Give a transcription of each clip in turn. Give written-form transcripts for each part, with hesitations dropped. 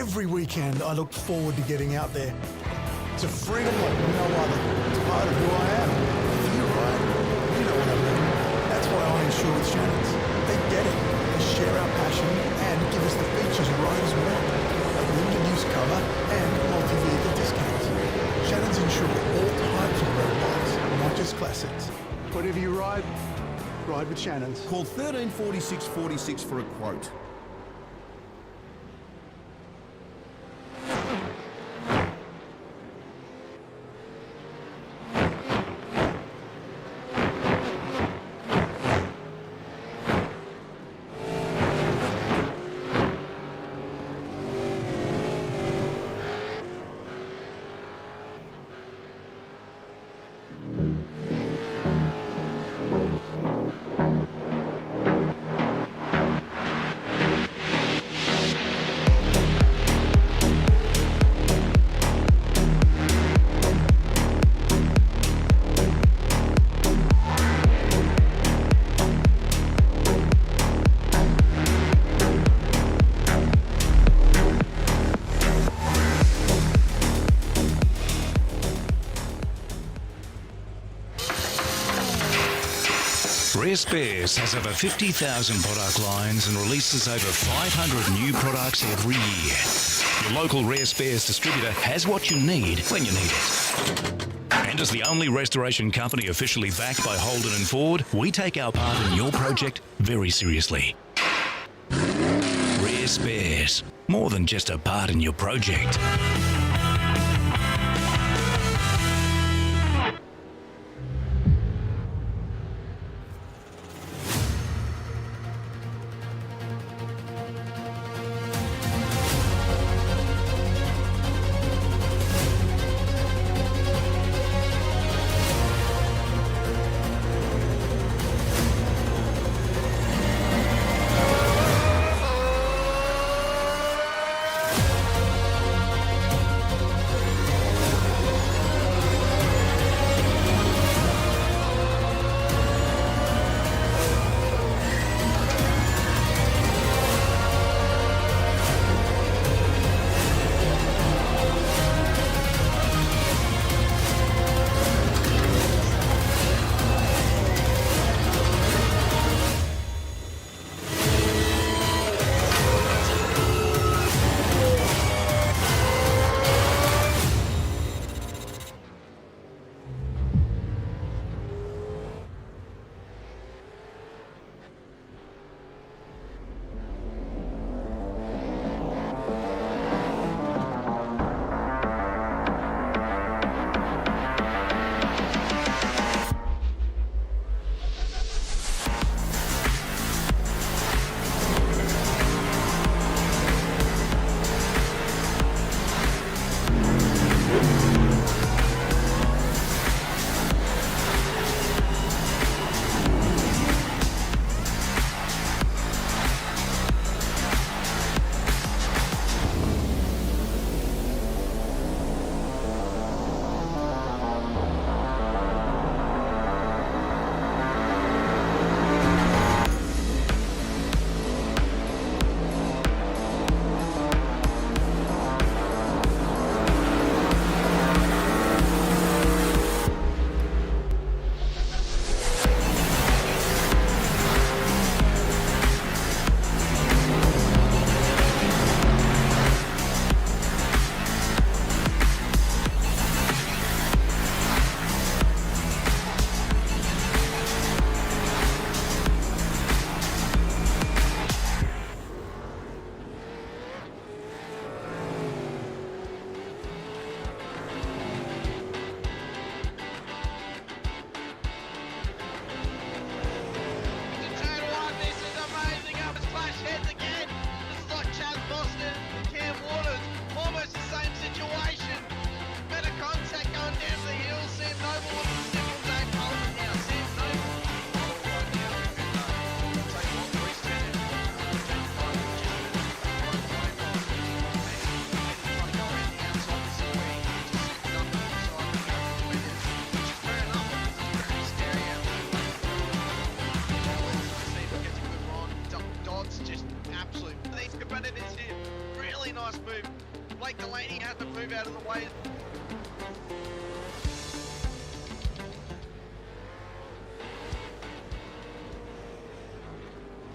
Every weekend I look forward to getting out there. It's a freedom like no other. It's part of who I am. If you ride, you know what I mean. That's why I insure with Shannon's. They get it. They share our passion and give us the features riders want. Like limited use cover and multi-vehicle discounts. Shannon's insure all types of road bikes, not just classics. Whatever you ride with Shannon's. Call 134646 for a quote. Rare Spares has over 50,000 product lines and releases over 500 new products every year. Your local Rare Spares distributor has what you need when you need it. And as the only restoration company officially backed by Holden and Ford, we take our part in your project very seriously. Rare Spares, more than just a part in your project. nice move. Blake Delaney had to move out of the way.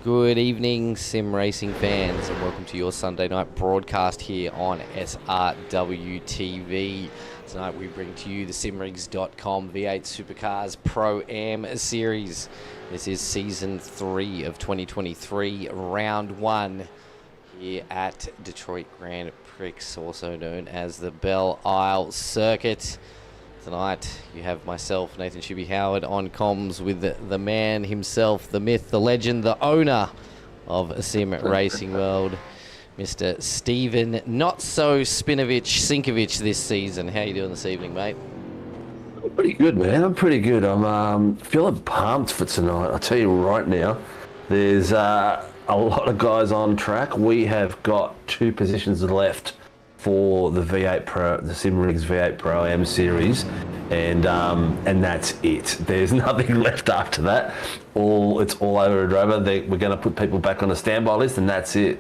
Good evening, sim racing fans, and welcome to your Sunday night broadcast here on SRW TV. Tonight we bring to you the simrigs.com V8 Supercars ProAm series. This is season 3 of 2023, round 1 here at Detroit Grand Prix, also known as the Belle Isle circuit. Tonight you have myself, Nathan ShiBBy Howard, on comms with the man himself, the myth, the legend, the owner of a sim racing world, Mr. Stephen Not So Sinkovic this season. How you doing this evening, mate? I'm pretty good, man. I'm pretty good. I'm feeling pumped for tonight. I'll tell you right now, there's a lot of guys on track. We have got 2 positions left for the V8 Pro, the SimRigs V8 ProAm series, and that's it. There's nothing left after that. It's all over and over. We're going to put people back on a standby list, and that's it.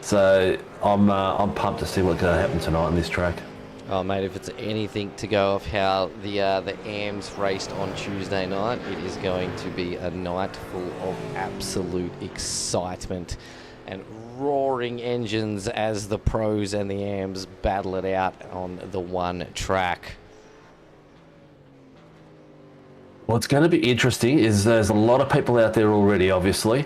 So I'm pumped to see what's going to happen tonight on this track. Oh, mate, if it's anything to go off how the AMs raced on Tuesday night, it is going to be a night full of absolute excitement and roaring engines as the pros and the AMs battle it out on the one track. What's going to be interesting is there's a lot of people out there already, obviously,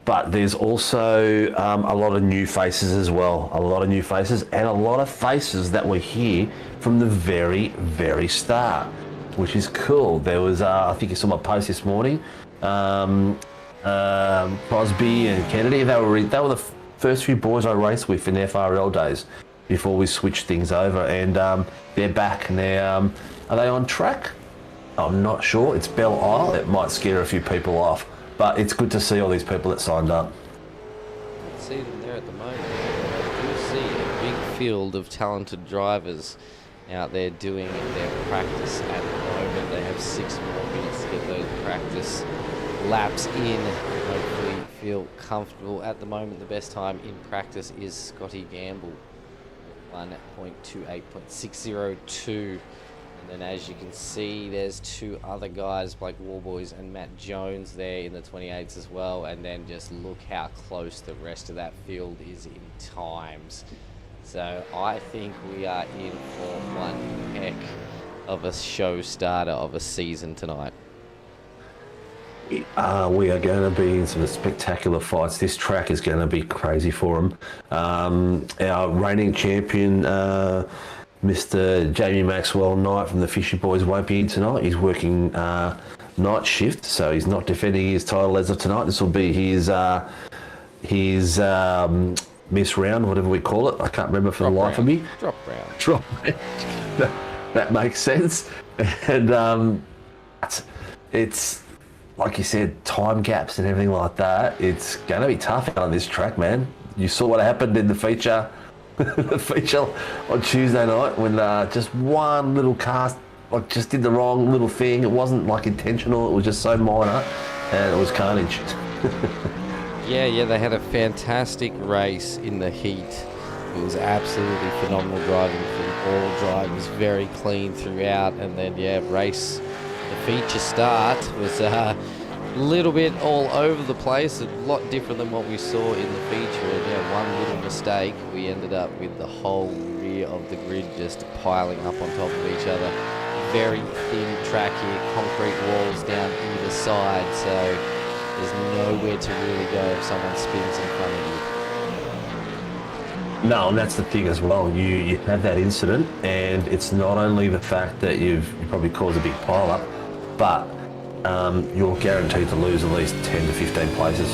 but there's also a lot of new faces as well. A lot of new faces and a lot of faces that were here from the very, very start, which is cool. There was, I think you saw my post this morning, Crosby and Kennedy. They were the first few boys I raced with in FRL days before we switched things over, and they're back now. Are they on track? I'm not sure. It's Belle Isle. It might scare a few people off, but it's good to see all these people that signed up. I see them there at the moment. I do see a big field of talented drivers out there doing their practice at the moment. They have 6 more minutes to get those practice laps in. Hopefully feel comfortable. At the moment, the best time in practice is Scotty Gamble, 1.28.602. And then, as you can see, there's 2 other guys, Blake Warboys and Matt Jones, there in the 28s as well. And then just look how close the rest of that field is in times. So I think we are in for one heck of a show starter of a season tonight. We are going to be in some spectacular fights. This track is going to be crazy for them. Our reigning champion, Mr. Jamie Maxwell Knight from the Fisher Boys, won't be in tonight. He's working night shift, so he's not defending his title as of tonight. This will be his miss round, whatever we call it. I can't remember for the life of me. Drop round. Drop round. That makes sense. And it's like you said, time gaps and everything like that. It's going to be tough out on this track, man. You saw what happened in the feature. The feature on Tuesday night when just one little cast just did the wrong little thing. It wasn't like intentional, it was just so minor, and it was carnage. Yeah, they had a fantastic race in the heat. It was absolutely phenomenal driving from all drivers, very clean throughout. And then, race, the feature start was a little bit all over the place, a lot different than what we saw in the feature. And one little mistake, we ended up with the whole rear of the grid just piling up on top of each other. Very thin track here, concrete walls down either side, so there's nowhere to really go if someone spins in front of you. No, and that's the thing as well. You had that incident, and it's not only the fact that you probably caused a big pile up, but you're guaranteed to lose at least 10 to 15 places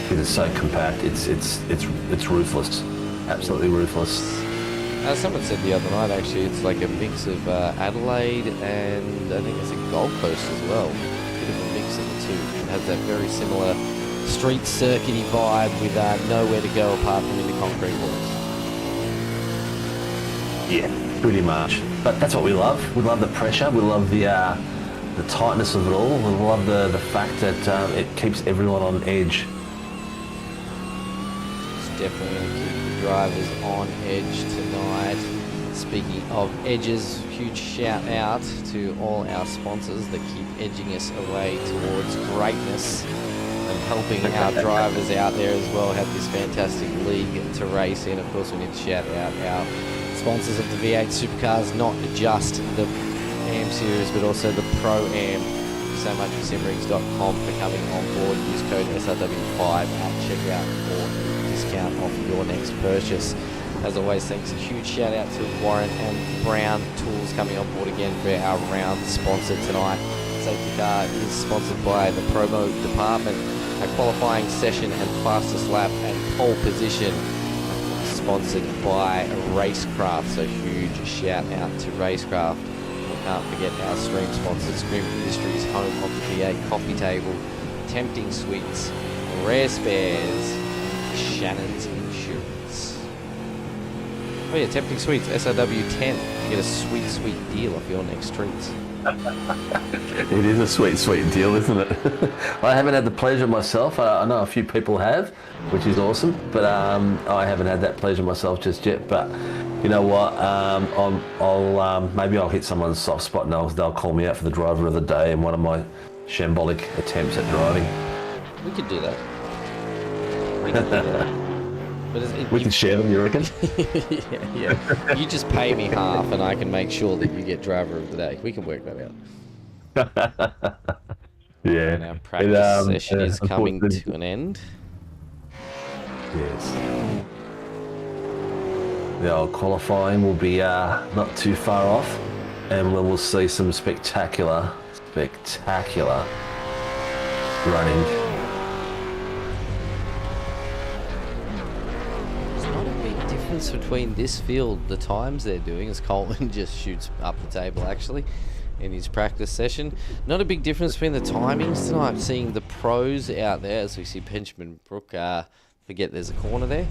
because it's so compact. It's ruthless, absolutely ruthless. Someone said the other night, actually, it's like a mix of Adelaide and I think it's a Gold Coast as well. Bit of a mix of the two. It has that very similar street circuity vibe with nowhere to go apart from in the concrete walls. Yeah, pretty much. But that's what we love. We love the pressure. We love the tightness of it all. We love the fact that it keeps everyone on edge. It's definitely going to keep drivers on edge tonight. Speaking of edges, huge shout out to all our sponsors that keep edging us away towards greatness and helping our drivers out there as well have this fantastic league to race in. Of course, we need to shout out our sponsors of the V8 Supercars, not just the AM series but also the Pro-Am. So much for simrigs.com for coming on board. Use code SRW5 at checkout for a discount off your next purchase. As always, thanks, a huge shout out to Warren and Brown Tools coming on board again for our round sponsor tonight. Safety car is sponsored by the promo department. A qualifying session and fastest lap and pole position sponsored by Racecraft. So huge shout out to Racecraft. Can't forget our stream sponsors, Scream Industries, home of the V8 coffee table, Tempting Sweets, Rare Spares, Shannon's Insurance. Oh yeah, Tempting Sweets, SRW10. Get a sweet, sweet deal off your next treats. It is a sweet, sweet deal, isn't it? I haven't had the pleasure myself. I know a few people have, which is awesome, but I haven't had that pleasure myself just yet. But you know what? Maybe I'll hit someone's soft spot and they'll call me out for the driver of the day in one of my shambolic attempts at driving. We could do that. We could do that. But We can share them, you reckon? yeah. You just pay me half and I can make sure that you get driver of the day. We can work that out. Yeah. And our practice session is coming to an end. Yes. The old qualifying will be not too far off, and we will see some spectacular running. Between this field, the times they're doing, as Coleman just shoots up the table actually in his practice session. Not a big difference between the timings tonight. Seeing the pros out there, as we see Benjamin Brook forget there's a corner there.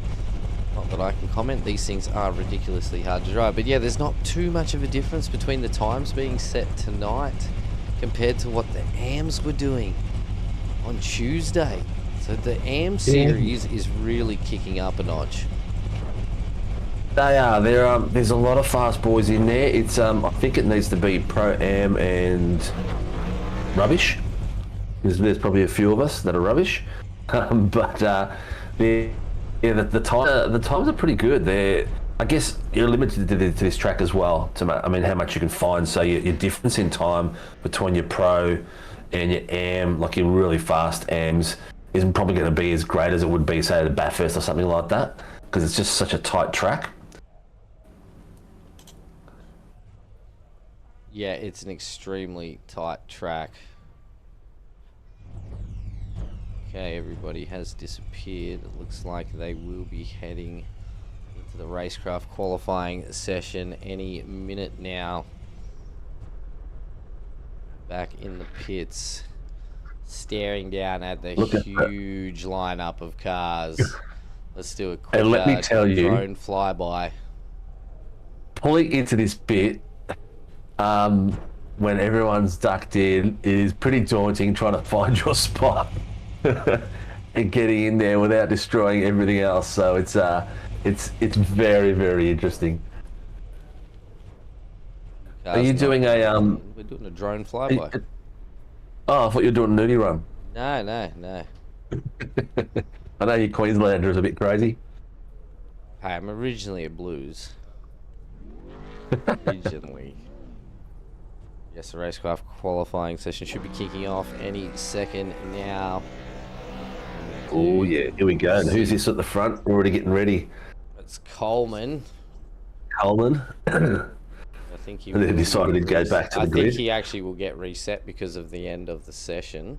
Not that I can comment, these things are ridiculously hard to drive, but yeah, there's not too much of a difference between the times being set tonight compared to what the AMs were doing on Tuesday. So the AM series is really kicking up a notch. They are. There's a lot of fast boys in there. It's I think it needs to be Pro-Am and rubbish. There's probably a few of us that are rubbish, but the times are pretty good. I guess you're limited to this track as well. I mean, how much you can find. So your difference in time between your Pro and your Am, like your really fast Ams, isn't probably going to be as great as it would be, say, at a Bathurst or something like that, because it's just such a tight track. Yeah, it's an extremely tight track. Okay, everybody has disappeared. It looks like they will be heading into the Racecraft qualifying session any minute now. Back in the pits, staring down at the huge lineup of cars. Let's do a quick and let me tell you, drone flyby. Pulling into this bit, when everyone's ducked in, it is pretty daunting trying to find your spot and getting in there without destroying everything else. So it's very, very interesting. Are you doing a We're doing a drone flyby. Oh, I thought you were doing a nudie run. No. I know your Queenslander is a bit crazy. Hey, I'm originally a Blues. Originally. Yes, the Racecraft qualifying session should be kicking off any second now. Oh yeah, here we go. And who's this at the front? We're already getting ready. It's Coleman. I think he decided to go back to the grid. I think he actually will get reset because of the end of the session.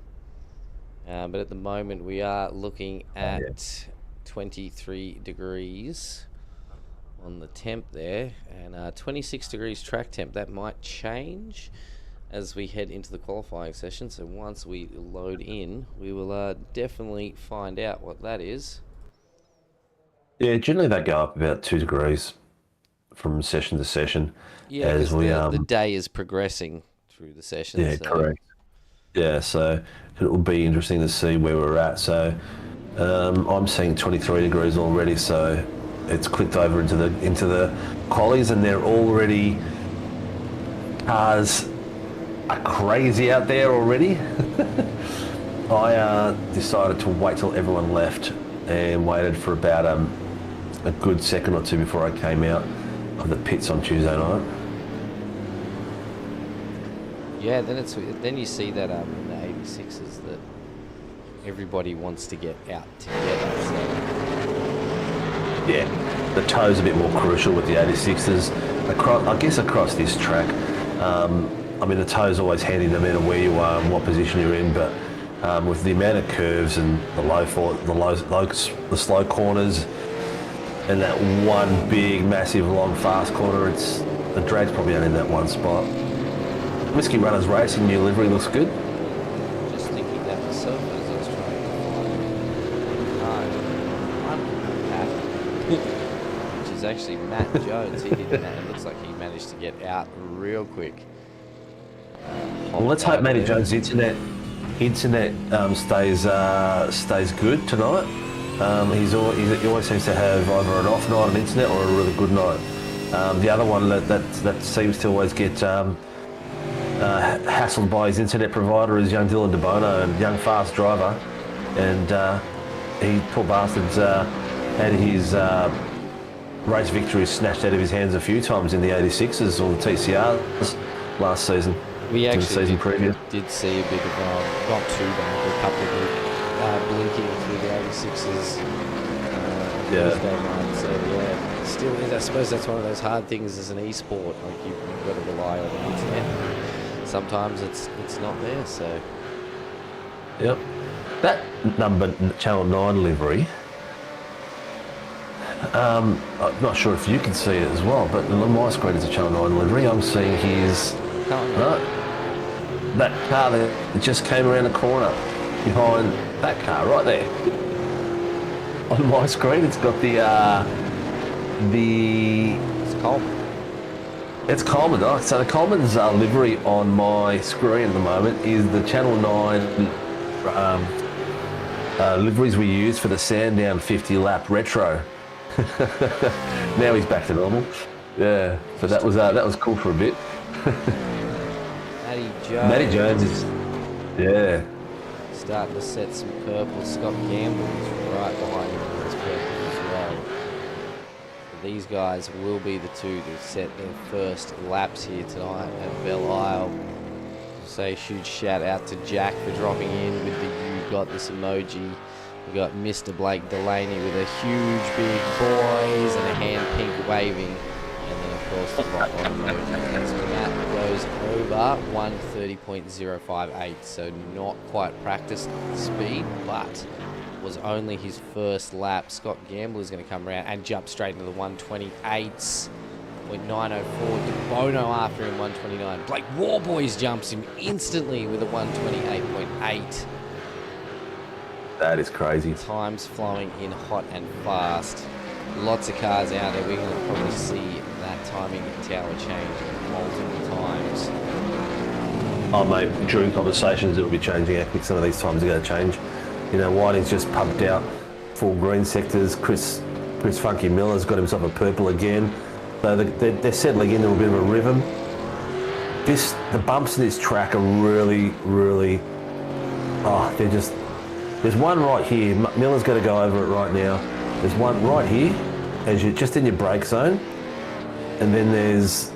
But at the moment we are looking at 23 degrees on the temp there, and 26 degrees track temp. That might change as we head into the qualifying session, so once we load in we will definitely find out what that is. Yeah, generally they go up about 2 degrees from session to session. Yeah, as the day is progressing through the session. Yeah, so. correct. Yeah, so it will be interesting to see where we're at. So I'm seeing 23 degrees already, so it's clicked over into the qualies, and they're already cars are crazy out there already. I decided to wait till everyone left and waited for about a good second or two before I came out of the pits on Tuesday night. Yeah, then you see that in the 86s that everybody wants to get out together. So. Yeah, the toe's a bit more crucial with the 86s. Across this track. I mean, the toe's always handy no matter where you are and what position you're in, but with the amount of curves and the slow corners and that one big, massive, long, fast corner, the drag's probably only in that one spot. Whiskey Runners Racing new livery looks good. Just thinking that myself as I was trying to find which is actually Matt Jones. He did that. It looks like he managed to get out real quick. Well, let's hope Matty Jones' internet stays good tonight. He always seems to have either an off night on internet or a really good night. The other one that seems to always get hassled by his internet provider is young Dylan DeBono, a young fast driver, and he, poor bastard's, had his race victories snatched out of his hands a few times in the 86s or the TCRs last season. We actually did see a bit of, not too bad, but a couple of blinking through the 86s. Thursday night. So yeah, still, I suppose that's one of those hard things as an e-sport. Like you've got to rely on the internet. Sometimes it's not there. So. Yep. That number Channel 9 livery. I'm not sure if you can see it as well, but on my screen it's a Channel 9 livery. I'm seeing his. That car that just came around the corner behind that car right there. On my screen, it's got It's Coleman. It's Coleman. Oh, so the Coleman's livery on my screen at the moment is the Channel 9 liveries we use for the Sandown 50 lap retro. Now he's back to normal. Yeah, so that was cool for a bit. Matty Jones is, yeah. Starting to set some purple. Scott Gamble is right behind him in this purple as well. These guys will be the two to set their first laps here tonight at Belle Isle. Say a huge shout out to Jack for dropping in with the "You Got This" emoji. We got Mr. Blake Delaney with a huge big boys and a hand pink waving. And then, of course, the rock on emoji. As Matt goes over 1:30.058, so not quite practice speed, but was only his first lap. Scott Gamble is going to come around and jump straight into the 128s. Went 9:04. DeBono after him, 129. Blake Warboys jumps him instantly with a 128.8. That is crazy. Times flowing in hot and fast. Lots of cars out there. We're going to probably see that timing tower change multiple times. Oh, mate, during conversations it'll be changing. I think some of these times are going to change. You know, Whiting's just pumped out full green sectors. Chris Funky Miller's got himself a purple again. So they're settling into a bit of a rhythm. The bumps in this track are really, really, they're just, there's one right here. Miller's going to go over it right now. There's one right here, as you're just in your brake zone. And then there's,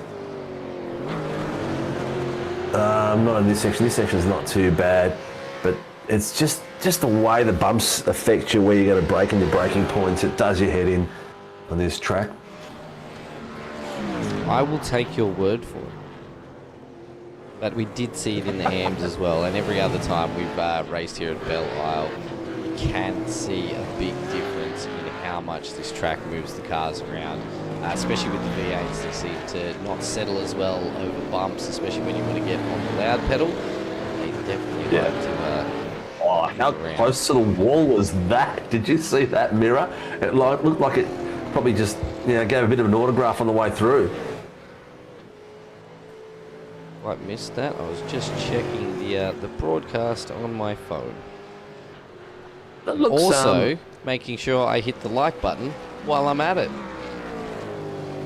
not in this section. This section's not too bad, but it's just the way the bumps affect you, where you got to brake and your braking points. It does your head in on this track. I will take your word for it. But we did see it in the AMs as well, and every other time we've raced here at Belle Isle, you can see a big difference in how much this track moves the cars around, especially with the V8s. They seem to not settle as well over bumps, especially when you want to get on the loud pedal. They definitely like to... how close to the wall was that? Did you see that mirror? It looked like it probably just gave a bit of an autograph on the way through. I missed that. I was just checking the broadcast on my phone. That looks, also, making sure I hit the like button while I'm at it.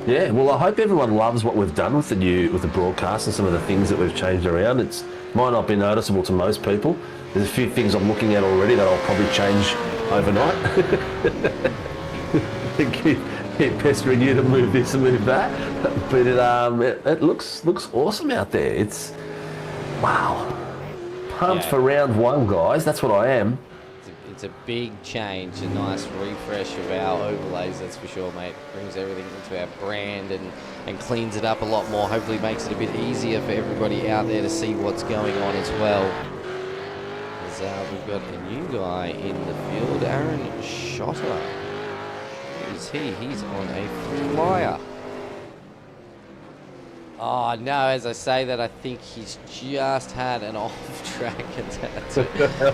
Yeah, well, I hope everyone loves what we've done with the broadcast and some of the things that we've changed around. It might not be noticeable to most people. There's a few things I'm looking at already that I'll probably change overnight. keep pestering you to move this and move that, but it looks awesome out there. It's wow, pumped for round one, guys. That's what I am. It's a big change, a nice refresh of our overlays, that's for sure, mate. Brings everything into our brand and cleans it up a lot more. Hopefully makes it a bit easier for everybody out there to see what's going on as well. As we've got a new guy in the field, Aaron Schotter. Who's he? He's on a flyer. Oh no, as I say that, I think he's just had an off-track attack.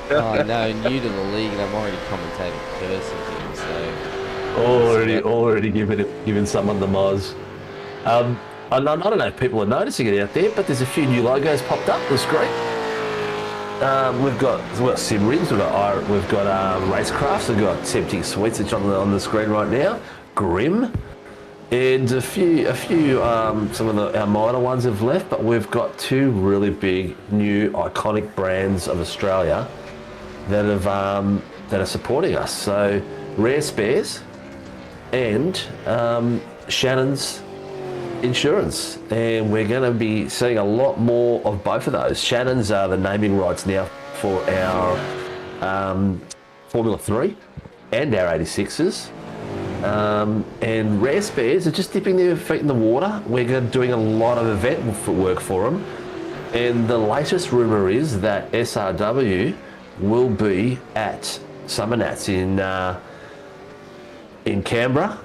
Oh no, new to the league, and I'm already commentating cursing him, so... Already giving someone the moz. I don't know if people are noticing it out there, but there's a few new logos popped up. That's great. We've got sim rigs, we've got racecrafts, we've got Tempting Sweets, which on the screen right now. Grim. And a few, some of our minor ones have left, but we've got two really big, new, iconic brands of Australia that are supporting us. So, Rare Spares and Shannon's Insurance, and we're going to be seeing a lot more of both of those. Shannon's are the naming rights now for our Formula 3 and our 86s. And Rare Spares are just dipping their feet in the water. We're doing a lot of event work for them. And the latest rumour is that SRW will be at Summer Nats in Canberra,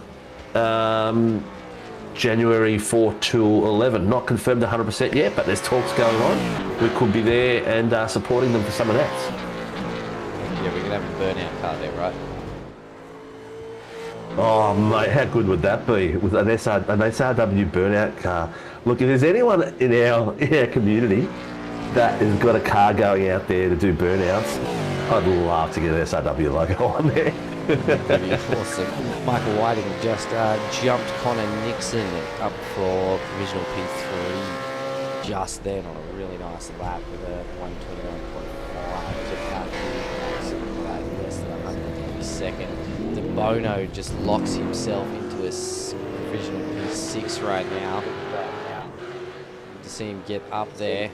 January 4 to 11. Not confirmed 100% yet, but there's talks going on. We could be there and supporting them for Summer Nats. Yeah, we're going to have a burnout car there, right? Oh mate, how good would that be with an SRW burnout car? Look, if there's anyone in our community that has got a car going out there to do burnouts, I'd love to get an SRW logo on there. That'd be awesome. Michael Whiting just jumped Connor Nixon up for provisional P3 just then on a really nice lap with a 129.5 to cut less than 132nd. De Bono just locks himself into a provisional P6 right now. Good to see him get up there.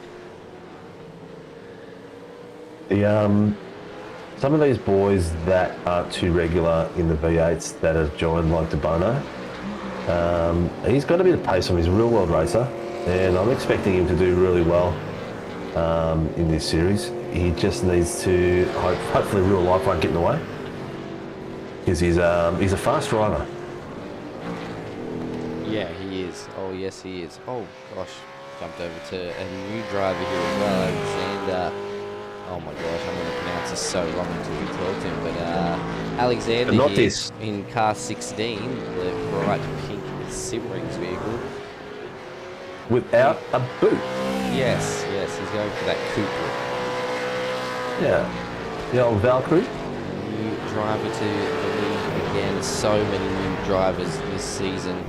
Some of these boys that aren't too regular in the V8s that have joined, like De Bono, he's got a bit of pace on his real world racer, and I'm expecting him to do really well in this series. He just needs to, hopefully real life won't get in the way, because he's a fast driver. Yeah, he is. Oh, yes, he is. Oh, gosh. Jumped over to a new driver here as well, Alexander. Oh, my gosh, I'm going to pronounce this so wrong until we talk to him. But Alexander not here this. In car 16, the bright pink Simrings vehicle. Without a boot. Yes, he's going for that coupe. Yeah. The old Valkyrie. New driver to the league again. So many new drivers this season.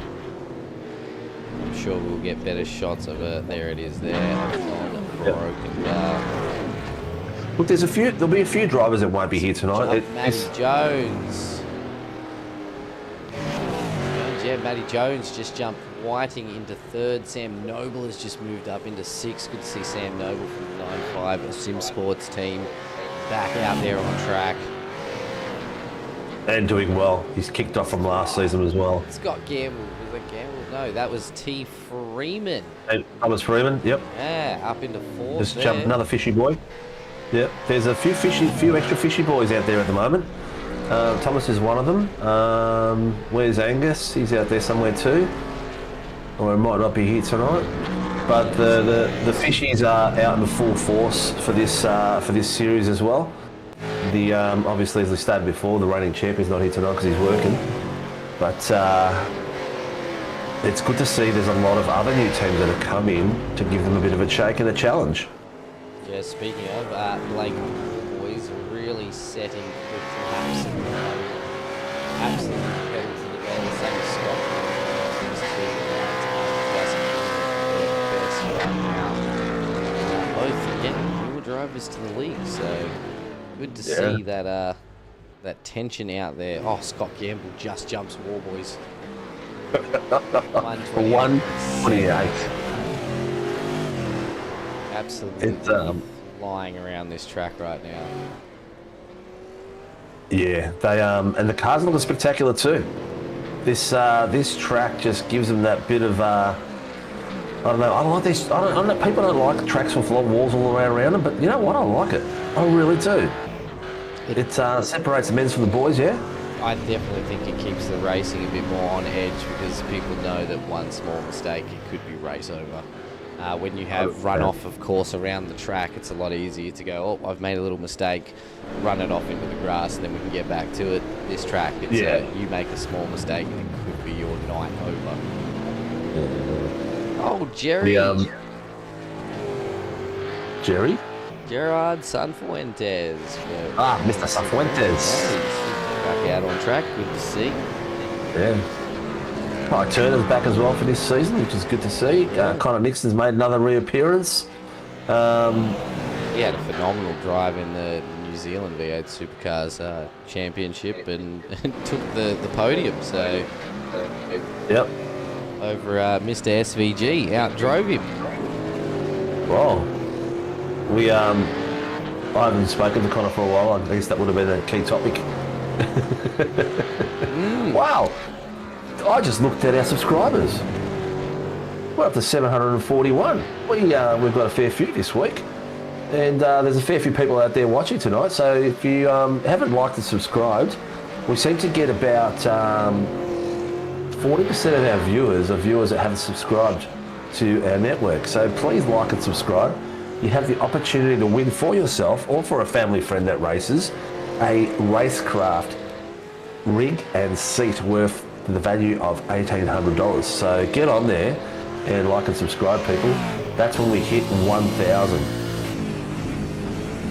I'm sure we'll get better shots of it. There it is there on a broken bar. Look, there'll be a few drivers that won't be here tonight. Matty Jones. Yeah, Matty Jones just jumped Whiting into third. Sam Noble has just moved up into sixth. Good to see Sam Noble from the 9.5 Sim Sports team back out there on track. And doing well. He's kicked off from last season as well. Scott Gamble. Was that Gamble? No, that was T. Freeman. And Thomas Freeman, yep. Yeah, up into fourth. Just there. jumped another fishy boy. Yep. There's a few extra fishy boys out there at the moment. Thomas is one of them. Where's Angus? He's out there somewhere too. Or he might not be here tonight. But the fishies are out in full force for this series as well. The obviously, as we stated before, the reigning champion's not here tonight because he's working. But it's good to see there's a lot of other new teams that have come in to give them a bit of a shake and a challenge. Yeah, speaking of, Blake boys really setting the traps and absolutely pedal to the metal. Same as Scott. getting newer drivers to the league. So good to see that that tension out there. Oh, Scott Gamble just jumps War Boys. 128. Absolutely flying around this track right now. Yeah, they and the cars look spectacular too. This track just gives them that bit of I don't know. I like this. I don't know. People don't like tracks with long walls all the way around them, but you know what? I like it. I really do. It separates the men's from the boys. Yeah. I definitely think it keeps the racing a bit more on edge because people know that one small mistake it could be race over. When you have runoff, of course, around the track, it's a lot easier to go, oh, I've made a little mistake, run it off into the grass, and then we can get back to it. This track, it's you make a small mistake and it could be your night over. Oh, Jerry. Jerry? Gerard Sanfuentes. Mr. Sanfuentes. Back out on track, good to see. Yeah. Mike Turner's back as well for this season, which is good to see. Connor Nixon's made another reappearance. He had a phenomenal drive in the New Zealand V8 Supercars Championship and took the podium. So, yep. Over Mr. SVG, outdrove him. Wow. I haven't spoken to Connor for a while. I guess that would have been a key topic. Wow. I just looked at our subscribers. We're up to 741. We've got a fair few this week. And there's a fair few people out there watching tonight. So if you haven't liked and subscribed, we seem to get about 40% of our viewers are viewers that haven't subscribed to our network. So please like and subscribe. You have the opportunity to win for yourself or for a family friend that races a racecraft rig and seat worth the value of $1,800. So get on there and like and subscribe, people. That's when we hit 1,000.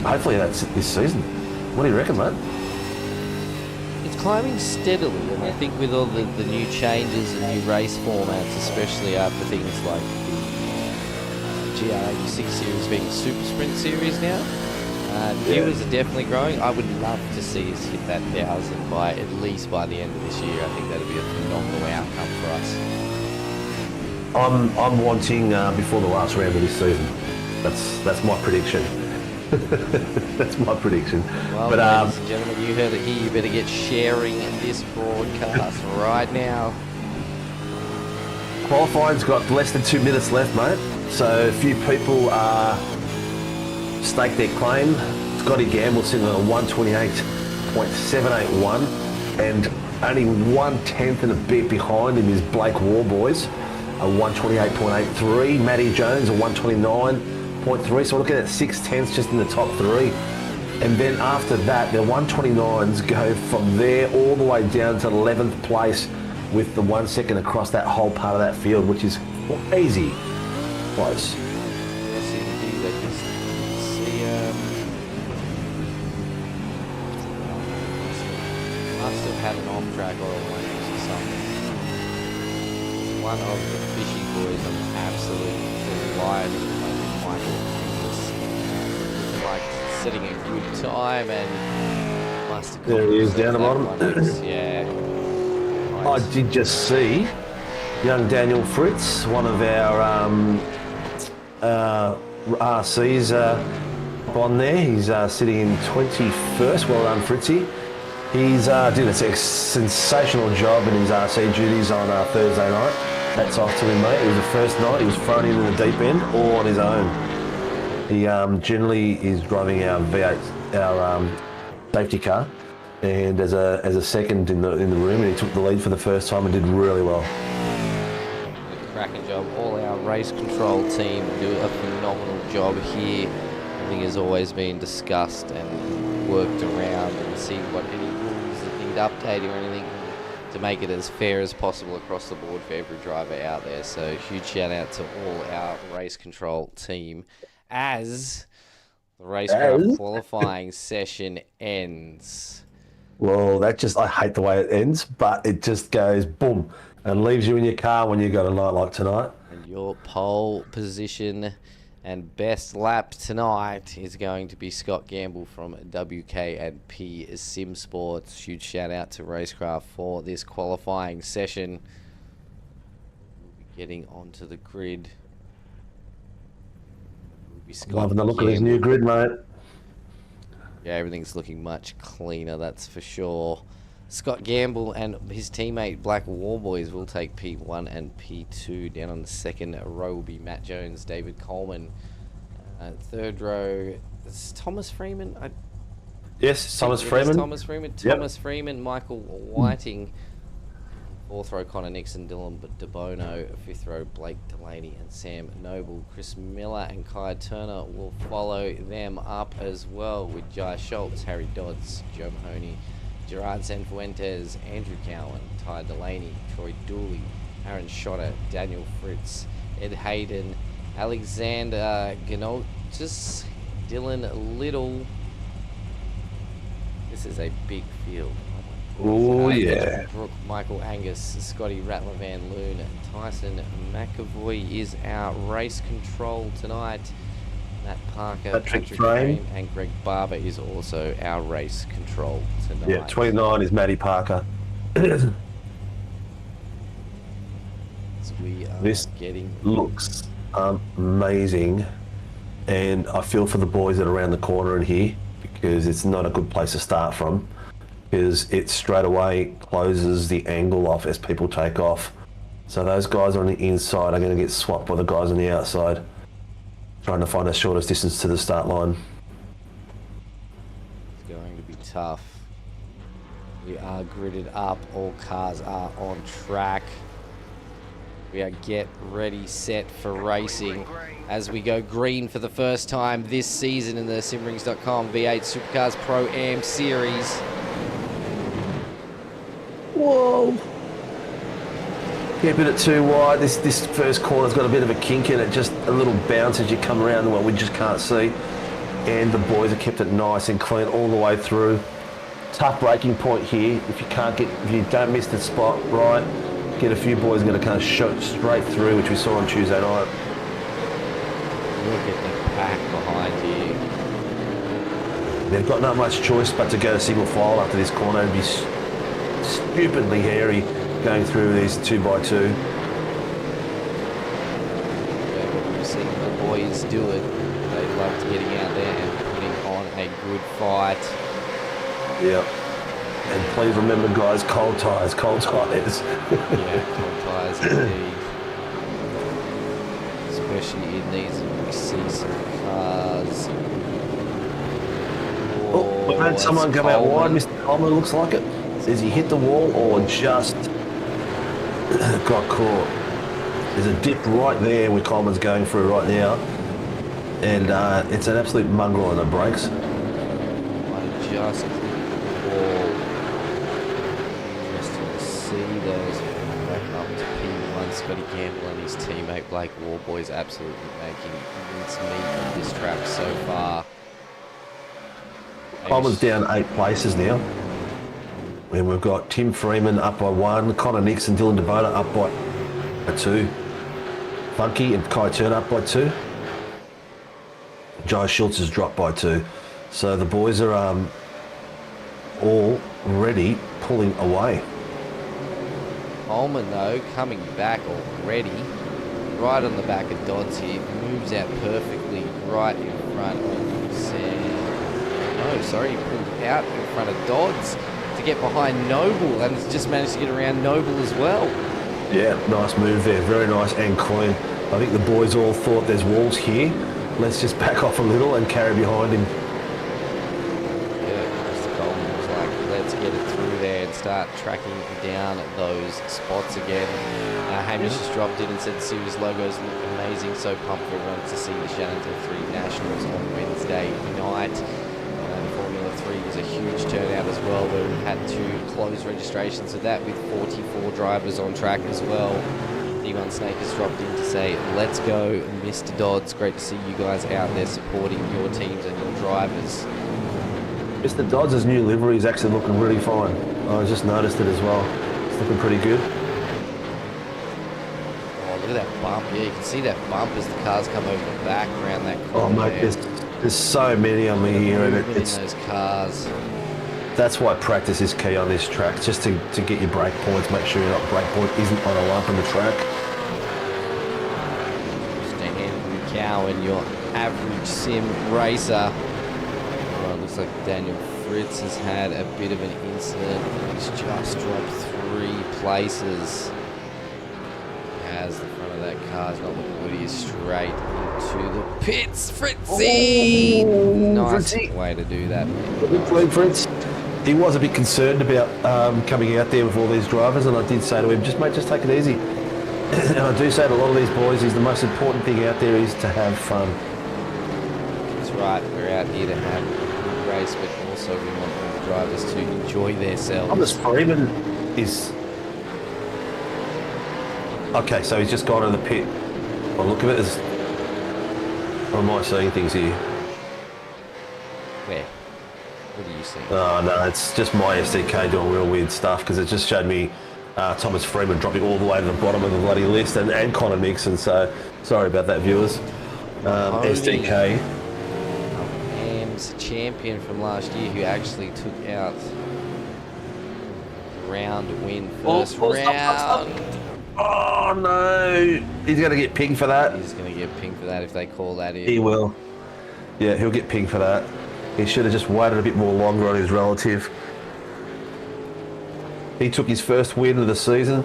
Hopefully that's this season. What do you reckon, mate? It's climbing steadily, and I think with all the new changes and new race formats, especially after things like the GR86 series being the Super Sprint series now, viewers are definitely growing. I would love to see us hit that 1,000 by at least by the end of this year. I think that'd be a phenomenal outcome for us. I'm wanting before the last round of this season. That's my prediction. That's my prediction. Well, but ladies and gentlemen, you heard it here. You better get sharing this broadcast right now. Qualifying's got less than 2 minutes left, mate. So a few people staked their claim. Scotty Gamble's sitting on a 128.781, and only 1/10 and a bit behind him is Blake Warboys, a 128.83. Matty Jones, a 129.3. So we're looking at 6/10 just in the top three. And then after that, the 129s go from there all the way down to 11th place with the 1 second across that whole part of that field, which is crazy close. Yes, indeed. I just see. Must have had an off-track oil change or something. One of the fishing boys, I'm absolutely delighted at the moment, Michael. Looking like setting a good time and must have. There he is down the bottom. Yeah. I did just see young Daniel Fritz, one of our RCs on there. He's sitting in 21st. Well done, Fritzy. He's did a sensational job in his RC duties on Thursday night. Hats off to him, mate. It was the first night. He was thrown into the deep end all on his own. He generally is driving our V8, our safety car, and as a second in the room, and he took the lead for the first time and did really well. Cracking job. All our race control team do a phenomenal job here. Everything has always been discussed and worked around and see what any rules that need updating or anything to make it as fair as possible across the board for every driver out there. So huge shout out to all our race control team as the racecraft qualifying session ends. Well, I hate the way it ends, but it just goes boom and leaves you in your car when you got a night like tonight. And your pole position And best lap tonight is going to be Scott Gamble from WK&P Sim Sports. Huge shout out to Racecraft for this qualifying session. We'll be getting onto the grid. Will be Scott Loving the look of Gamble. this new grid, mate. Yeah, everything's looking much cleaner, that's for sure. Scott Gamble and his teammate Black Warboys will take P1 and P2. Down on the second row will be Matt Jones, David Coleman. Third row is Thomas Freeman. Yes, Thomas Freeman. Thomas Freeman. Yep. Thomas Freeman, Michael Whiting. Fourth row Connor Nixon, Dylan DeBono. Fifth row Blake Delaney and Sam Noble. Chris Miller and Kai Turner will follow them up as well, with Jai Schultz, Harry Dodds, Joe Mahoney, Gerard Sanfuentes, Andrew Cowan, Ty Delaney, Troy Dooley, Aaron Schotter, Daniel Fritz, Ed Hayden, Alexander Ganotis, Dylan Little. This is a big field. Oh, yeah. Brooke, Michael Angus, Scotty Rattler Van Loon, Tyson McAvoy is our race control tonight. Matt Parker, Patrick Frame, Frame, and Greg Barber is also our race control tonight. Yeah, 29 is Matty Parker. So we are This getting looks amazing, and I feel for the boys that are around the corner in here, because it's not a good place to start from, because it straight away closes the angle off as people take off. So those guys on the inside are going to get swapped by the guys on the outside, trying to find the shortest distance to the start line. It's going to be tough. We are gridded up. All cars are on track. We are get ready, set for racing as we go green for the first time this season in the Simrings.com V8 Supercars Pro-Am Series. Whoa! Keeping it too wide. This first corner's got a bit of a kink in it, just a little bounce as you come around what we just can't see. And the boys have kept it nice and clean all the way through. Tough braking point here. If you don't miss the spot right, get a few boys going to kind of shoot straight through, which we saw on Tuesday night. Look at the pack behind you. They've got not much choice but to go single file after this corner and be stupidly hairy going through these 2x2. We've seen the boys do it. They loved getting out there and putting on a good fight. Yep. And please remember, guys, cold tyres, cold tyres. Yeah, cold tyres indeed. Especially in these season cars. Oh, we had someone come out wide. Mr. Coleman looks like it. Says he hit the wall or just got caught. There's a dip right there where Coleman's going through right now. And it's an absolute mongrel on the brakes. Might have just clipped the wall. Interesting to see those back up to P1. Scotty Gamble and his teammate Blake Warboys absolutely making mincemeat of this track so far. Coleman's down 8 places now. And we've got Tim Freeman up by 1, Connor Nixon, Dylan DeBona up by 2, Funky and Kai Turner up by 2. Jai Schultz has dropped by 2. So the boys are already pulling away. Coleman though coming back already, right on the back of Dodds here, moves out perfectly right in front of Sam. No, sorry, he pulled out in front of Dodds to get behind Noble and has just managed to get around Noble as well. Yeah, nice move there, very nice and clean. I think the boys all thought there's walls here. Let's just back off a little and carry behind him. Yeah, Mr. Coleman was like, let's get it through there and start tracking down those spots again. Hamish just dropped in and said the series logos look amazing, so pumped for everyone to see the Shannon 3 Nationals on Wednesday night. Formula 3 is a huge turnout as well, where we've had to close registrations of that with 44 drivers on track as well. D1 Snake has dropped in to say, let's go, Mr. Dodds. Great to see you guys out there supporting your teams and your drivers. Mr. Dodds' new livery is actually looking really fine. I just noticed it as well. It's looking pretty good. Oh, look at that bump. Yeah, you can see that bump as the cars come over the back around that Oh, corner. mate, there's so many on me here, and Movement in it's those cars. that's why practice is key on this track, just to get your brake points, make sure your brake point isn't on a lump in the track. Stan Cowan, your average sim racer. Well, it looks like Daniel Fritz has had a bit of an incident. He's just dropped 3 places. As the front of that car is not looking good, he is straight into the pits. Fritzy! Nice Fritzy. way to do that. Fritz, he was a bit concerned about coming out there with all these drivers, and I did say to him, mate, just take it easy. And I do say to a lot of these boys, is the most important thing out there is to have fun. That's right, we're out here to have a good race, but also we want all the drivers to enjoy themselves. Thomas Freeman is... Okay, so he's just gone to the pit. Well, look at it as... Or am I seeing things here? Where? What do you see? Oh, no, it's just my SDK doing real weird stuff, because it just showed me Thomas Freeman dropping all the way to the bottom of the bloody list, and Connor Nixon, so sorry about that, viewers. SDK. Am's champion from last year who actually took out round win first round. Oh, no. He's going to get pinged for that. He's going to get pinged for that if they call that in. He will. Yeah, he'll get pinged for that. He should have just waited a bit more longer on his relative. He took his first win of the season.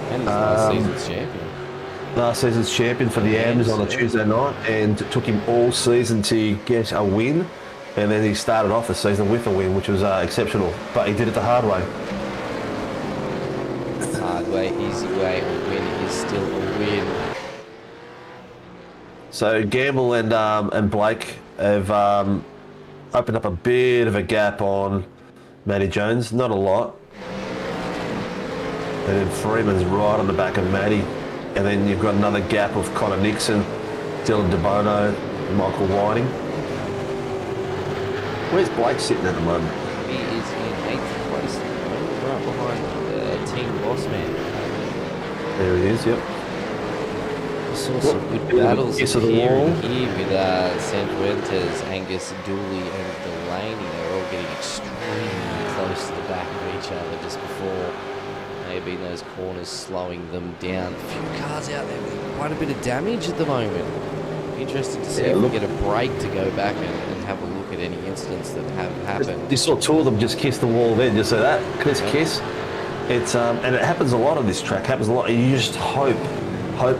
And he's last season's champion. Last season's champion for the AMs on a Tuesday night, and it took him all season to get a win. And then he started off the season with a win, which was exceptional. But he did it the hard way. Hard way, easy way, a win is still a win. So Gamble and Blake have opened up a bit of a gap on Matty Jones, not a lot. And then Freeman's right on the back of Matty. And then you've got another gap of Connor Nixon, Dylan DeBono, and Michael Whiting. Where's Blake sitting at the moment? He is in 8th place at the moment, right behind Team Boss Man. There he is, yep. We saw some good battles Kiss of the here wall. and here with Sanfuentes, Angus, Dooley and Delaney. They were all getting extremely close to the back of each other just before maybe those corners slowing them down. A few cars out there with quite a bit of damage at the moment. Interesting to see if we get a break to go back and have a look at any incidents that have happened. You saw 2 of them just kiss the wall then, just so that. Kiss. It's and it happens a lot on this track, happens a lot. You just hope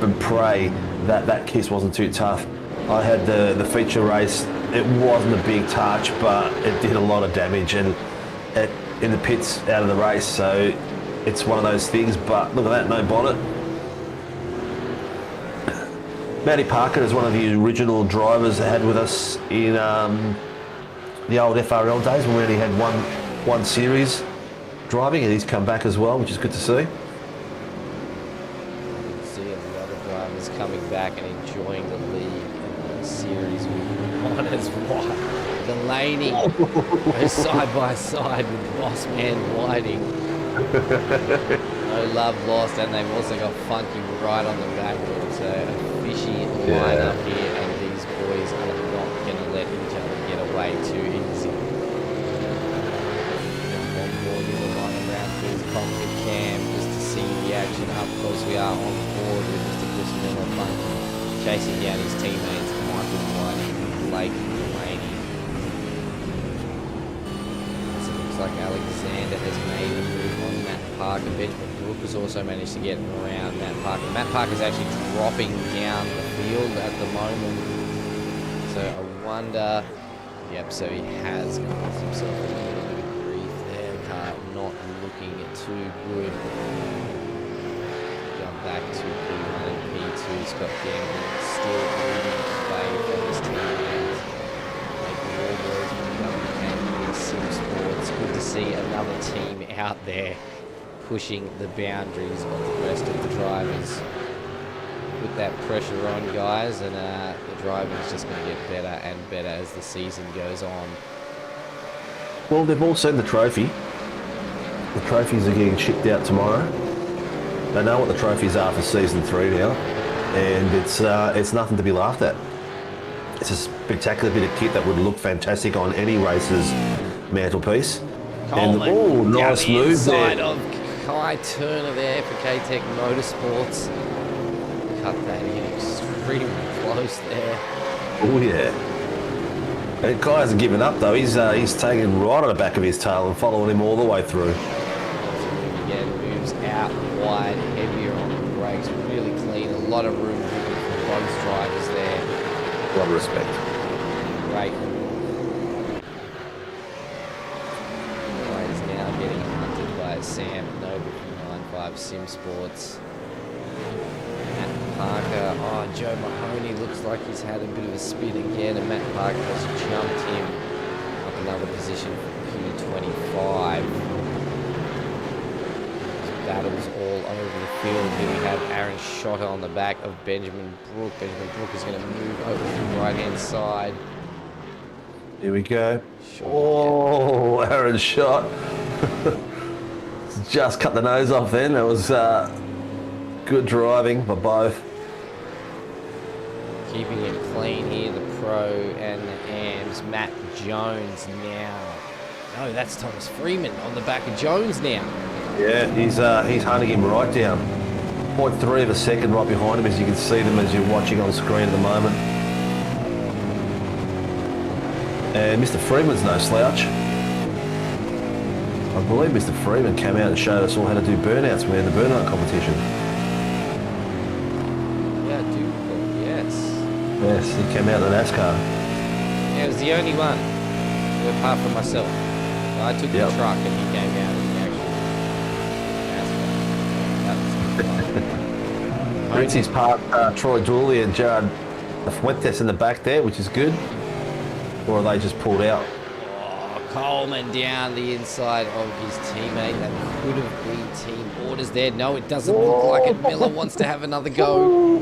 and pray that that kiss wasn't too tough. I had the feature race. It wasn't a big touch, but it did a lot of damage, and in the pits out of the race, so it's one of those things. But look at that, no bonnet. Matty Parker is one of the original drivers that had with us in the old FRL days when we only had one series driving, and he's come back as well, which is good to see. See a lot of drivers coming back and enjoying the league and the series with on as well. Delaney goes side by side with Boss Man Whiting. No love lost, and they've also got Funky right on the back. So a fishy lineup here, and these boys are not going to let each other get away too easy. One more little line around to his cockpit cam just to see the action up close. We are on board with Mr. Chris Miller Funky chasing down his teammates Michael Whiting, Blake Delaney. So it looks like Alexander has made a move on Matt Parker. Benjamin Brooke has also managed to get around Matt Parker. Matt Parker's actually dropping down the field at the moment. So I wonder... Yep, so he has caused himself a little bit of grief there. Car not looking too good. Jump back to P1 and P2. Scott Gamble still leading the way for his teammates. Making all boys from WK Sim Sports. Good to see another team out there pushing the boundaries of the rest of the drivers. Put that pressure on, guys, and the driving is just going to get better and better as the season goes on. Well, they've all seen the trophy. The trophies are getting shipped out tomorrow. They know what the trophies are for season 3 now. and it's nothing to be laughed at. It's a spectacular bit of kit that would look fantastic on any racer's mantelpiece. Coleman And nice down the move inside there. of Kai Turner there for K-Tech Motorsports. Cut that in extremely close there. Oh yeah. And Kai hasn't given up though. He's taken right on the back of his tail and following him all the way through. Again, moves out wide, heavier on the brakes, really clean. A lot of room for both drivers there. A lot of respect. Great. Kai is now getting hunted by Sam Noble from 95 Sim Sports. Matt Parker, Joe Mahoney looks like he's had a bit of a spin again, and Matt Parker has jumped him up another position for P25. Battles all over the field. Here we have Aaron Schotter on the back of Benjamin Brook. Benjamin Brook is going to move over to the right-hand side. Here we go. Sure, Oh, Aaron shot. Just cut the nose off then. That was good driving by both. Keeping it clean here, the Pro and the AMs. Matt Jones now. No, that's Thomas Freeman on the back of Jones now. Yeah, he's hunting him right down. 0.3 of a second right behind him, as you can see them as you're watching on screen at the moment. And Mr. Freeman's no slouch. I believe Mr. Freeman came out and showed us all how to do burnouts when we had the burnout competition. Yeah, I do recall, yes. Yes, he came out in the NASCAR. Yeah, it was the only one, apart from myself. I took the Yep. truck and he came out in the actual. Ritzy's parked Troy Dooley and Jared Fuentes in the back there, which is good. Or are they just pulled out? Oh, Coleman down the inside of his teammate. That could have been team orders there. No, it doesn't look like it. Miller wants to have another go.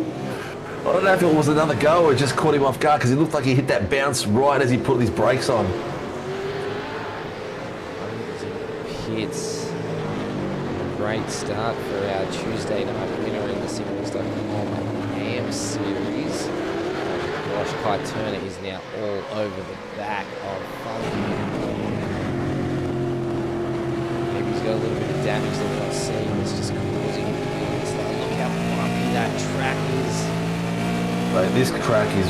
I don't know if it was another go or it just caught him off guard because he looked like he hit that bounce right as he put his brakes on. Pits. Great start for our Tuesday night winner in the Sinkovic AM series. Gosh, Kai Turner is now all over the back of Funky. Maybe he's got a little bit of damage that we're not seeing. It's just causing him to be slow. Look how bumpy that track is. Mate, this track is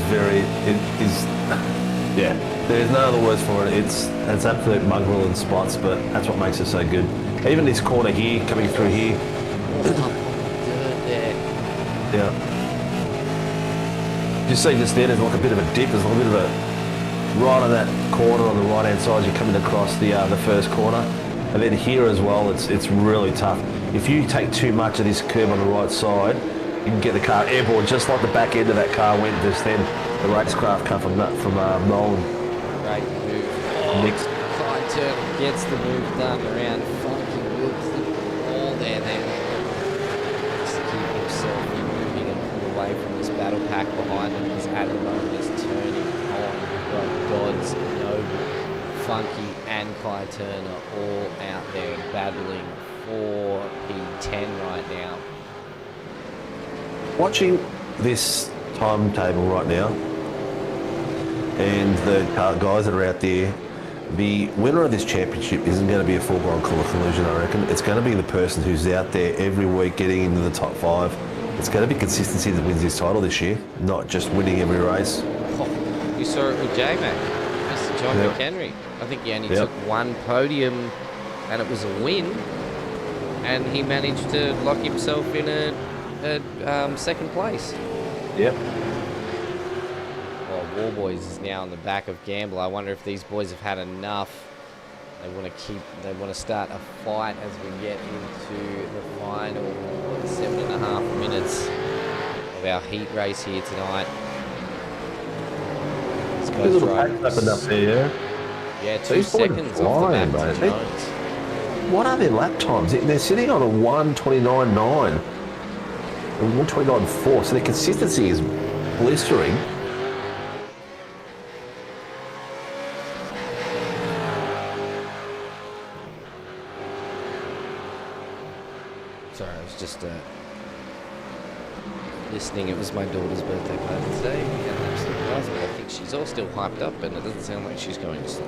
yeah, there's no other words for it. It's absolute mongrel in spots, but that's what makes it so good. Even this corner here, coming through here. Dirt there. Yeah. You see just there, there's like a bit of a dip, there's a little bit of a, right on that corner on the right hand side as you're coming across the first corner. And then here as well, it's really tough. If you take too much of this curb on the right side, you can get the car airborne, just like the back end of that car went just then. The racecraft car from Nolan. Great move. Next. Kai Turner gets the move done around Funky. Will clip the ball there then. Just to keep himself moving and pull away from this battle pack behind him. He's at the moment is turning on. We've got Dodds, Noble, Funky and Kai Turner all out there battling for P10 right now. Watching this timetable right now and the guys that are out there, the winner of this championship isn't going to be a foregone conclusion, I reckon. It's going to be the person who's out there every week getting into the top 5. It's going to be consistency that wins this title this year, not just winning every race. Oh, you saw it with J-Mac, Mr. John Yep. McHenry. I think he only Yep. took one podium and it was a win, and he managed to lock himself in a second place. Yep. Well, Warboys is now in the back of Gamble. I wonder if these boys have had enough. They want to start a fight as we get into the final 7.5 minutes of our heat race here tonight. These Good guys little driving- pack up there, yeah. Yeah, 2 These boys are seconds off the flying, back to mate. Jones. What are their lap times? They're sitting on a 1:29.9. 1:29.4, so their consistency is blistering. Sorry, it was just listening, it was my daughter's birthday party today. We had an absolute blast, but I think she's all still hyped up, and it doesn't sound like she's going to sleep.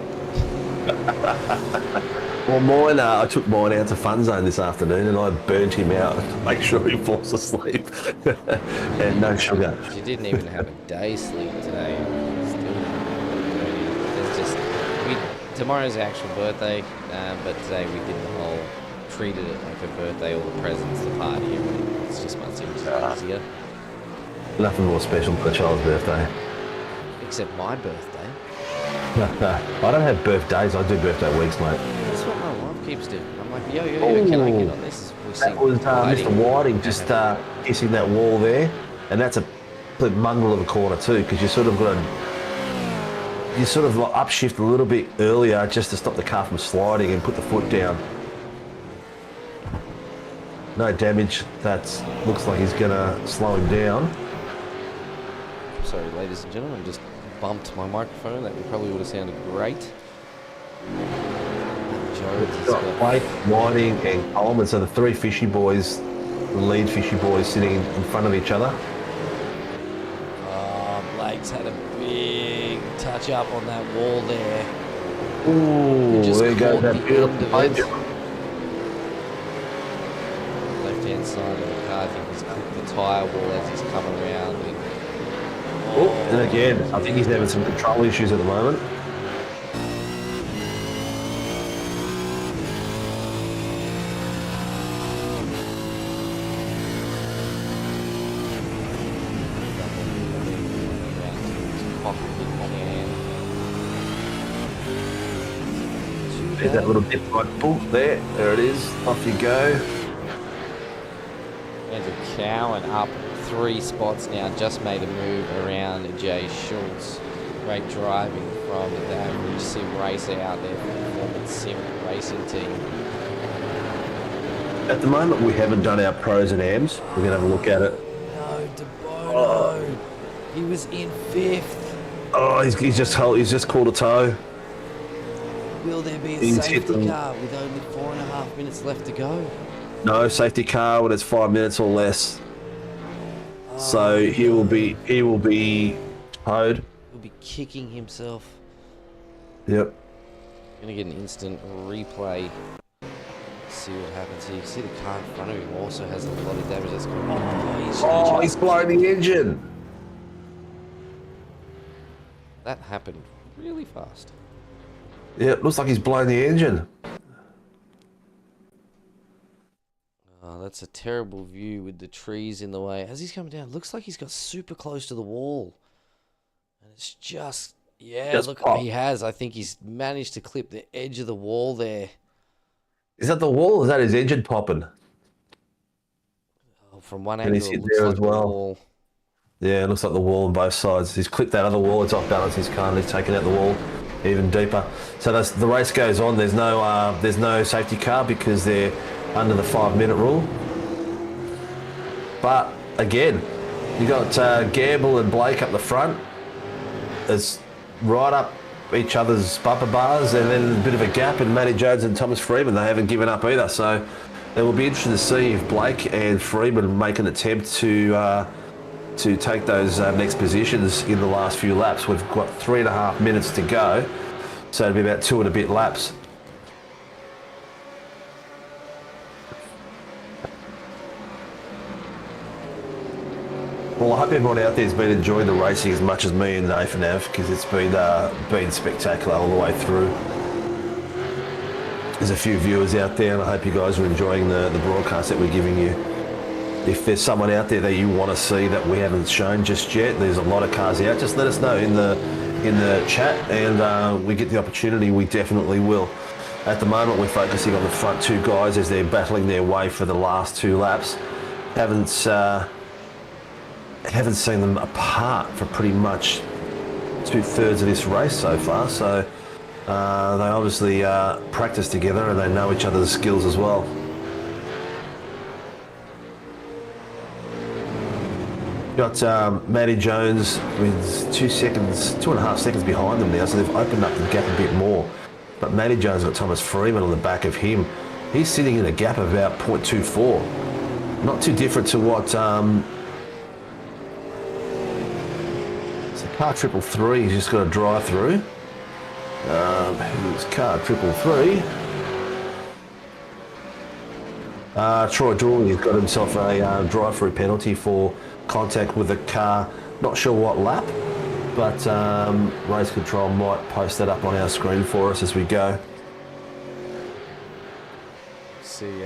Well, mine, I took mine out to Fun Zone this afternoon and I burnt him out to make sure he falls asleep. And no sugar. She didn't even have a day's sleep today. Still burning. There's just tomorrow's her actual birthday, but today we did the whole treated it like a birthday, all the presents, the party, everything. It's just much easier. Nothing more special for a child's birthday. Except my birthday. I don't have birthdays, I do birthday weeks, mate. That's what my wife keeps doing. I'm like, yo, can I get on this? That was Mr. Whiting just kissing that wall there, and that's a complete mongrel of a corner too, because you sort of got to, you sort of like upshift a little bit earlier just to stop the car from sliding and put the foot down. No damage. That looks like he's gonna slow him down. Sorry, ladies and gentlemen, just bumped my microphone. That probably would have sounded great. We've got Blake, Whiting and Coleman, so the three fishy boys, the lead fishy boys sitting in front of each other. Blake's had a big touch up on that wall there. Ooh, there goes that beautiful Podium. Left hand side of the car, I think he's clipped the tyre wall as he's come around. And again, I think he's having some control issues at the moment. There's that little dip right, boom, there it is, off you go. Andrew Cowan up 3 spots now, just made a move around Jay Schultz. Great driving from the average sim racer out there for the Performance Sim Racing team. At the moment, we haven't done our pros and ams. We're going to have a look at it. No, DeBono. He was in 5th. Oh, he's just caught a toe. Will there be a safety car with only 4.5 minutes left to go? No safety car when it's 5 minutes or less. So he will be towed. He'll be kicking himself. Yep. Gonna get an instant replay. See what happens here. You see the car in front of him also has a lot of damage. That's going. He's blowing the engine. That happened really fast. Yeah, it looks like he's blown the engine. Oh, that's a terrible view with the trees in the way. As he's coming down, looks like he's got super close to the wall. And it's just, look, he has. I think he's managed to clip the edge of the wall there. Is that the wall or is that his engine popping? Oh, from one angle, it looks there like as well. the wall. Yeah, it looks like the wall on both sides. He's clipped that other wall. It's off balance. His car and he's taken out the wall even deeper. So the race goes on. There's no safety car because they're under the 5-minute rule. But again, you got Gamble and Blake up the front. It's right up each other's bumper bars, and then a bit of a gap in Matty Jones and Thomas Freeman. They haven't given up either. So it will be interesting to see if Blake and Freeman make an attempt to take those next positions in the last few laps. We've got 3.5 minutes to go, so it'll be about 2 and a bit laps. Well, I hope everyone out there has been enjoying the racing as much as me and Nathan have, because it's been spectacular all the way through. There's a few viewers out there, and I hope you guys are enjoying the broadcast that we're giving you. If there's someone out there that you want to see that we haven't shown just yet, there's a lot of cars out. Just let us know in the chat, and we get the opportunity, we definitely will. At the moment, we're focusing on the front 2 guys as they're battling their way for the last 2 laps. Haven't seen them apart for pretty much 2/3 of this race so far. So they obviously practice together and they know each other's skills as well. Got Matty Jones with 2.5 seconds behind them now, so they've opened up the gap a bit more. But Matty Jones got Thomas Freeman on the back of him. He's sitting in a gap of about 0.24. Not too different to what car 333, he's just got a drive through. Who's car 333? Troy Dooley has got himself a drive-through penalty for contact with the car. Not sure what lap, but race control might post that up on our screen for us as we go. See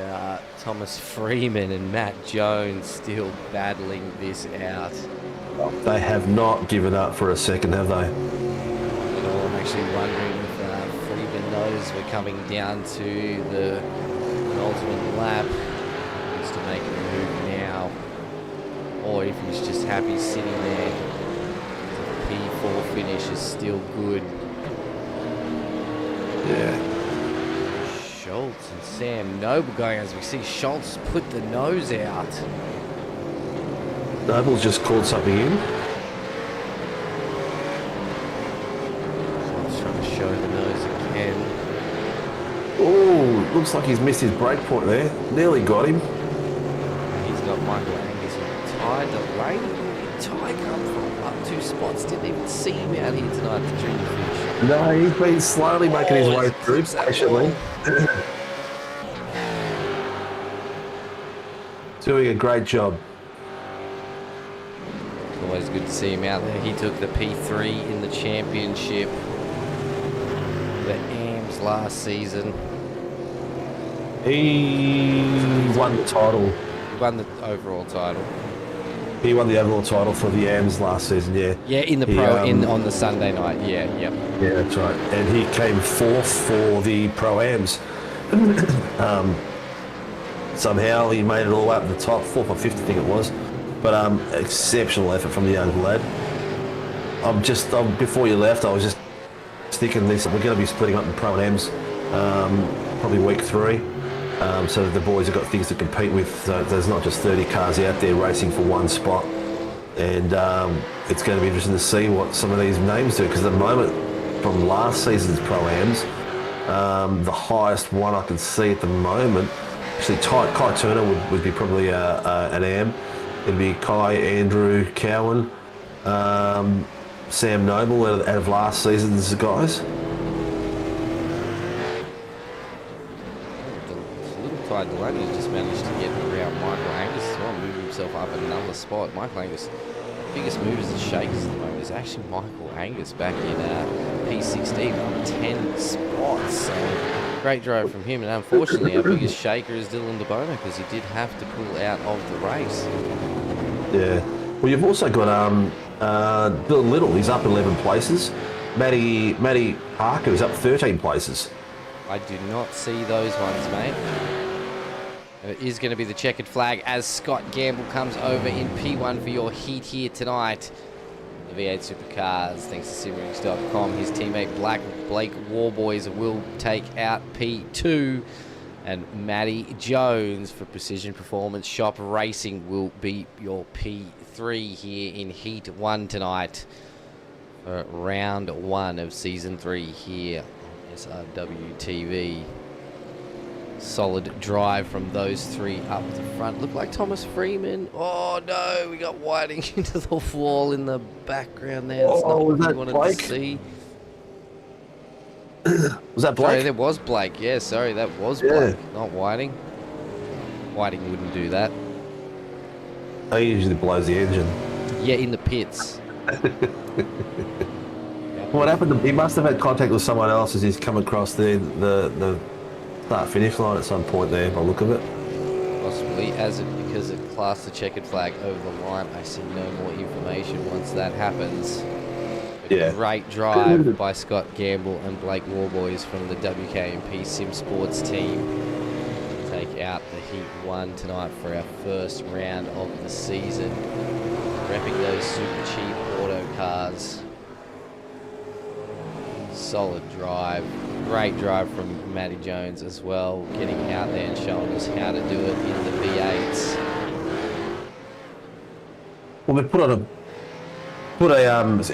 Thomas Freeman and Matt Jones still battling this out. They have not given up for a second, have they? You know, I'm actually wondering if Freeman knows we're coming down to the penultimate lap. He needs to make a move now. Or if he's just happy sitting there. The P4 finish is still good. Yeah. Schultz and Sam Noble going as we see Schultz put the nose out. Noble's just called something in. Schultz trying to show the nose again. Oh, looks like he's missed his break point there. Nearly got him. He's got Michael Angus in tied the lane. Ty come from up 2 spots. Didn't even see him out here tonight at the junior finish. No, he's been slowly making his way through patiently. Doing a great job. Always good to see him out there. He took the P3 in the championship. The AMS last season. He won the title. He won the overall title. He won the overall title for the AMS last season, yeah. Yeah, in the on the Sunday night. Yeah, yep. Yeah, that's right. And he came 4th for the Pro-Ams. Somehow he made it all up at the top, 4th or 5th, I think it was. But exceptional effort from the young lad. Before you left, I was just thinking this. We're going to be splitting up in Pro-Ams probably week 3. So that the boys have got things to compete with. So there's not just 30 cars out there racing for one spot. And it's going to be interesting to see what some of these names do, because at the moment, from last season's Pro-Ams, the highest one I can see at the moment, actually Kai Turner would be probably an AM. It'd be Kai, Andrew, Cowan, Sam Noble out of last season's guys. Ty Delaney just managed to get around Michael Angus as well, move himself up another spot. Michael Angus, biggest movers and shakers at the moment is actually Michael Angus back in P16 on 10 spots. So great drive from him, and unfortunately our biggest shaker is Dylan DeBona because he did have to pull out of the race. Yeah. Well, you've also got Bill Little. He's up 11 places. Matty Parker is up 13 places. I do not see those ones, mate. It is going to be the checkered flag as Scott Gamble comes over in P1 for your heat here tonight. The V8 Supercars, thanks to SimRigs.com. His teammate Blake Warboys will take out P2. And Matty Jones for Precision Performance Shop Racing will be your P3 here in Heat 1 tonight. For round 1 of Season 3 here on SRW TV. Solid drive from those 3 up the front. Look like Thomas Freeman. Oh no, we got Whiting into the wall in the background there. That's not what we wanted Blake? to see. Was that Blake? Sorry, there was Blake. Yeah, sorry, that was Blake, not Whiting. Whiting wouldn't do that. He usually blows the engine. Yeah, in the pits. What happened? He must have had contact with someone else as he's come across the start-finish line at some point there, by the look of it. Possibly, because it classed the checkered flag over the line. I see no more information once that happens. But Yeah. great drive by Scott Gamble and Blake Warboys from the WKMP Sim Sports team. Take out the Heat 1 tonight for our first round of the season. Repping those super cheap auto cars. Solid drive. Great drive from Matty Jones as well, getting out there and showing us how to do it in the V8s. Well, they put a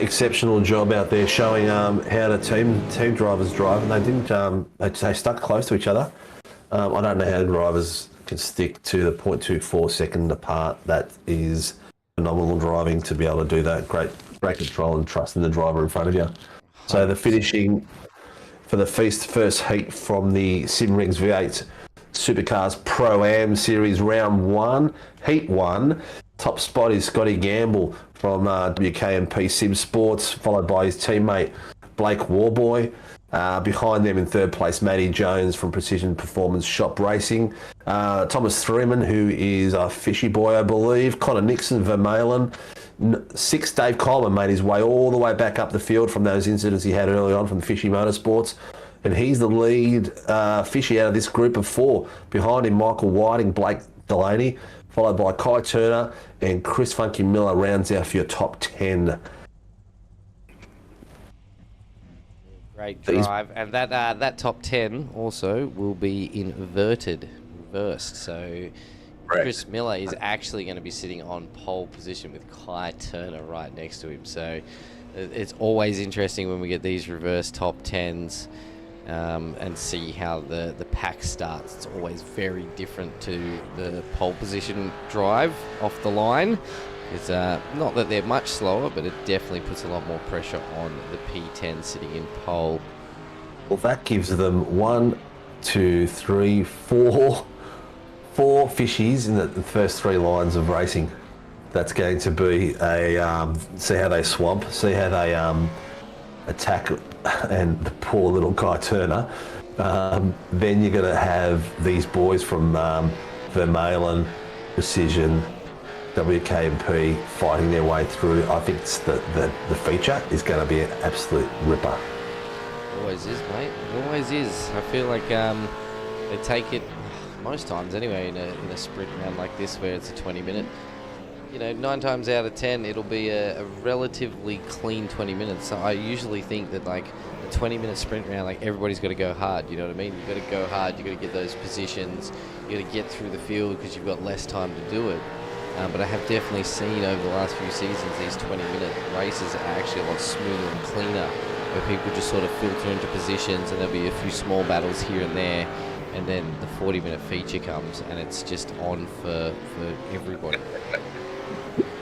exceptional job out there showing how the team drivers drive, and they didn't. They stuck close to each other. I don't know how the drivers can stick to the 0.24 second apart. That is phenomenal driving to be able to do that. Great brake control and trusting the driver in front of you. So the finishing for the first heat from the Simrings V8 Supercars ProAm Series Round 1, Heat 1. Top spot is Scotty Gamble from WKMP Sim Sports, followed by his teammate Blake Warboy. Behind them in third place, Matty Jones from Precision Performance Shop Racing. Thomas Threeman, who is a ShiBBy, I believe. Connor Nixon, Vermeulen. 6, Dave Coleman made his way all the way back up the field from those incidents he had early on from Fishy Motorsports. And he's the lead Fishy out of this group of 4. Behind him, Michael Whiting, Blake Delaney, followed by Kai Turner and Chris Funky Miller rounds out for your top 10. Great drive, and that top 10 also will be reversed. So Chris Miller is actually going to be sitting on pole position with Kai Turner right next to him. So it's always interesting when we get these reverse top 10s and see how the pack starts. It's always very different to the pole position drive off the line. It's not that they're much slower, but it definitely puts a lot more pressure on the P10 sitting in pole. Well, that gives them 4 fishies in the first 3 lines of racing. That's going to be a see how they swamp, see how they attack, and the poor little Kai Turner. Then you're going to have these boys from Vermeulen, Precision, WKMP fighting their way through. I think it's the feature is going to be an absolute ripper. Always is, mate. It always is. I feel like they take it most times anyway in a sprint round like this where it's a 20-minute. 9 times out of 10 it'll be a relatively clean 20 minutes. So I usually think that like a 20-minute sprint round, like everybody's got to go hard. You know what I mean? You got to go hard. You got to get those positions. You got to get through the field because you've got less time to do it. But I have definitely seen over the last few seasons these 20-minute races are actually a lot smoother and cleaner, where people just sort of filter into positions and there'll be a few small battles here and there, and then the 40-minute feature comes and it's just on for everybody.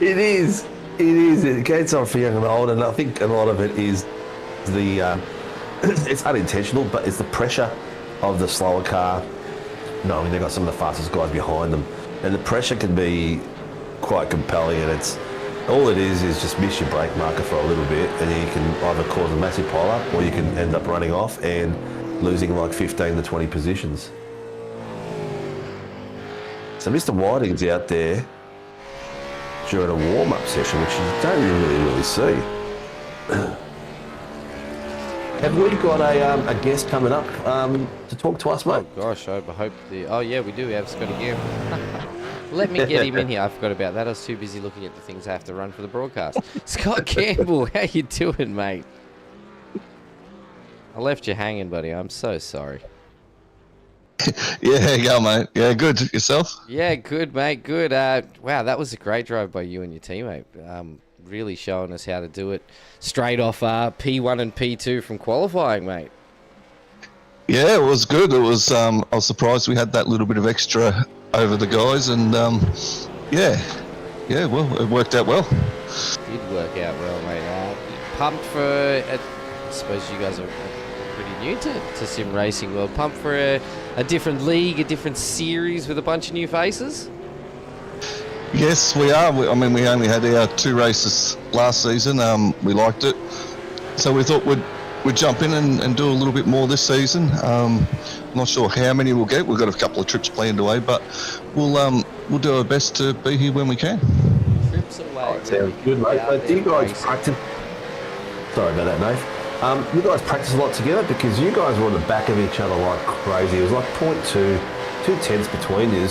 It is. It gets on for young and old, and I think a lot of it is the it's unintentional, but it's the pressure of the slower car knowing they've got some of the fastest guys behind them, and the pressure can be quite compelling, and it's all it is just miss your brake marker for a little bit, and you can either cause a massive pile-up or you can end up running off and losing like 15 to 20 positions. So Mr. Whiting's out there during a warm-up session, which you don't really see. Have we got a guest coming up to talk to us, mate? Oh gosh, I hope oh yeah, we do. We have Scotty Gamble. Let me get him in here. I forgot about that. I was too busy looking at the things I have to run for the broadcast. Scott Gamble, how you doing, mate? I left you hanging, buddy. I'm so sorry. Yeah, there you go, mate. Yeah, good. Yourself? Yeah, good, mate. Good. Wow, that was a great drive by you and your teammate. Really showing us how to do it straight off P1 and P2 from qualifying, mate. Yeah, it was good. It was. I was surprised we had that little bit of extra over the guys, and yeah. Well, it worked out well. It did work out well, mate. Pumped for. I suppose you guys are pretty new to sim racing world. Pumped for a different league, a different series with a bunch of new faces. Yes, we are. I mean, we only had our 2 races last season. We liked it, so we thought we'd jump in and do a little bit more this season. Not sure how many we'll get. We've got a couple of trips planned away, but we'll do our best to be here when we can. Trips away. Sounds good, mate. Do you guys practice? Sorry about that, Nate. You guys practice a lot together because you guys were on the back of each other like crazy. It was like 2 tenths between you.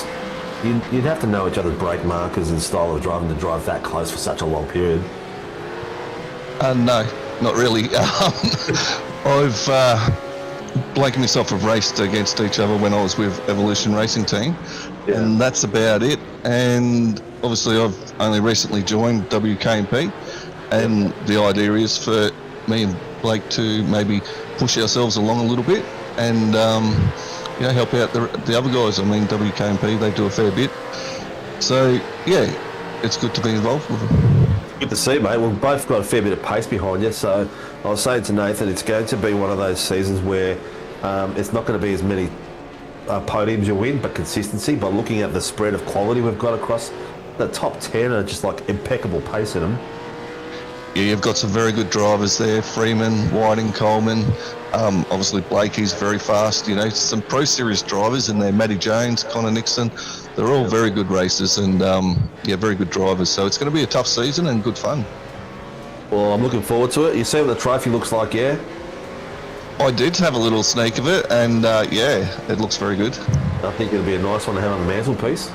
You'd have to know each other's brake markers and style of driving to drive that close for such a long period. No, not really. Blake and myself have raced against each other when I was with Evolution Racing Team, and that's about it. And obviously I've only recently joined WKMP, and the idea is for me and Blake to maybe push ourselves along a little bit and help out the other guys. I mean, WKMP, they do a fair bit. So, yeah, it's good to be involved with them. Good to see, mate. We've both got a fair bit of pace behind you. So I was saying to Nathan, it's going to be one of those seasons where it's not going to be as many podiums you win, but consistency. But looking at the spread of quality we've got across the top 10 are just like impeccable pace in them. Yeah, you've got some very good drivers there. Freeman, Whiting, Coleman. Obviously, Blakey's very fast. You know, some Pro Series drivers in there. Matty Jones, Connor Nixon. They're all very good racers and, very good drivers. So it's going to be a tough season and good fun. Well, I'm looking forward to it. You see what the trophy looks like, yeah? I did have a little sneak of it, and it looks very good. I think it'll be a nice one to have on the mantelpiece.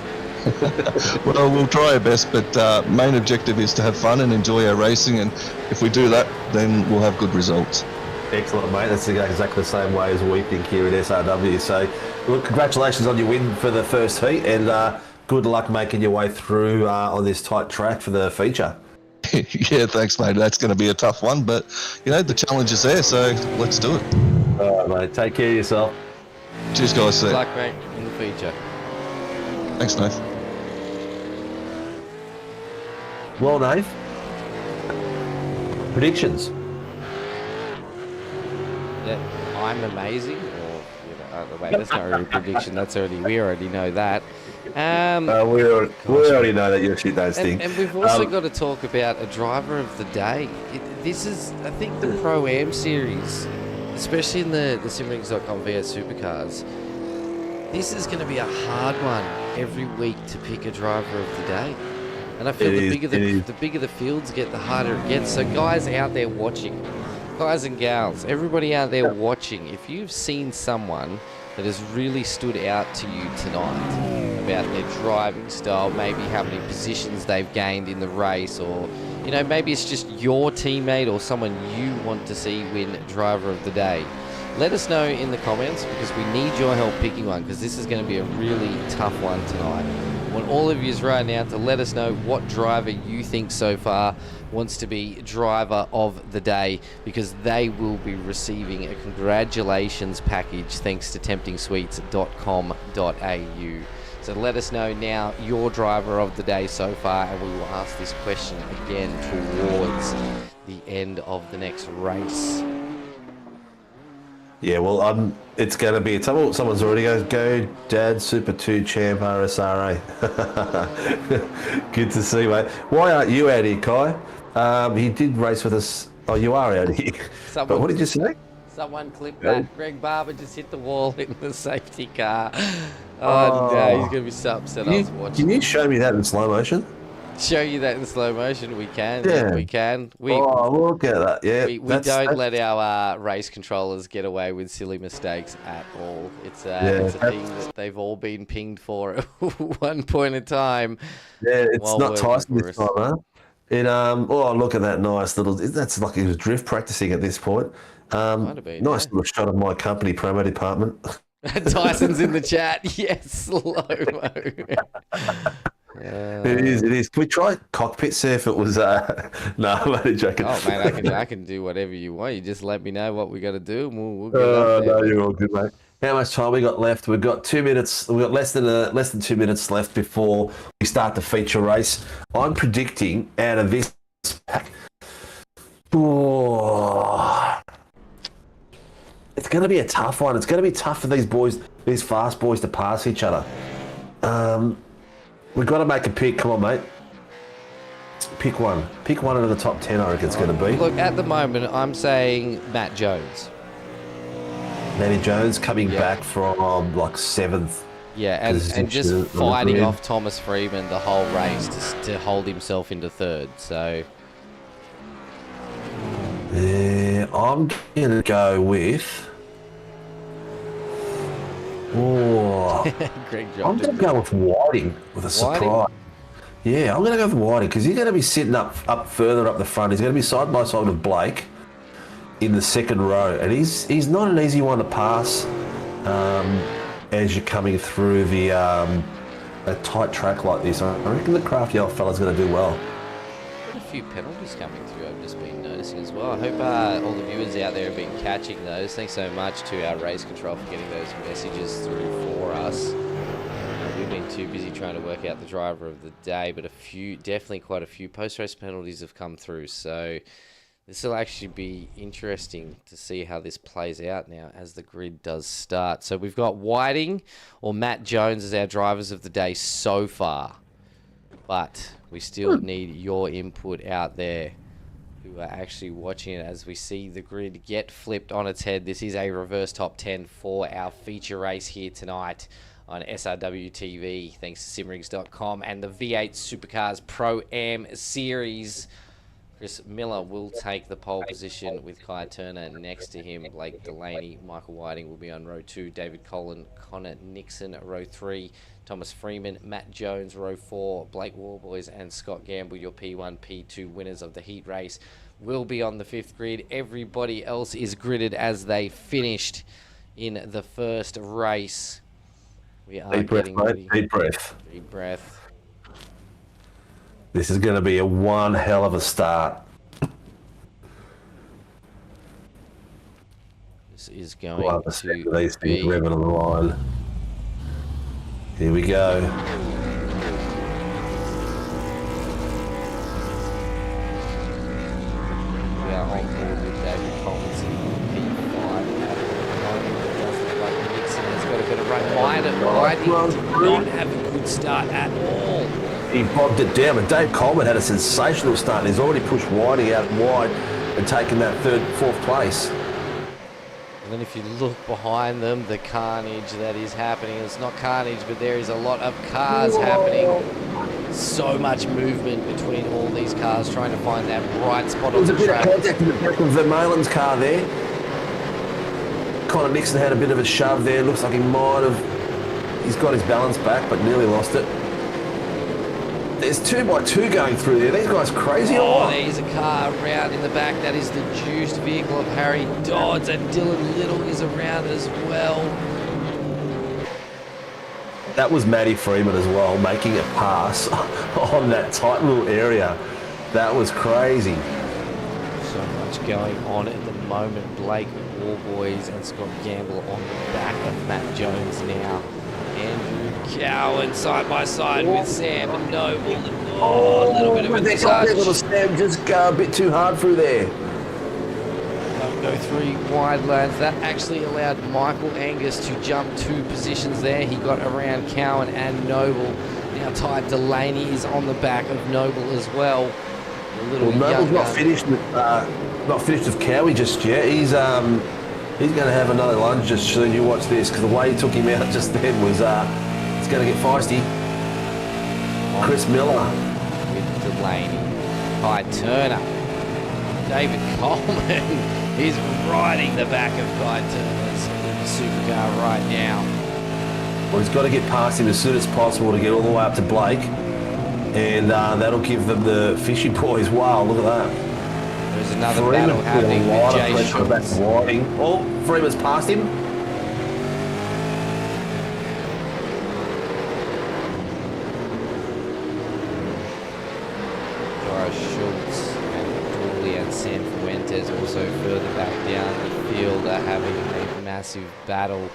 Well, we'll try our best, but main objective is to have fun and enjoy our racing, and if we do that, then we'll have good results. Excellent, mate. That's exactly the same way as we think here at SRW. So, look, congratulations on your win for the first heat, and good luck making your way through on this tight track for the feature. Yeah, thanks, mate. That's going to be a tough one, but, the challenge is there, so let's do it. All right, mate. Take care of yourself. Cheers, guys. See Good ya. luck, mate, in the feature. Thanks, Nath. Well, Nate. Predictions. Yeah, I'm amazing. Or, wait, that's not really a prediction. We already know that. We already know that you're shit those things. And we've also got to talk about a driver of the day. This is, I think, the Pro-Am series, especially in the simrings.com V8 Supercars. This is going to be a hard one every week to pick a driver of the day. And I feel the bigger the fields get, the harder it gets. So guys out there watching, guys and gals, everybody out there watching, if you've seen someone that has really stood out to you tonight about their driving style, maybe how many positions they've gained in the race, or maybe it's just your teammate or someone you want to see win driver of the day, let us know in the comments, because we need your help picking one, because this is going to be a really tough one tonight. I want all of you right now to let us know what driver you think so far wants to be driver of the day, because they will be receiving a congratulations package thanks to temptingsweets.com.au. So let us know now your driver of the day so far, and we will ask this question again towards the end of the next race. Yeah, well, it's going to be trouble. Someone's already go Dad Super 2 Champ RSRA. Good to see, mate. Why aren't you out here, Kai? He did race with us. Oh, you are out here. But what did you say? Someone clip that. Greg Barber just hit the wall in the safety car. Oh, no, he's going to be so upset. I was watching. Can you show me that in slow motion? Show you that in slow motion? We can. Yeah. We can. Look at that. Yeah. We don't let our race controllers get away with silly mistakes at all. It's a thing that they've all been pinged for at one point in time. Yeah, it's not Tyson this time, huh? Look at that nice little. That's like he was drift practicing at this point. Might have been, nice little shot of my company promo department. Tyson's in the chat. Yes, slow-mo. It is. Can we try cockpit, see if it was... No, I'm only joking. Oh, man, I can do whatever you want. You just let me know what we got to do, and we'll get up there. No, you're all good, mate. How much time we got left? We've got 2 minutes. We've got less than 2 minutes left before we start the feature race. I'm predicting out of this pack... it's going to be a tough one. It's going to be tough for these boys, these fast boys, to pass each other. We've got to make a pick. Come on, mate. Pick one. Pick one out of the top 10, I reckon it's going to be. Look, at the moment, I'm saying Matt Jones. Matty Jones coming back from, like, 7th. Yeah, and just fighting off Thomas Freeman the whole race to hold himself into 3rd, so... Yeah, I'm going to go with... Greg I'm going to go with Whiting with a surprise. Yeah, I'm going to go with Whiting because he's going to be sitting up further up the front. He's going to be side by side with Blake in the 2nd row, and he's not an easy one to pass as you're coming through a tight track like this. I reckon the crafty old fella's going to do well. A few penalties coming through, I've just been noticing as well. I hope all the viewers out there have been catching those. Thanks so much to our race control for getting those messages through for us. We've been too busy trying to work out the driver of the day, but definitely quite a few post-race penalties have come through. So this will actually be interesting to see how this plays out now as the grid does start. So we've got Whiting or Matt Jones as our drivers of the day so far, but we still need your input out there who are actually watching it as we see the grid get flipped on its head. This is a reverse top 10 for our feature race here tonight on SRW TV, thanks to simrigs.com and the V8 Supercars Pro-Am series. Chris Miller will take the pole position with Kai Turner next to him. Blake Delaney, Michael Whiting will be on row 2. David Collin, Connor Nixon, row 3. Thomas Freeman, Matt Jones, row 4. Blake Warboys and Scott Gamble, your P1, P2 winners of the heat race, will be on the 5th grid. Everybody else is gridded as they finished in the first race. We are Deep breath, mate. Deep breath. Deep breath. This is going to be a one hell of a start. This is going Love to these be... things revving on the line. Here we go. We are on board with David Collins in P5 at the moment. It does look like Nixon has got a bit of run. Whiting did not have a good start at all. He bogged it down, but Dave Coleman had a sensational start, and he's already pushed Whiting out wide and taken that fourth place. And then if you look behind them, the carnage that is happening, it's not carnage, but there is a lot of cars happening. So much movement between all these cars trying to find that right spot on the track. There's a bit of contact in the back of Vermeulen's car there. Connor Nixon had a bit of a shove there. Looks like he's got his balance back, but nearly lost it. There's 2x2 going through there. These guys crazy. Oh, there's a car around in the back. That is the juiced vehicle of Harry Dodds, and Dylan Little is around as well. That was Matty Freeman as well, making a pass on that tight little area. That was crazy. So much going on at the moment. Blake Warboys and Scott Gamble on the back of Matt Jones now. Andrew Cowan side by side with Sam Noble. Oh, a little bit of a touch. Little Sam just go a bit too hard through there. Don't go 3 wide lanes. That actually allowed Michael Angus to jump 2 positions there. He got around Cowan and Noble. Now Ty Delaney is on the back of Noble as well. Noble's not finished with Cowie just yet. He's going to have another lunge just so you watch this, because the way he took him out just then was it's going to get feisty. Chris Miller with Delaney, Ty Turner, David Coleman is riding the back of Ty Turner's supercar right now. Well, he's got to get past him as soon as possible to get all the way up to Blake, and that'll give them the fishy boys. Wow, look at that. There's another battle happening with Jay Schultz. Oh, Freeman's past him. Schultz and Dooley and San Fuentes also further back down the field are having a massive battle.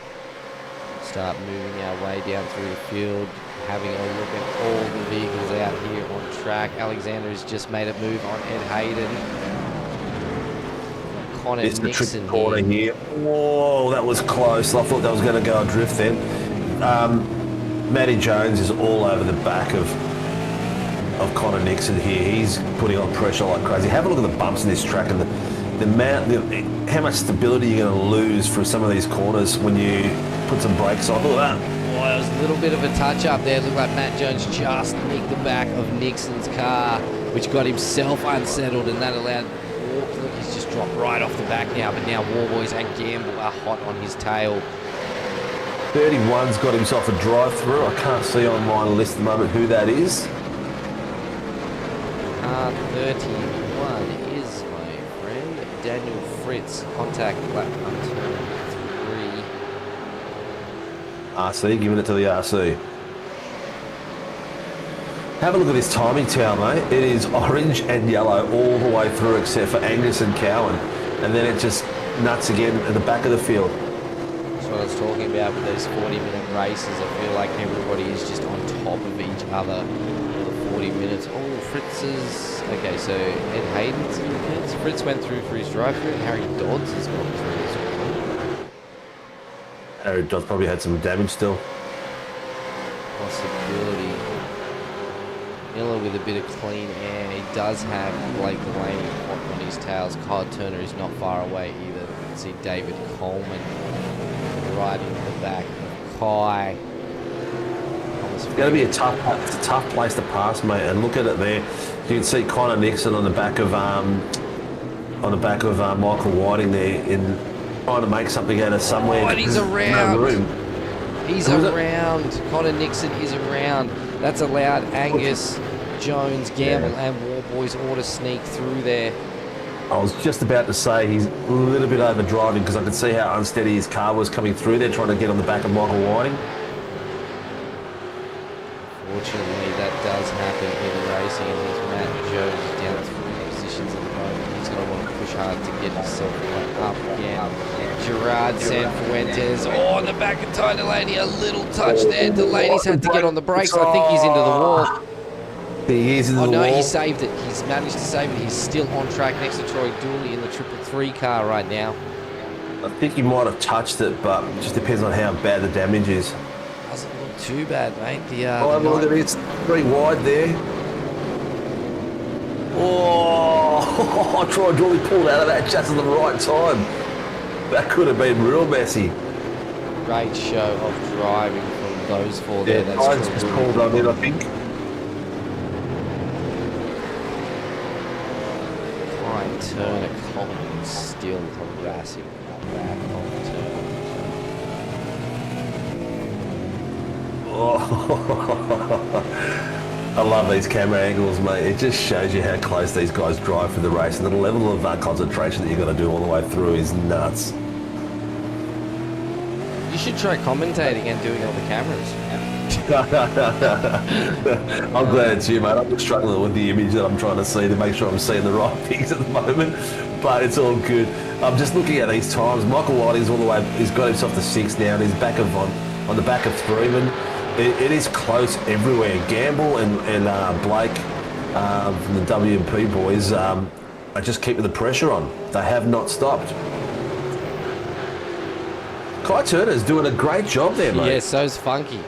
Start moving our way down through the field, having a look at all the vehicles out here on track. Alexander has just made a move on Ed Hayden. Connor It's the Nixon tricky corner here. Whoa, that was close. I thought that was going to go adrift then. Matty Jones is all over the back of Connor Nixon here. He's putting on pressure like crazy. Have a look at the bumps in this track and how much stability you're going to lose through some of these corners when you put some brakes on. Look at that. Well, there was a little bit of a touch up there. It looked like Matt Jones just nicked the back of Nixon's car, which got himself unsettled, and that allowed Look, he's just dropped right off the back now, but now Warboys and Gamble are hot on his tail. 31's got himself a drive-through. I can't see on my list at the moment who that is. 31 is, my friend, Daniel Fritz. Contact lap turn 3. RC, giving it to the RC. Have a look at this timing tower, mate. It is orange and yellow all the way through except for Angus and Cowan. And then it just nuts again at the back of the field. So what I was talking about with those 40-minute races. I feel like everybody is just on top of each other for the 40 minutes. Oh, Fritz's... Okay, so Ed Hayden's in the pits. Fritz went through for his drive-through, and Harry Dodds has gone through as well. Harry Dodds probably had some damage still. Possibility. Miller with a bit of clean air. He does have Blake Delaney hot on his tails. Kyle Turner is not far away either. You can see David Coleman right in the back of Kai. It's going to be a tough place to pass, mate. And look at it there. You can see Connor Nixon on the back of Michael Whiting there, in trying to make something out of somewhere. Oh, and he's around. No room. He's around. Connor Nixon is around. That's allowed Angus, Jones, Gamble, and Warboys all to sneak through there. I was just about to say he's a little bit over driving, because I could see how unsteady his car was coming through there, trying to get on the back of Michael Whiting. Fortunately, that does happen in racing, and there's Matt Jones down through positions at the moment. He's going to want to push hard to get himself up again. Gerard Sanfuentes, on the back of Ty Delaney, a little touch there. Delaney's had to get on the brakes. I think he's into the wall. He is into the wall. wall. He saved it. He's managed to save it. He's still on track next to Troy Dooley in the 333 car right now. I think he might have touched it, but it just depends on how bad the damage is. Doesn't look too bad, mate. Look at this, 3 wide there. Oh, Troy Dooley pulled out of that just at the right time. That could have been real messy. Great show of driving from those four there. Yeah, That's just pulled on it, I think. Klein Turner Collins still harassing back on Turner. Oh, I love these camera angles, mate. It just shows you how close these guys drive for the race, and the level of concentration that you've got to do all the way through is nuts. You should try commentating and doing all the cameras. I'm glad it's you, mate. I'm just struggling with the image that I'm trying to see to make sure I'm seeing the right things at the moment, but it's all good. I'm just looking at these times. Michael Whiting's all the way. He's got himself to 6 now, and he's back of on the back of Freeman. It is close everywhere. Gamble and Blake from the W&P boys are just keeping the pressure on. They have not stopped. Kai Turner's doing a great job there, mate. Yeah, so's Funky.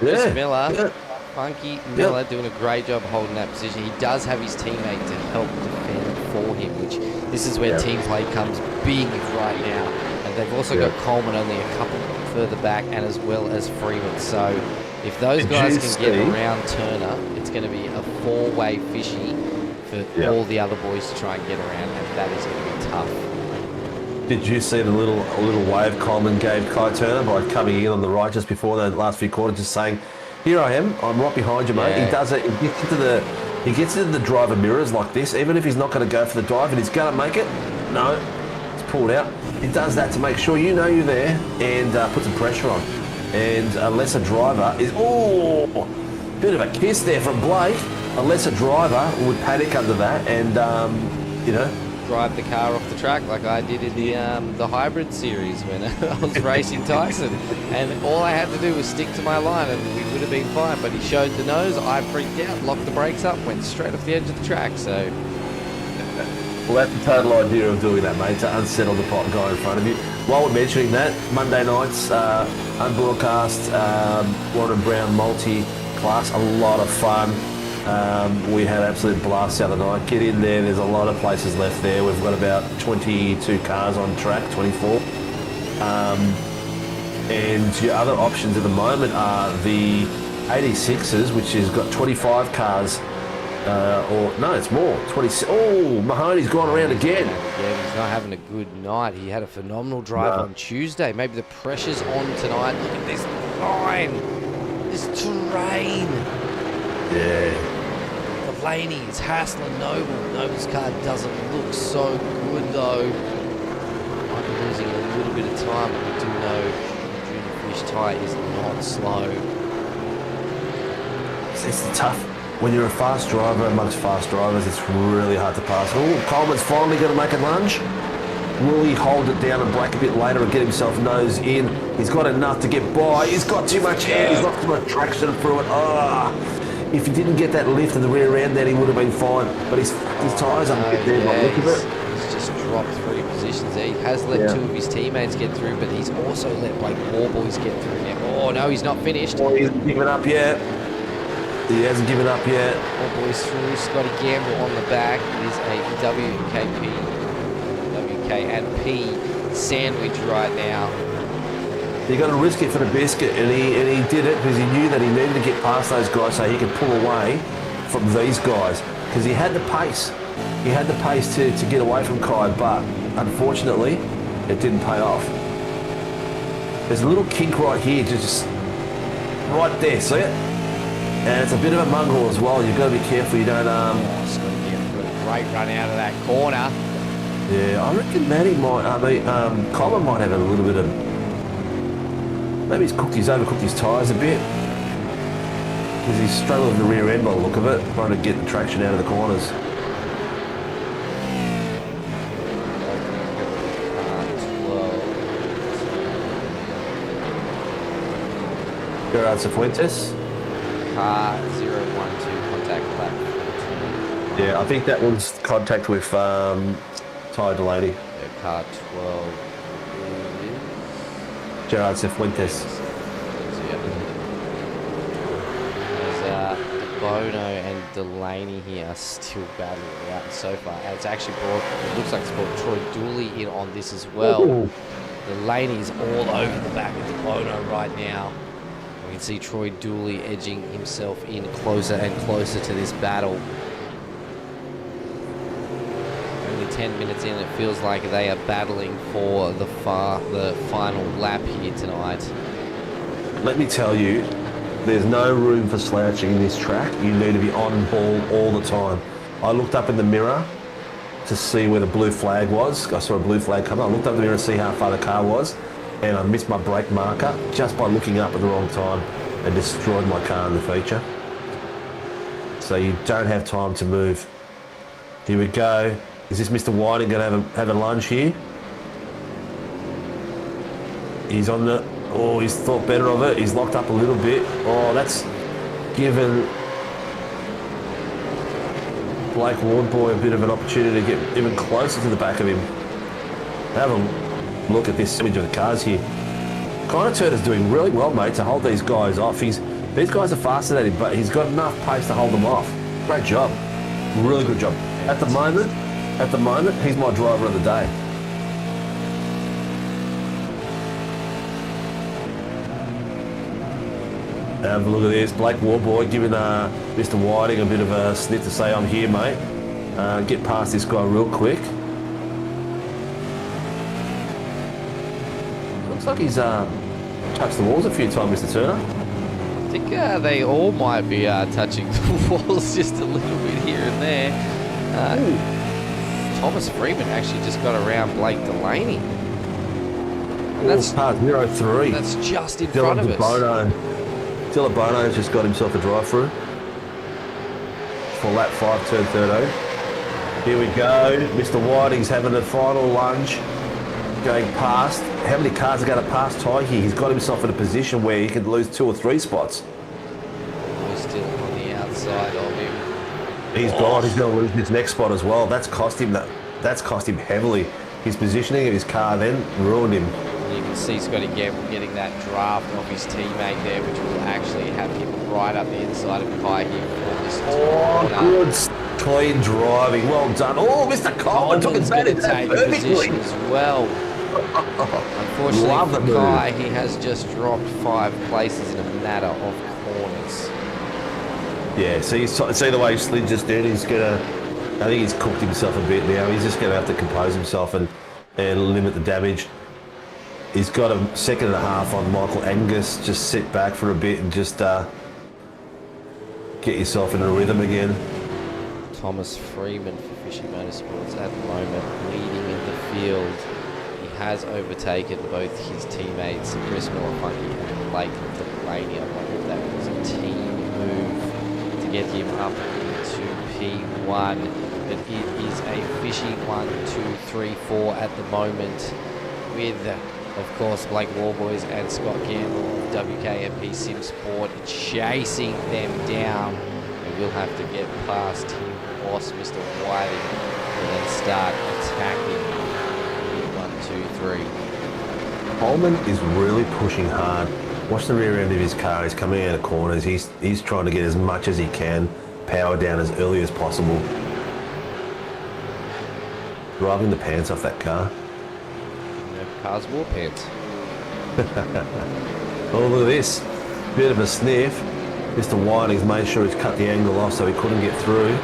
Yeah. Miller. Yeah. Funky Miller doing a great job holding that position. He does have his teammate to help defend for him, which this is where team play comes big right now. And they've also got Coleman only a couple further back, and as well as Freeman. So if those guys can get around Turner, it's going to be a 4-way fishy for all the other boys to try and get around, and that is going to be tough. Did you see the little wave Coleman gave Kai Turner by coming in on the right just before the last few quarters, just saying, "Here I am. I'm right behind you, mate." He does it. He gets into the driver mirrors like this, even if he's not going to go for the dive and he's going to make it. No, it's pulled out. He does that to make sure you know you're there and put some pressure on. And a lesser driver is bit of a kiss there from Blake. A lesser driver would panic under that and drive the car off the track like I did in the hybrid series when I was racing Tyson, and all I had to do was stick to my line and we would have been fine, but he showed the nose. I freaked out, locked the brakes up, went straight off the edge of the track. So well, that's the total idea of doing that, mate, to unsettle the pot guy in front of you. While we're mentioning that, Monday nights, unbroadcast, Warren Brown multi-class, a lot of fun. We had an absolute blast the other night. Get in there, there's a lot of places left there. We've got about 22 cars on track, 24. And your other options at the moment are the 86s, which has got 25 cars. It's more. 20. Oh, Mahoney's gone around again. Yeah, he's not having a good night. He had a phenomenal drive on Tuesday. Maybe the pressure's on tonight. Look at this line, this terrain. Yeah. Delaney is hassling Noble. Noble's car doesn't look so good though. Might be losing a little bit of time, but we do know Junior Fish tyre is not slow. It's tough. When you're a fast driver amongst fast drivers, it's really hard to pass. Oh, Coleman's finally going to make a lunge. Will he hold it down and brake a bit later and get himself nose in? He's got enough to get by. He's got too much air. He's got too much traction through it. If he didn't get that lift in the rear end, then he would have been fine. But his tyres aren't getting there by the look of it. He's just dropped 3 positions there. He has let 2 of his teammates get through, but he's also let Blake Warboys get through now. Oh no, he's not finished. Oh, he hasn't given up yet. He hasn't given up yet. Warboys through. Scotty Gamble on the back. It is a WK&P sandwich right now. You got to risk it for the biscuit, and he did it because he knew that he needed to get past those guys so he could pull away from these guys because he had the pace. He had the pace to get away from Kai, but unfortunately, it didn't pay off. There's a little kink right here, just right there, see it? And it's a bit of a mongrel as well. You've got to be careful you don't. Scotty Gamble got a great run out of that corner. Yeah, I reckon Matty might. Colin might have a little bit of. Maybe he's overcooked his tyres a bit because he's struggling with the rear end by the look of it, trying to get the traction out of the corners. Gerard Cifuentes. Car 012 contact lap. Yeah, I think that was contact with Ty Delaney. Yeah, car 12. Gerard Cifuentes. Bono and Delaney here are still battling out so far. And it's actually brought, it looks like it's brought Troy Dooley in on this as well. Ooh. Delaney's all over the back of the Bono right now. We can see Troy Dooley edging himself in closer and closer to this battle. Only 10 minutes in, it feels like they are battling for the final lap here tonight. Let me tell you, there's no room for slouching in this track. You need to be on ball all the time. I looked up in the mirror to see where the blue flag was. I saw a blue flag come up. I looked up in the mirror to see how far the car was, and I missed my brake marker just by looking up at the wrong time and destroyed my car in the feature. So you don't have time to move. Here we go. Is this Mr. Whiting going to have a lunge here? He's on the... Oh, he's thought better of it. He's locked up a little bit. Oh, that's given Blake Wardboy a bit of an opportunity to get even closer to the back of him. Have a look at this image of the cars here. Turner's doing really well, mate, to hold these guys off. These guys are faster than him, but he's got enough pace to hold them off. Great job. Really good job. At the moment, he's my driver of the day. Have a look at this. Blake Warboy giving Mr. Whiting a bit of a sniff to say, I'm here, mate. Get past this guy real quick. Looks like he's touched the walls a few times, Mr. Turner. I think they all might be touching the walls just a little bit here and there. Thomas Freeman actually just got around Blake Delaney. And that's part 03. That's just in front of us. Dylan Bono's just got himself a drive-through for lap 5, turn 13. Here we go. Mr. Whiting's having a final lunge, going past. How many cars are going to pass Ty here? He's got himself in a position where he could lose 2 or 3 spots. We're still on the outside of him. He's gone. He's going to lose his next spot as well. That's cost him heavily. His positioning of his car then ruined him. You can see Scotty Gamble getting that draft off his teammate there, which will actually have him right up the inside of Kai here for this corner. Good, clean driving. Well done. Oh, Mr. Coleman took his going to take a position as well. Unfortunately for Kai, he has just dropped 5 places in a matter of corners. Yeah, see the way he slid just then. I think he's cooked himself a bit now. He's just going to have to compose himself and limit the damage. He's got a second and a half on Michael Angus. Just sit back for a bit and just get yourself in a rhythm again. Thomas Freeman for Fishy Motorsports at the moment, leading in the field. He has overtaken both his teammates, Chris Miller-Funky and Blake Delaney. I wonder if that was a team move to get him up into P1. but it is a fishy 1, 2, 3, 4 at the moment with, of course, Blake Warboys and Scott Campbell of WKMP Sim Sport chasing them down. And we'll have to get past him, boss, Mr. Whiting, and then start attacking with 1, 2, 3. Coleman is really pushing hard. Watch the rear end of his car. He's coming out of corners. He's trying to get as much as he can, power down as early as possible. Driving the pants off that car. Car's war pants. Oh, look at this. Bit of a sniff. Mr. Whiting's made sure he's cut the angle off so he couldn't get through.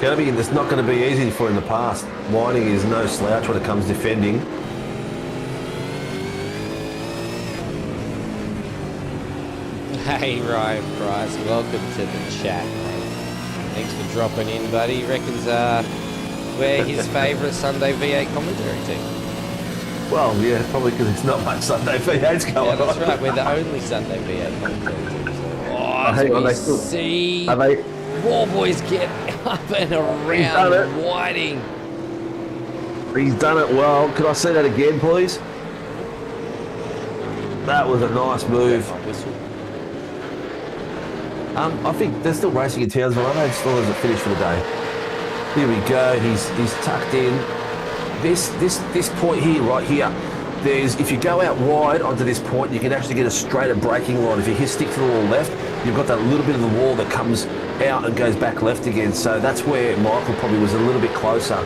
It's not going to be easy for him to pass. Whiting is no slouch when it comes defending. Hey Ryan Price, welcome to the chat, mate. Thanks for dropping in, buddy. Reckons we're his favourite Sunday V8 commentary team. Well, yeah, probably because it's not much Sunday V8's going on. Yeah, that's right. We're the only Sunday V8 commentary team. So, Hang on, we see Warboys get up and around Whiting. He's done it well. Could I see that again, please? That was a nice move. I think they're still racing in Townsville, aren't they? Still hasn't finished for the day. Here we go. He's tucked in. This point here, right here. If you go out wide onto this point, you can actually get a straighter braking line. If you stick to the wall left, you've got that little bit of the wall that comes out and goes back left again. So that's where Michael probably was a little bit closer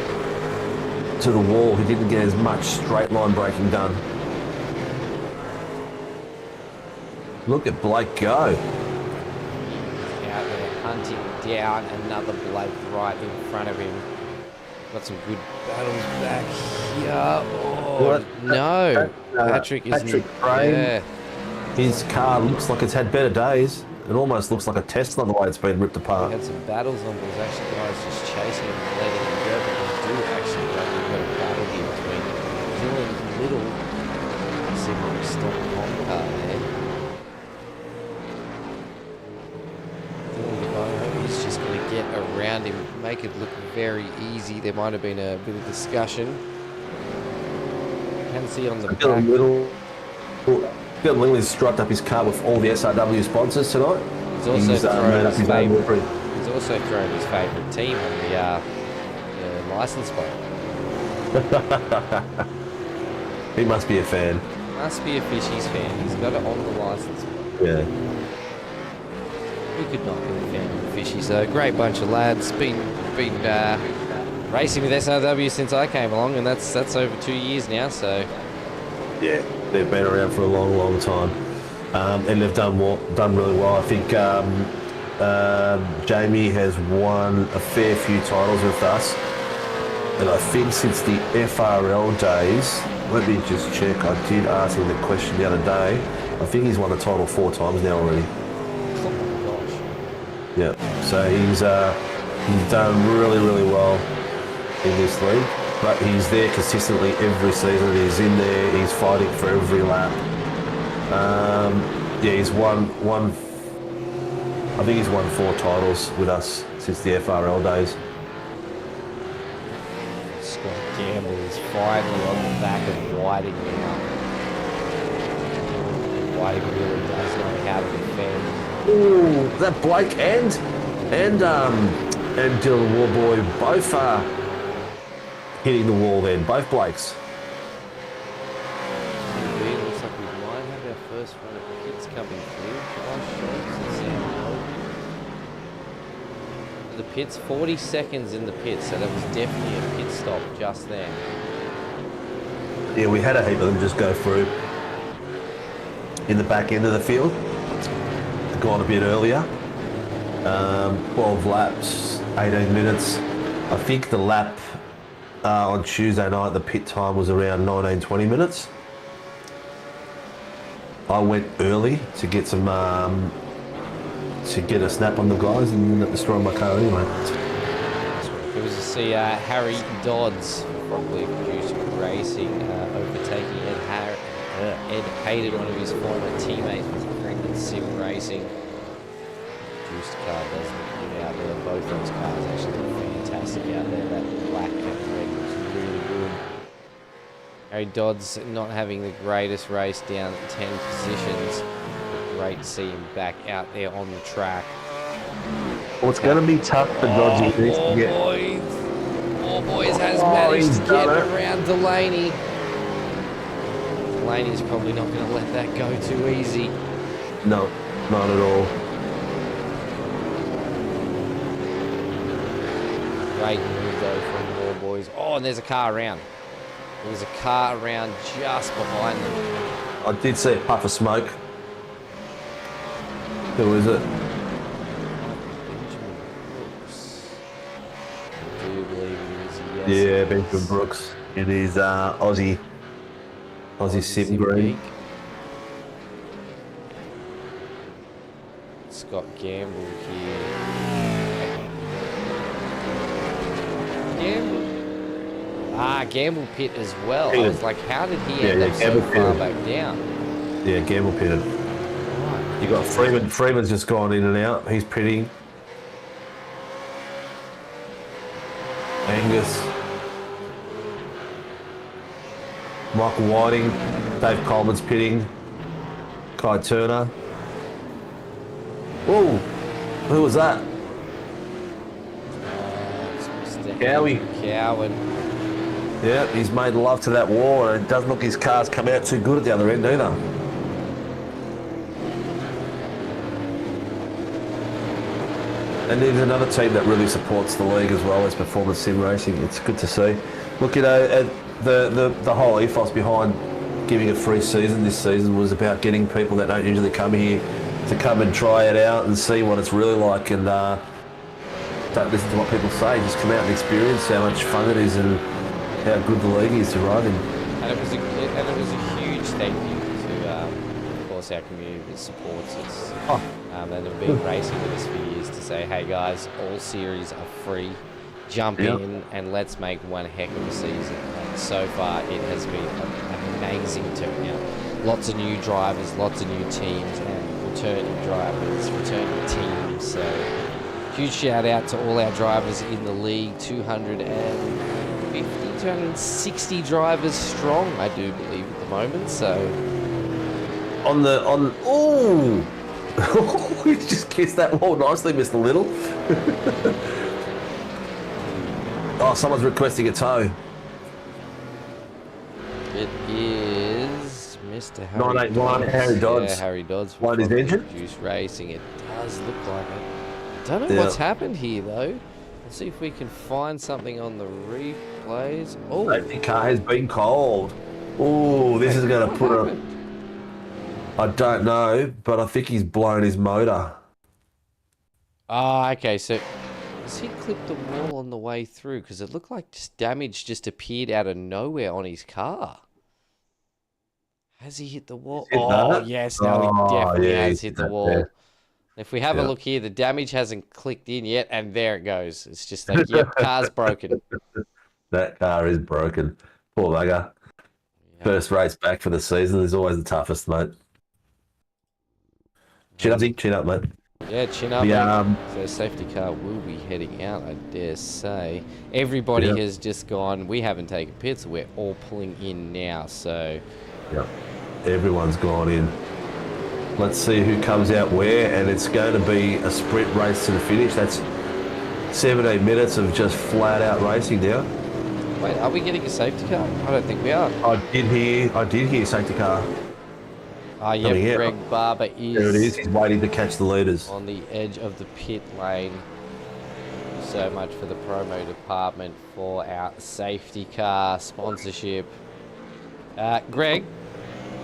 to the wall. He didn't get as much straight line braking done. Look at Blake go. Out there hunting down another Blake right in front of him. Got some good battles back here. Oh, no. Patrick isn't. Yeah. His car looks like it's had better days. It almost looks like a Tesla the way it's been ripped apart. He had some battles on, but there's actually guys just chasing him and letting him go. But they do actually have a bit of battle here between Dylan Little and Simon Stock car there. Dylan Devine, he's just going to get around him, make it look very easy. There might have been a bit of discussion. You can see on the back. Dylan Little striped up his car with all the SRW sponsors tonight. He's also thrown his favourite. He's also thrown his favourite team on the license plate. He must be a fan. Must be a Fishies fan. He's got it on the license plate. Yeah. Who could not be a fan of the Fishies? A great bunch of lads. Been racing with SRW since I came along, and that's over 2 years now. So. Yeah, they've been around for a long, long time, and they've done really well. I think Jamie has won a fair few titles with us, and I think since the FRL days, let me just check. I did ask him the question the other day. I think he's won the title 4 times now already. Oh my gosh. Yeah, so he's done really, really well in this league. But he's there consistently every season. He's in there. He's fighting for every lap. Yeah, he's won. I think he's won 4 titles with us since the FRL days. Scott Campbell is finally on the back of Whiting now. Whiting really does know how to defend. Ooh, that Blake and Dylan Warboy both are hitting the wall then, both Blakes. Looks like we might have our first run of pits coming through. The pits, 40 seconds in the pits, so that was definitely a pit stop just there. Yeah, we had a heap of them just go through in the back end of the field. Gone a bit earlier. 12 laps, 18 minutes. I think the lap on Tuesday night, the pit time was around 19-20 minutes. I went early to get some to get a snap on the guys and ended up destroying my car anyway. It was to see Harry Dodds from Blue Producer Racing overtaking Ed Hayden, one of his former teammates with Brendan Sim Racing. booster car does look good out there. Both those cars actually look fantastic out there. That black and red looks really good. Harry Dodds not having the greatest race down 10 positions. But great to see him back out there on the track. Well, it's going to be tough for Dodgy to get. Boys has managed to get around Delaney. Delaney's probably not going to let that go too easy. No, not at all. Great move though from War Boys. Oh, and there's a car around. There's a car around just behind them. I did see a puff of smoke. Who is it? Benjamin Brooks. I do believe it is, yes. Yeah, Benjamin Brooks. It is Aussie Sim Green. Scott Gamble here. Gamble pit as well. I was like, how did he end up so far back down? Yeah, Gamble pitted. Right. You got Freeman. Freeman's just gone in and out. He's pitting. Angus. Michael Whiting. Dave Coleman's pitting. Kai Turner. Whoa! Who was that? Cowie. Cowan. Yeah, he's made love to that wall, and it doesn't look his car's come out too good at the other end either. And there's another team that really supports the league as well as Performance Sim Racing. It's good to see. Look, you know, the whole ethos behind giving a free season this season was about getting people that don't usually come here to come and try it out and see what it's really like, and don't listen to what people say. Just come out and experience how much fun it is and how good the league is to ride in. And it was a huge thank you to, of course, our community that supports us. And have been racing with us for years to say, hey guys, all series are free. Jump in and let's make one heck of a season. And so far, it has been an amazing turnout. Lots of new drivers, lots of new teams, and returning drivers, returning teams. So huge shout out to all our drivers in the league. 260 drivers strong, I do believe at the moment. So We just kissed that wall nicely, Mr. Little. Oh, someone's requesting a tow. it is Mr. Harry 981 Dodds. Harry Dodds. Yeah, Harry Dodds. Blind his engine? Juice Racing. It does look like it. Don't know what's happened here though. Let's see if we can find something on the replays. Oh, Safety car has been called. Oh, this is going to put a... I don't know, but I think he's blown his motor. Ah, okay. So, has he clipped the wall on the way through? Because it looked like damage just appeared out of nowhere on his car. Has he hit the wall? Oh, yes. No, he definitely has hit the wall. There. If we have a look here, the damage hasn't clicked in yet, and there it goes. It's just like, yep, car's broken. That car is broken. Poor bugger. Yeah. First race back for the season is always the toughest, mate. Chin up, mate. Yeah, chin up. So safety car will be heading out, I dare say. Everybody has just gone. We haven't taken pits. We're all pulling in now. So, everyone's gone in. Let's see who comes out where, and it's going to be a sprint race to the finish. That's 17 minutes of just flat out racing now. Wait, are we getting a safety car? I don't think we are. I did hear safety car. Yeah, Greg Barber is... There it is. He's waiting to catch the leaders. On the edge of the pit lane. So much for the promo department for our safety car sponsorship. Greg,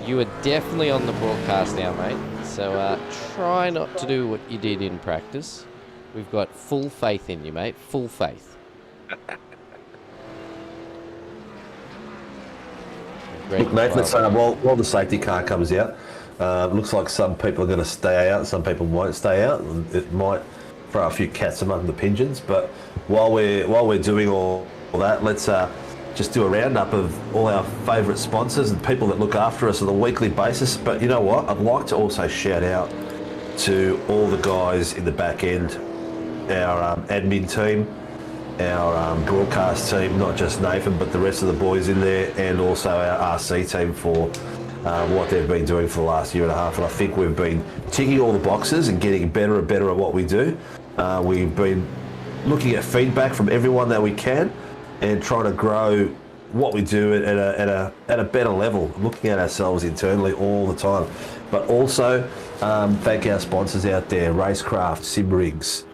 you are definitely on the broadcast now, mate. So try not to do what you did in practice. We've got full faith in you, mate. Full faith. Look, Nathan, let's while the safety car comes out, looks like some people are going to stay out, some people won't stay out. It might throw a few cats among the pigeons. But while we're doing all that, let's just do a roundup of all our favourite sponsors and people that look after us on a weekly basis. But you know what? I'd like to also shout out to all the guys in the back end, our admin team, our broadcast team, not just Nathan, but the rest of the boys in there, and also our RC team for what they've been doing for the last year and a half. And I think we've been ticking all the boxes and getting better and better at what we do. We've been looking at feedback from everyone that we can and trying to grow what we do at a better level, looking at ourselves internally all the time. But also thank our sponsors out there, Racecraft, Simrigs,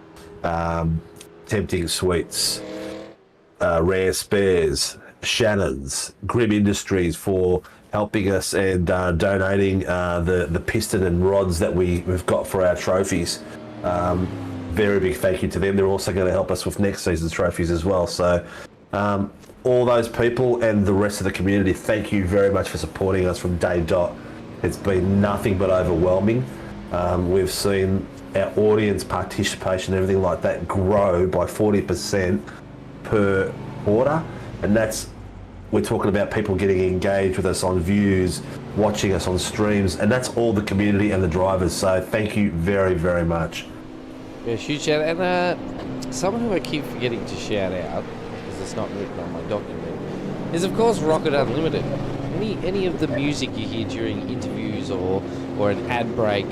Tempting Sweets, Rare Spares, Shannon's, Grim Industries for helping us and donating the piston and rods that we've got for our trophies. Very big thank you to them. They're also going to help us with next season's trophies as well. So all those people and the rest of the community, thank you very much for supporting us from day dot. It's been nothing but overwhelming. We've seen our audience participation, everything like that, grow by 40% per quarter, and we're talking about people getting engaged with us on views, watching us on streams, and that's all the community and the drivers. So thank you very, very much. Yeah, huge shout out. And someone who I keep forgetting to shout out, because it's not written on my document, is of course Rocket Unlimited. Any of the music you hear during interviews or an ad break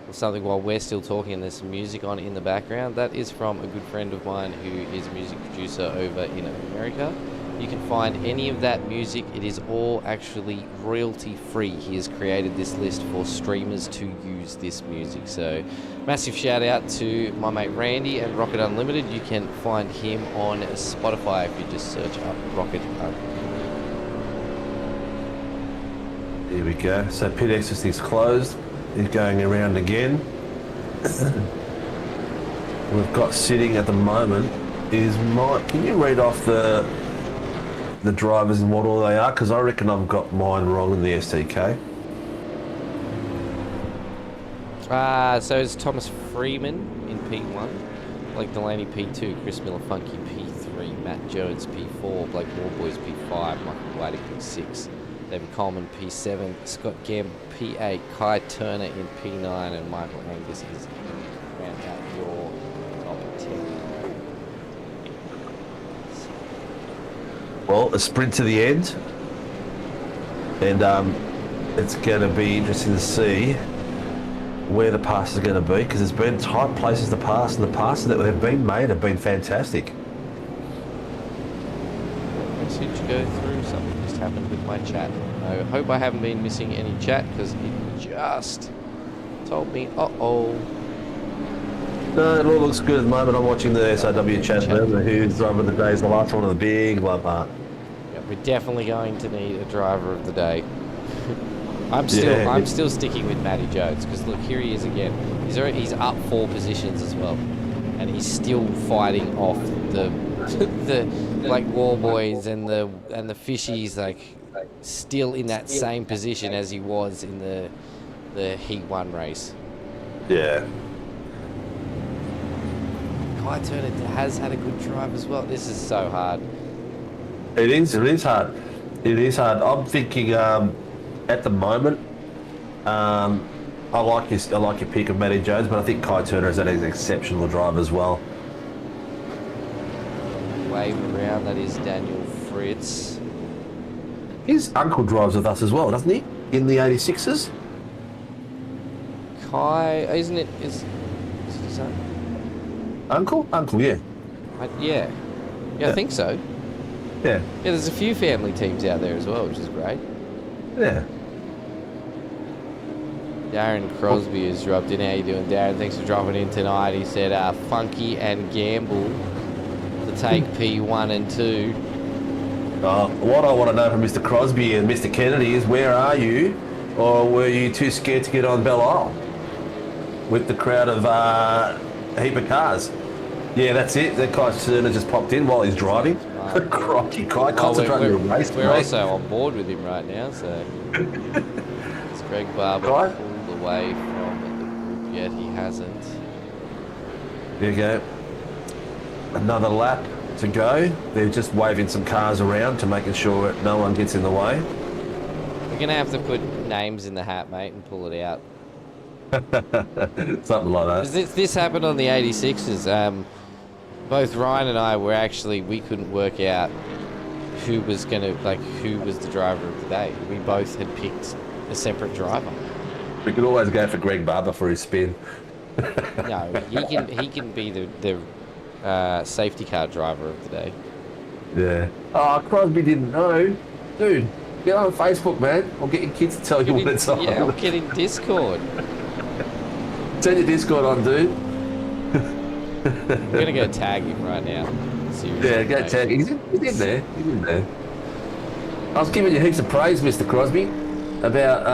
or something while we're still talking and there's some music on in the background, that is from a good friend of mine who is a music producer over in America. You can find any of that music. It is all actually royalty free. He has created this list for streamers to use this music. So massive shout out to my mate Randy and Rocket Unlimited. You can find him on Spotify if you just search up Rocket Unlimited. Here we go. So pit exit is closed. He's going around again. We've got sitting at the moment is Mike. Can you read off the drivers and what all they are? Because I reckon I've got mine wrong in the STK. So it's Thomas Freeman in P1, Blake Delaney P2, Chris Miller Funky P3, Matt Jones P4, Blake Warboys P5, Michael Gladdick P6, David Coleman P7, Scott Gamble P8, Kai Turner in P9, and Michael Angus is round out your top 10. Well, a sprint to the end, and it's going to be interesting to see where the passes are going to be, because there's been tight places to pass, and the passes that have been made have been fantastic. Message go through, something just happened with my chat. I hope I haven't been missing any chat, because it just told me, uh-oh. No, it all looks good at the moment. I'm watching the SRW chat room. Who's driver of the day is the last one of the big, blah, blah. Yeah, we're definitely going to need a driver of the day. I'm still sticking with Matty Jones, because look, here he is again. He's up 4 positions as well, and he's still fighting off the like War Boys and the Fishies, like still in that same position as he was in the Heat 1 race. Yeah. Kai Turner has had a good drive as well. This is so hard. It is hard. It is hard. I'm thinking at the moment, I like your pick of Matty Jones, but I think Kai Turner is an exceptional drive as well. Wave around, that is Daniel Fritz. His uncle drives with us as well, doesn't he? In the 86s? Kai, isn't it? Is it his son? Uncle, yeah. Yeah, I think so. Yeah. Yeah, there's a few family teams out there as well, which is great. Yeah. Darren Crosby has dropped in. How you doing, Darren? Thanks for dropping in tonight. He said Funky and Gamble to take P1 and 2. What I want to know from Mr. Crosby and Mr. Kennedy is, where are you? Or were you too scared to get on Belle Isle with the crowd of a heap of cars? Yeah, that's it. That Kai Turner just popped in while he's driving. Crikey, Kai, concentrating on the race, we're also on board with him right now, so... It's Greg Barber pulled away from the group, yet he hasn't. There you go. Another lap to go. They're just waving some cars around to making sure no one gets in the way. We're going to have to put names in the hat, mate, and pull it out. Something like that. This happened on the 86s. Both Ryan and I were we couldn't work out who was the driver of the day. We both had picked a separate driver. We could always go for Greg Barber for his spin. No, he can be the safety car driver of the day. Yeah. Oh, Crosby didn't know. Dude, get on Facebook, man. I'll get your kids to tell you what it's on. Yeah, I'll get in Discord. Turn your Discord on, dude. I'm going to go tag him right now. Yeah, go tag him. He's in there. He's in there. I was giving you heaps of praise, Mr. Crosby, about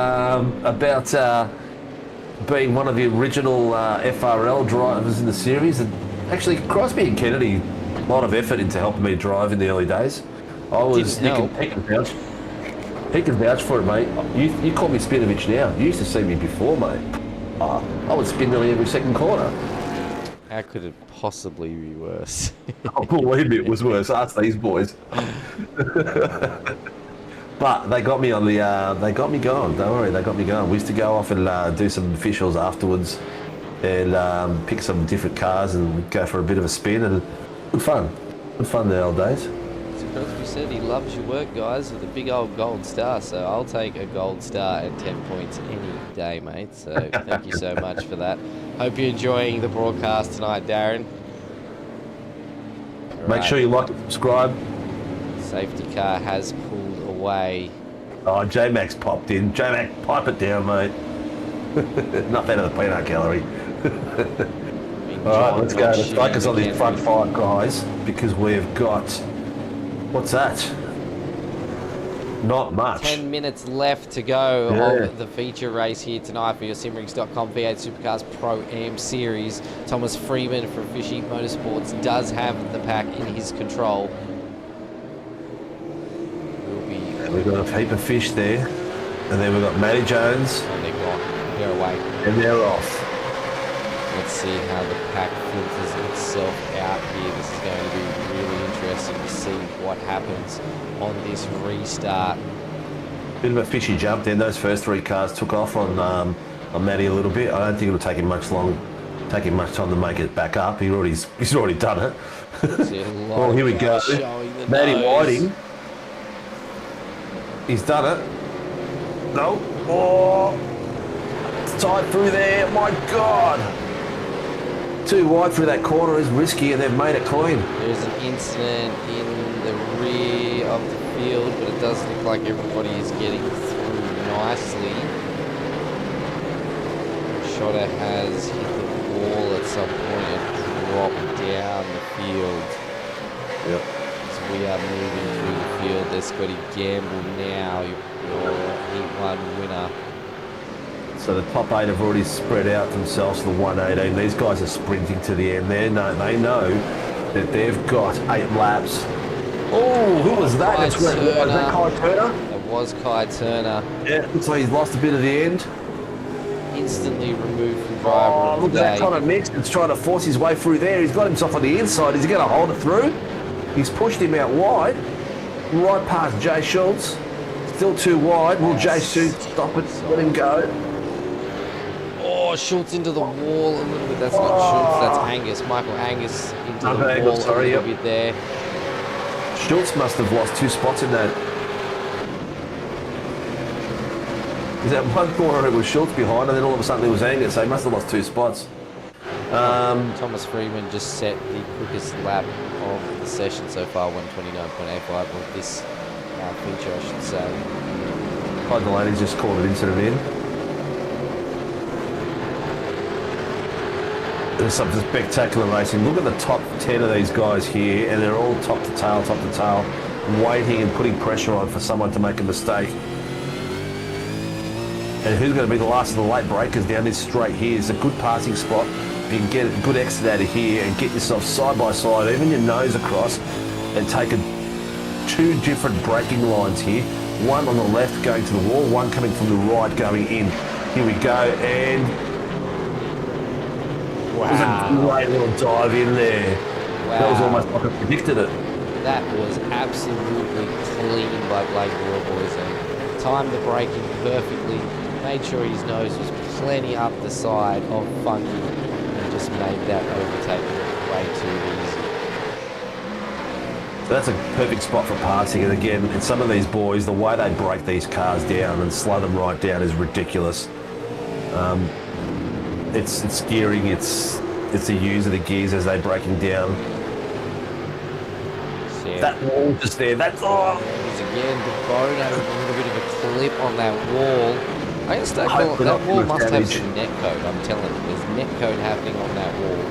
being one of the original FRL drivers in the series. And actually, Crosby and Kennedy, a lot of effort into helping me drive in the early days. I was he can vouch for it, mate. You call me Spinovich now. You used to see me before, mate. I would spin nearly every second corner. How could it possibly be worse? Oh, believe me, it was worse. Ask these boys. But they got me on the. They got me going. Don't worry, they got me going. We used to go off and do some officials afterwards, and pick some different cars and go for a bit of a spin, and good fun. Good fun the old days. So Crosby said he loves your work, guys, with a big old gold star. So I'll take a gold star and 10 points any day, mate. So thank you so much for that. Hope you're enjoying the broadcast tonight, Darren. Make sure you like and subscribe. Safety car has pulled away. Oh, J-Max popped in. J-Max, pipe it down, mate. Not better than peanut gallery. All right, let's go. Let's focus on these front five guys because we've got... What's that? Not much. 10 minutes left to go of the feature race here tonight for your simrigs.com V8 Supercars ProAm series. Thomas Freeman from Fish Eat Motorsports does have the pack in his control. We've got a heap of fish there. And then we've got Matty Jones. And they're gone. They're away. And they're off. Let's see how the pack filters itself out here. This is going to be really interesting to see what happens on this restart. Bit of a fishy jump then. Those first three cars took off on Matty a little bit. I don't think it'll take him much time to make it back up. He's already done it. Well, here we go. Matty Whiting. He's done it. No. Oh, it's tied through there. My God. Too wide through that corner is risky, and they've made it clean. There's an incident in the rear of the field, but it does look like everybody is getting through nicely. Shotter has hit the wall at some point and dropped down the field. Yep. As we are moving through the field, there's Scotty Gamble now, your Heat 1 winner. So the top 8 have already spread out themselves to the 118. These guys are sprinting to the end there. No, they know that they've got 8 laps. Oh, who was that? Was that Kai Turner? That was Kai Turner. Yeah, looks like he's lost a bit of the end. Instantly removed from driver of the look at that day. Connor Mix. It's trying to force his way through there. He's got himself on the inside. Is he going to hold it through? He's pushed him out wide. Right past Jay Schultz. Still too wide. Will Jay Schultz stop it? Let him go. Oh, Schultz into the wall a little bit. That's not Schultz, that's Angus. Michael Angus into the wall a little bit there. Schultz must have lost 2 spots in that. Is that one corner it was Schultz behind, and then all of a sudden it was Angus, so he must have lost 2 spots. Thomas Freeman just set the quickest lap of the session so far, 129.85 of this feature, I should say. Todd Delaney's just called an incident in. There's something spectacular racing. Look at the top 10 of these guys here, and they're all top to tail, waiting and putting pressure on for someone to make a mistake. And who's going to be the last of the late breakers down this straight here? It's a good passing spot. If you can get a good exit out of here and get yourself side by side, even your nose across, and take 2 different braking lines here. One on the left going to the wall, one coming from the right going in. Here we go, and... Wow. It was a great little dive in there. Wow. That was almost like I predicted it. That was absolutely clean by Blake Roy, boys. And timed the braking perfectly. made sure his nose was plenty up the side of Funky and just made that overtake way too easy. So that's a perfect spot for passing. And again, in some of these boys, the way they break these cars down and slow them right down is ridiculous. It's gearing, it's the use of the gears as they're breaking down. So, That wall just there, that's Again, the bone had a little bit of a clip on that wall. I'm going to start calling that wall must have some net code. I'm telling you, there's net code happening on that wall.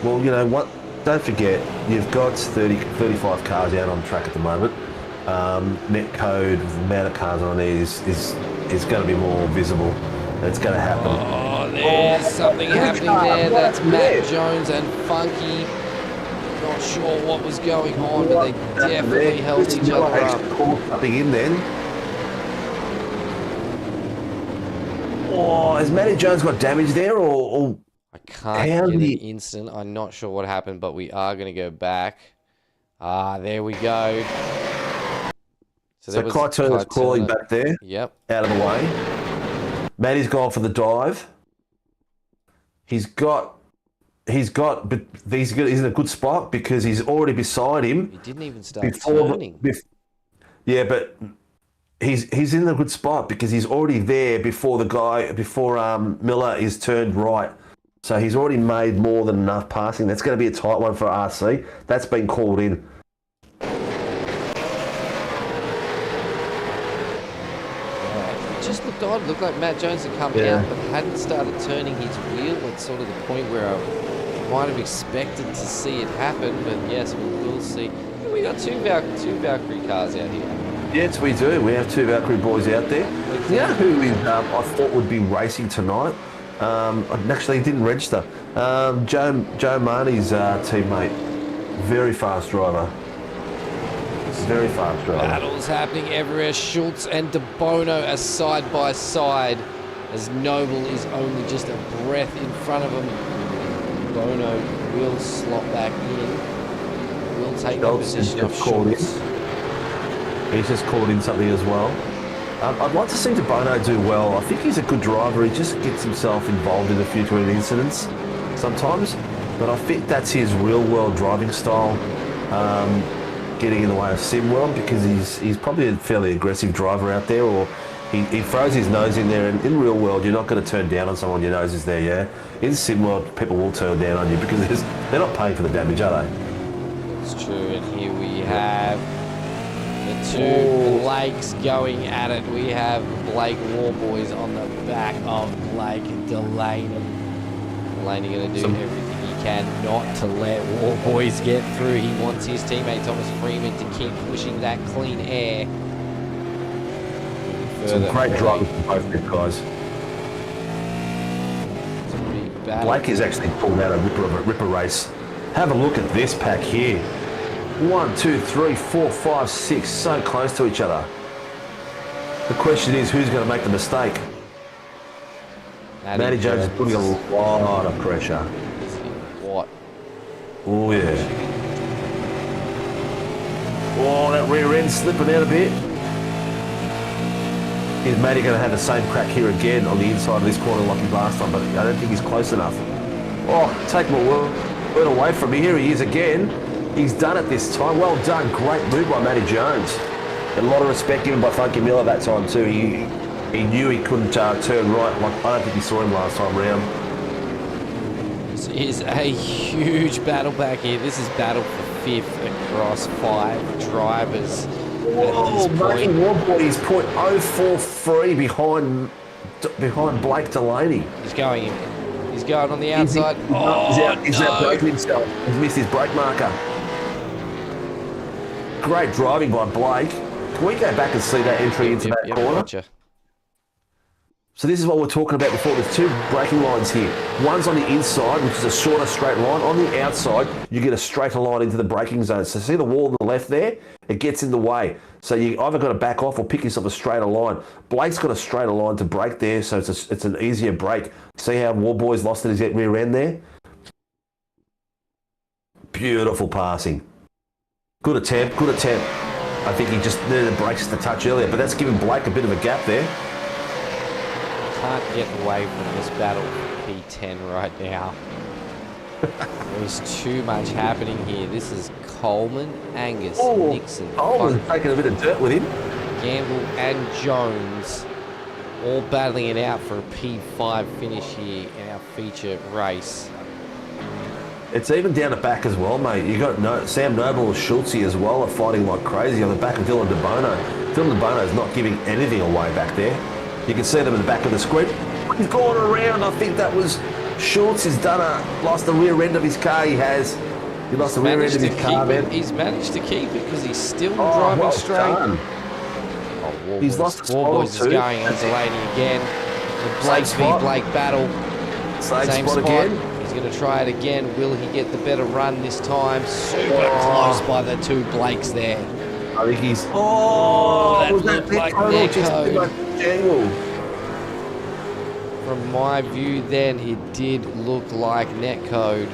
Well, you know what? Don't forget, you've got 35 cars out on track at the moment. Net code, the amount of cars on it is going to be more visible. It's going to happen. Oh, there's something happening there. That's Matt Jones and Funky. Not sure what was going on, but they definitely held each other up. Something in then. Oh, has Matty Jones got damage there, or I can't get an instant. I'm not sure what happened, but we are going to go back. Ah, there we go. So Kai-Turner's crawling back there. Yep. Out of the way. Matty's gone for the dive. He's in a good spot because he's already beside him. He didn't even start turning. Yeah, but he's in a good spot because he's already there before Miller is turned right. So he's already made more than enough passing. That's going to be a tight one for RC. That's been called in. Just looked odd. Looked like Matt Jones had come out, but hadn't started turning his wheel. It's sort of the point where I might have expected to see it happen, but yes, we will see. We got two Valkyrie cars out here. Yes, we do. We have two Valkyrie boys out there. You know who I thought would be racing tonight? Actually, he didn't register. Joe Marnie's teammate. Very fast driver. Very fast driver. Battles happening everywhere. Schultz and De Bono are side by side as Noble is only just a breath in front of him. De Bono will slot back in. Will take the position of Schultz. He's just called in something as well. I'd like to see De Bono do well. I think he's a good driver. He just gets himself involved in a few incidents sometimes. But I think that's his real-world driving style. Getting in the way of SimWorld because he's probably a fairly aggressive driver out there, or he throws his nose in there. And in real world, you're not going to turn down on someone your nose is there. Yeah, in SimWorld, people will turn down on you because they're not paying for the damage, are they? It's true, and here we have the two Blakes going at it. We have Blake Warboys on the back of Blake Delaney. Delaney going to do everything he can not to let Warboys get through. He wants his teammate Thomas Freeman to keep pushing that clean air. Some great driving from both these guys. Blake has actually pulled out a ripper race. Have a look at this pack here. 1, 2, 3, 4, 5, 6, so close to each other. The question is, who's going to make the mistake? Matty Jones is putting a lot of pressure. What? Oh, yeah. Oh, that rear end slipping out a bit. Is Matty going to have the same crack here again on the inside of this corner like he last time? But I don't think he's close enough. Oh, take my word away from me. Here he is again. He's done it this time. Well done. Great move by Matty Jones. A lot of respect given by Funky Miller that time too. He knew he couldn't turn right. Like I don't think he saw him last time round. This is a huge battle back here. This is battle for 5th across 5 drivers. Oh, Marky Warboy's put 0.43 behind Blake Delaney. He's going on the outside. He's out broken himself. He's missed his brake marker. Great driving by Blake. Can we go back and see that entry into that corner? Gotcha. So this is what we're talking about before. There's 2 braking lines here. One's on the inside, which is a shorter straight line. On the outside, you get a straighter line into the braking zone. So see the wall on the left there? It gets in the way. So you either got to back off or pick yourself a straighter line. Blake's got a straighter line to brake there, so it's an easier brake. See how Warboy's lost at his rear end there? Beautiful passing. Good attempt, good attempt. I think he just needed the brakes to touch earlier, but that's giving Blake a bit of a gap there. can't get away from this battle for P10 right now. There's too much happening here. This is Coleman, Angus, Nixon, Coleman's taking a bit of dirt with him. Gamble and Jones all battling it out for a P5 finish here in our feature race. It's even down the back as well, mate. You got Sam Noble and Schultze as well are fighting like crazy on the back of Dylan DeBono. Dylan DeBono is not giving anything away back there. You can see them in the back of the screen. He's gone around. I think that was Schultz has lost the rear end of his car. He lost the rear end of his car, man. He's managed to keep it because he's still driving straight. Done. He's lost the spot is going on Delaney again. The Blake v Blake battle. Same spot again. He's going to try it again. Will he get the better run this time? Super close by the two Blakes there. I think he's... that was looked like netcode. From my view then, it did look like netcode.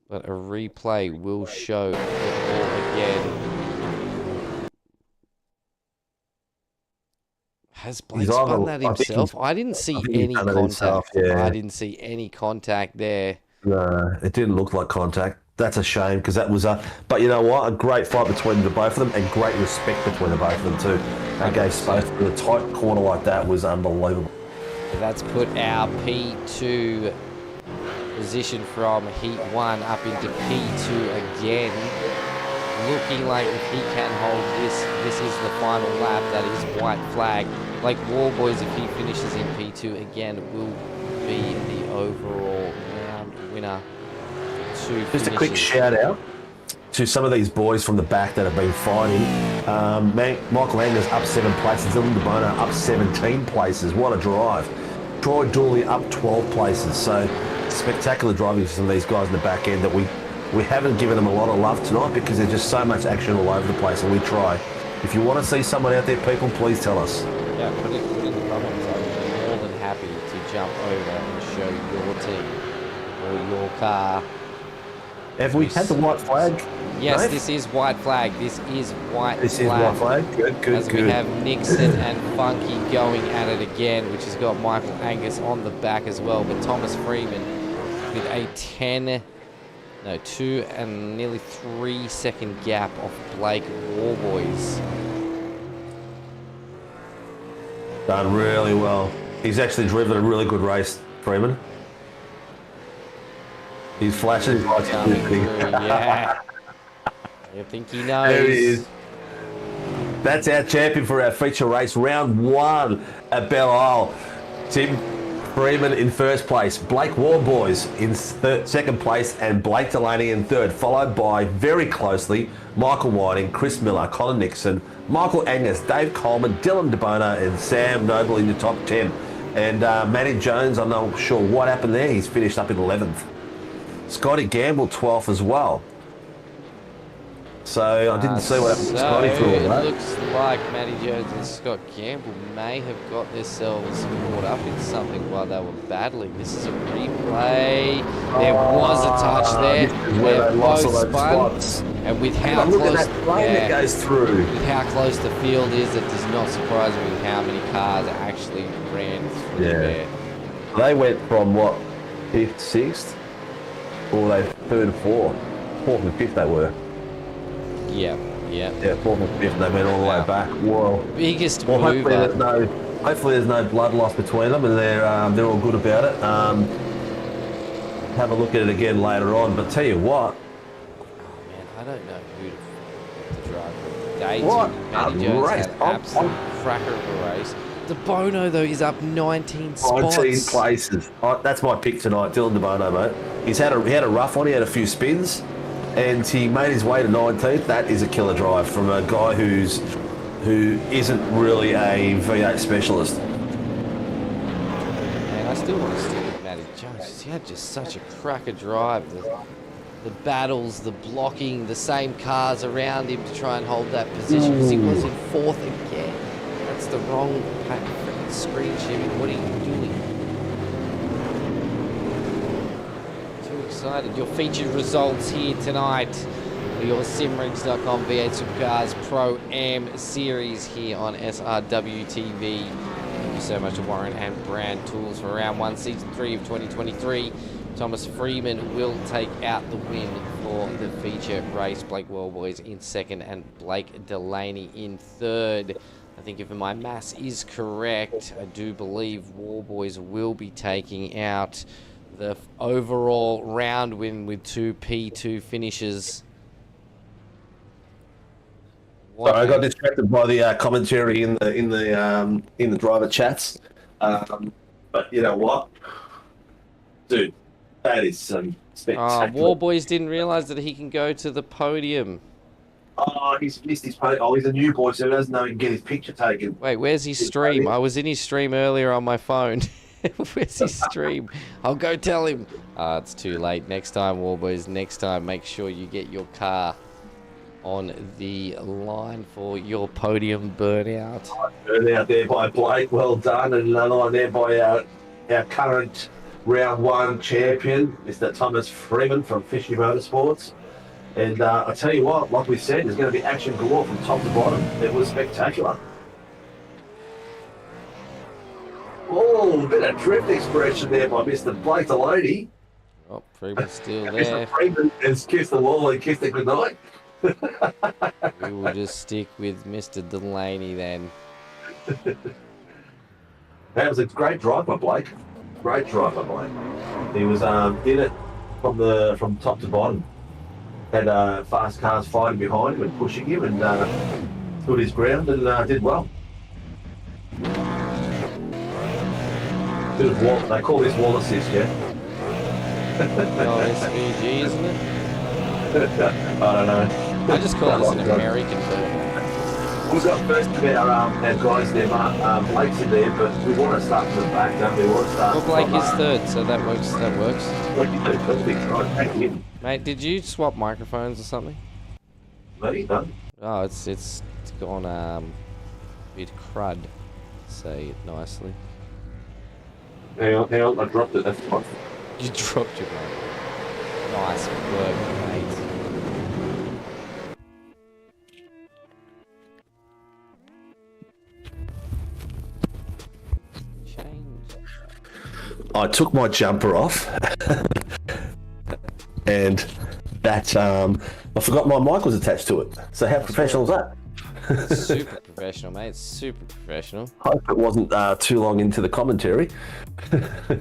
But a replay will show it all again. Has Blake spun that himself? I didn't see any contact. I didn't see any contact there. No, it didn't look like contact. That's a shame because that was a... But you know what? A great fight between the both of them and great respect between the both of them too. They gave space in a tight corner like that was unbelievable. That's put our P2 position from Heat 1 up into P2 again. Looking like if he can hold this is the final lap. That is white flag. Like Warboys, if he finishes in P2 again, will be the overall round winner. Just a quick shout out to some of these boys from the back that have been fighting. Michael Angus up 7 places. Dylan DeBono up 17 places. What a drive. Troy Dooley up 12 places. So spectacular driving from these guys in the back end that we haven't given them a lot of love tonight because there's just so much action all over the place, and we try. If you want to see someone out there, people, please tell us. Yeah, put it in the comments. I'm more than happy to jump over and show your team or your car. Have we had the white flag? Yes, Dave? this is white flag. This is white flag. This is white flag. Good. As we have Nixon and Funky going at it again, which has got Michael Angus on the back as well. But Thomas Freeman with a 2 and nearly 3 second gap off Blake Warboys. Done really well. He's actually driven a really good race, Freeman. He's flashing his lights. Yeah. I think he knows. There he is. That's our champion for our feature race, round 1 at Belle Isle. Tim Freeman in first place, Blake Warboys in second place, and Blake Delaney in third, followed by, very closely, Michael Whiting, Chris Miller, Colin Nixon, Michael Angus, Dave Coleman, Dylan DeBono, and Sam Noble in the top 10. And Matty Jones, I'm not sure what happened there. He's finished up in 11th. Scotty Gamble 12th as well. So I didn't see what happened to Scotty through all that. It looks like Matty Jones and Scott Gamble may have got themselves caught up in something while they were battling. This is a replay. There was a touch there. Where they lost all those spots. And with how look close, at that plane that goes through. With how close the field is, it does not surprise me with how many cars actually ran through there. They went from what, 5th, 6th, or they 3rd and 4th, 4th and 5th they were. Yeah. Yeah, 4th and 5th, they went all the way back. Whoa. Biggest well, mover. Hopefully there's no blood loss between them, and they're all good about it. Have a look at it again later on, but tell you what. Oh man, I don't know who to drive. Day What 2, Matty a Jones race. had an absolute cracker of a race. De Bono though is up 19 spots. 19 places. That's my pick tonight, Dylan De Bono, mate. He had a rough one. He had a few spins, and he made his way to 19th. That is a killer drive from a guy who isn't really a V8 specialist. Man, I still want to stick with Matty Jones. He had just such a cracker drive. The battles, the blocking, the same cars around him to try and hold that position because he was in 4th again. That's the wrong screen, Jimmy. What are you doing? Too excited. Your featured results here tonight. for your SimRigs.com V8 Supercars ProAm series here on SRW TV. Thank you so much to Warren and Brand Tools for round 1, season 3 of 2023. Thomas Freeman will take out the win for the feature race. Blake Wellboys in second and Blake Delaney in third. I think if my maths is correct, I do believe Warboys will be taking out the overall round win with 2 P2 finishes. Sorry, I got distracted by the commentary in the driver chats. But you know what, dude, that is some spectacular. Warboys didn't realise that he can go to the podium. Oh, he's missed his podium. Oh, he's a new boy, so he doesn't know he can get his picture taken. Wait, where's his stream? I was in his stream earlier on my phone. Where's his stream? I'll go tell him. It's too late. Next time, Warboys, next time, make sure you get your car on the line for your podium burnout. Burnout there by Blake, well done. And another one there by our current round 1 champion, Mr. Thomas Freeman from Fishy Motorsports. And I tell you what, like we said, there's going to be action galore from top to bottom. It was spectacular. Oh, a bit of drift expression there by Mr. Blake Delaney. Oh, Freeman's still there. Mr. Freeman has kissed the wall and kissed it goodnight. We will just stick with Mr. Delaney then. That was a great drive by Blake. Great drive by Blake. He was in it from top to bottom. Had fast cars fighting behind him and pushing him, and stood his ground and did well. They call this wall assist, yeah? Oh, SVG, isn't it? I don't know. I just call this an American burnout. We've got first of our guys there, Blake's in there, but we want to start from the back, don't we? We want to start Well, Blake is third, so that works. That works. Like you do, perfect, right? Thank you. Mate, did you swap microphones or something? Me, no. Oh, it's gone a bit crud, to say it nicely. Hang on, I dropped it, that's fine. You dropped your mate. Nice work, mate. I took my jumper off and that I forgot my mic was attached to it. So how professional is that? Super professional, mate. Super professional. Hope it wasn't too long into the commentary.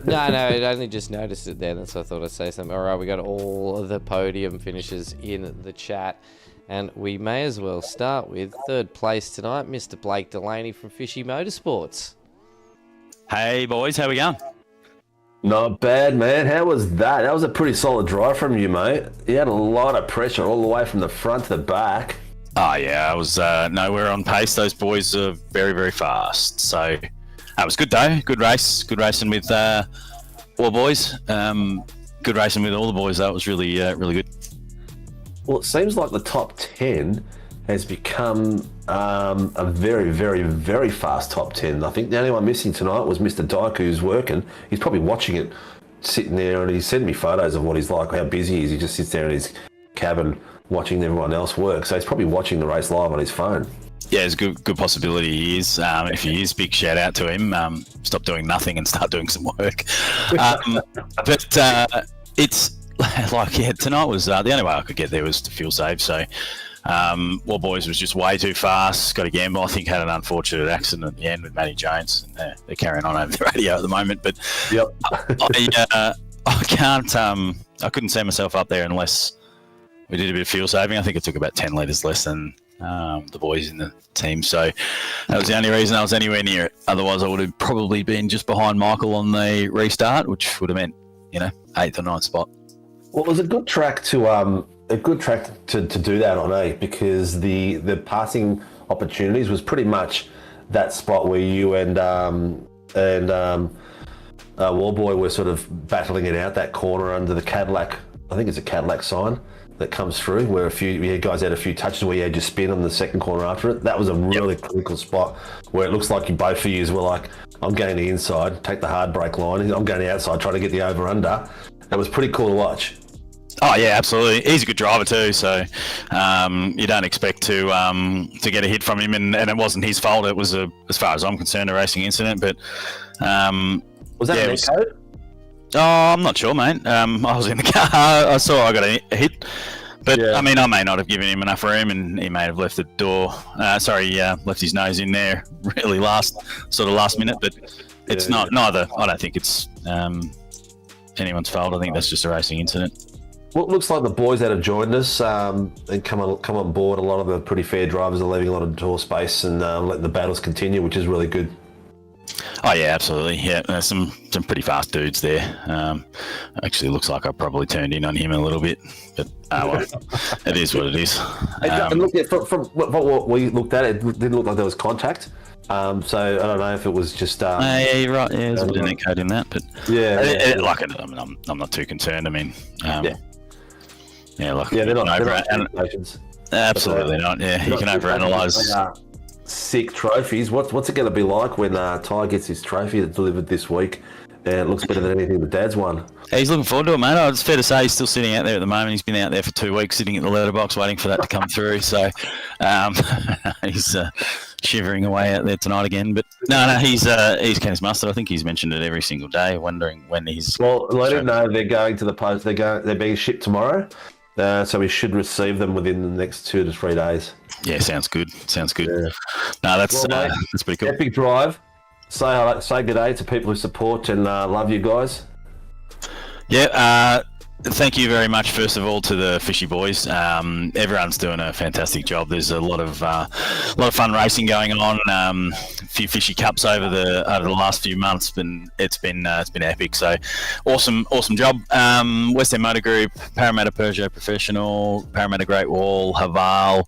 No, I only just noticed it then, so I thought I'd say something. All right, we got all of the podium finishes in the chat, and we may as well start with third place tonight, Mr. Blake Delaney from Fishy Motorsports. Hey, boys, how we going? Not bad, man. How was that? That was a pretty solid drive from you, mate. You had a lot of pressure all the way from the front to the back. Oh, yeah, I was nowhere on pace. Those boys are very, very fast. So it was good, though. Good race. Good racing with all boys. Good racing with all the boys. That was really, really good. Well, it seems like the top 10 has become a very, very, very fast top 10. I think the only one missing tonight was Mr. Dyke, who's working. He's probably watching it, sitting there, and he's sending me photos of what he's like, how busy he is. He just sits there in his cabin watching everyone else work. So he's probably watching the race live on his phone. Yeah, it's a good possibility he is. If he is, big shout out to him. Stop doing nothing and start doing some work. But it's like, yeah, tonight was the only way I could get there was to fuel save. So War Boys was just way too fast. Got a gamble. I think had an unfortunate accident at the end with Matty Jones. And they're carrying on over the radio at the moment. But yep. I can't. I couldn't see myself up there unless we did a bit of fuel saving. I think it took about 10 litres less than the boys in the team. So that was the only reason I was anywhere near it. Otherwise, I would have probably been just behind Michael on the restart, which would have meant, 8th or 9th spot. Well, it was a good track to do that on, because the passing opportunities was pretty much that spot where you and Warboy were sort of battling it out, that corner under the Cadillac. I think it's a Cadillac sign that comes through, where you guys had a few touches where you had your spin on the second corner after it. That was a really critical spot where it looks like you both of you were like, I'm going the inside, take the hard brake line, and I'm going the outside, trying to get the over-under. It was pretty cool to watch. Oh yeah, absolutely. He's a good driver too, so you don't expect to get a hit from him, and it wasn't his fault. It was, as far as I'm concerned, a racing incident. But Was that yeah, a net code? Oh, I'm not sure, mate. I was in the car. I saw I got a hit, but Yeah. I mean, I may not have given him enough room, and he may have left the door. Left his nose in there really last minute. But it's not neither. I don't think it's anyone's fault. I think that's just a racing incident. Well, it looks like the boys that have joined us and come on board, a lot of them are pretty fair drivers, are leaving a lot of door space and letting the battles continue, which is really good. Oh yeah, absolutely. Yeah, there's some pretty fast dudes there. Actually, looks like I probably turned in on him a little bit, but well, it is what it is. And look, from what we looked at, it didn't look like there was contact. So I don't know if it was just. Yeah, you're right. Yeah, there's a bit of net code in that, but I'm not too concerned. I mean, they're not. Absolutely not. Yeah, you can overanalyze. Sick trophies. What's it going to be like when Ty gets his trophy that's delivered this week? And it looks better than anything the Dad's won. He's looking forward to it, mate. It's fair to say he's still sitting out there at the moment. He's been out there for 2 weeks, sitting at the letterbox, waiting for that to come through. So he's shivering away out there tonight again. But no, he's keen as mustard. I think he's mentioned it every single day, wondering when he's. Well, let him know they're going to the post. They're being shipped tomorrow. So we should receive them within the next 2 to 3 days. Yeah, sounds good. Yeah. No, that's pretty cool. Epic drive. Say good day to people who support and love you guys. Yeah, thank you very much, first of all, to the Fishy Boys. Everyone's doing a fantastic job. There's a lot of fun racing going on. A few Fishy Cups over the last few months, and it's been epic. So awesome job. West End Motor Group, Parramatta Peugeot Professional, Parramatta Great Wall, Haval,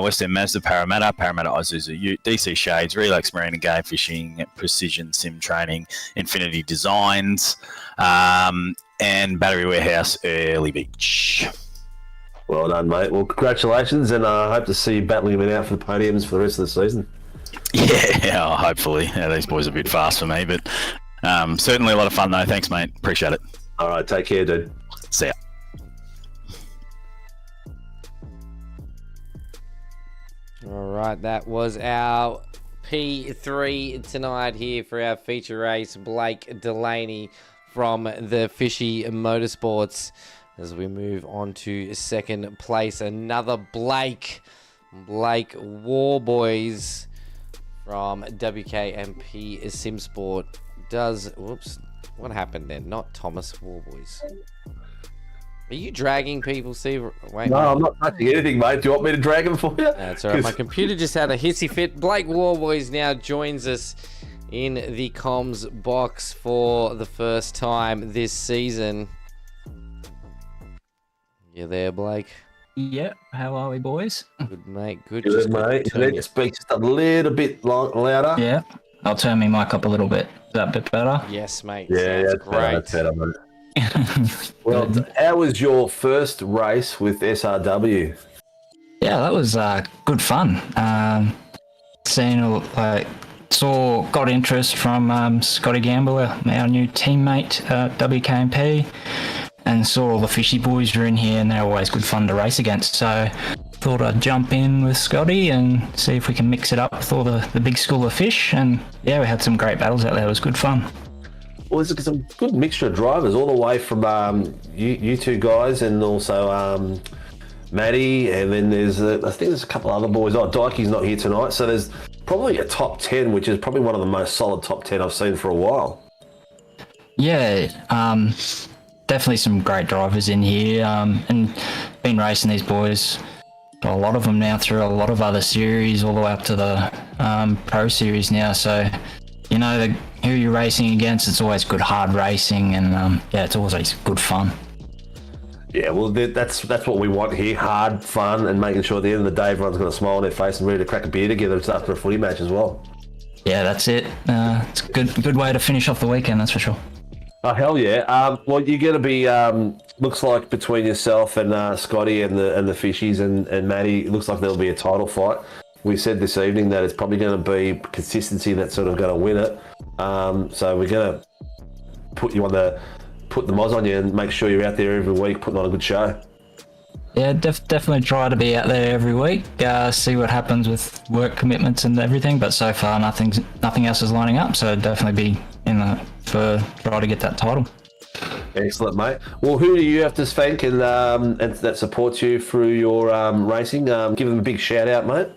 West End Mazda, Parramatta Isuzu Ute, DC Shades, Relax Marine and Game Fishing, Precision Sim Training, Infinity Designs, and Battery Warehouse, Early Beach. Well done, mate. Well, congratulations, and I hope to see you battling it out for the podiums for the rest of the season. Yeah, hopefully. Yeah, these boys are a bit fast for me, but certainly a lot of fun, though. Thanks, mate. Appreciate it. All right, take care, dude. See ya. All right, that was our P3 tonight here for our feature race. Blake Delaney from the Fishy Motorsports. As we move on to second place, another Blake Warboys from WKMP Simsport what happened then? Not Thomas Warboys. Are you dragging people, Steve? Wait, no, I'm not touching anything, mate. Do you want me to drag them for you? That's all right. My computer just had a hissy fit. Blake Warboys now joins us in the comms box for the first time this season. You there, Blake? Yep. How are we, boys? Good, mate. Good, mate. You need to speak just a little bit louder. Yeah. I'll turn my mic up a little bit. Is that a bit better? Yes, mate. Yeah, that's great. That's better, mate. Well, how was your first race with SRW? Yeah, that was good fun. Got interest from Scotty Gamble, our new teammate at WKMP, and saw all the Fishy Boys were in here, and they're always good fun to race against. So thought I'd jump in with Scotty and see if we can mix it up with all the big school of fish. And yeah, we had some great battles out there. It was good fun. Well, there's some good mixture of drivers all the way from you two guys, and also Maddie, and then I think there's a couple other boys. Oh, Dykey's not here tonight, so there's probably a top 10, which is probably one of the most solid top 10 I've seen for a while. Yeah, definitely some great drivers in here, and been racing these boys, a lot of them now, through a lot of other series, all the way up to the Pro Series now. So, you know, who you're racing against, it's always good hard racing, and yeah, it's always good fun. Yeah, well, that's what we want here, hard fun, and making sure at the end of the day everyone's got a smile on their face and ready to crack a beer together after a footy match as well. Yeah, that's it. It's a good way to finish off the weekend, that's for sure. Oh, hell yeah. Well, you're going to be, looks like between yourself and Scotty and the Fishies and Maddie, it looks like there'll be a title fight. We said this evening that it's probably going to be consistency that's sort of going to win it. So we're going to put you on the put the moz on you and make sure you're out there every week putting on a good show. Yeah, definitely try to be out there every week. See what happens with work commitments and everything. But so far, nothing else is lining up. So definitely be in the for try to get that title. Excellent, mate. Well, who do you have to thank and that supports you through your racing? Give them a big shout out, mate.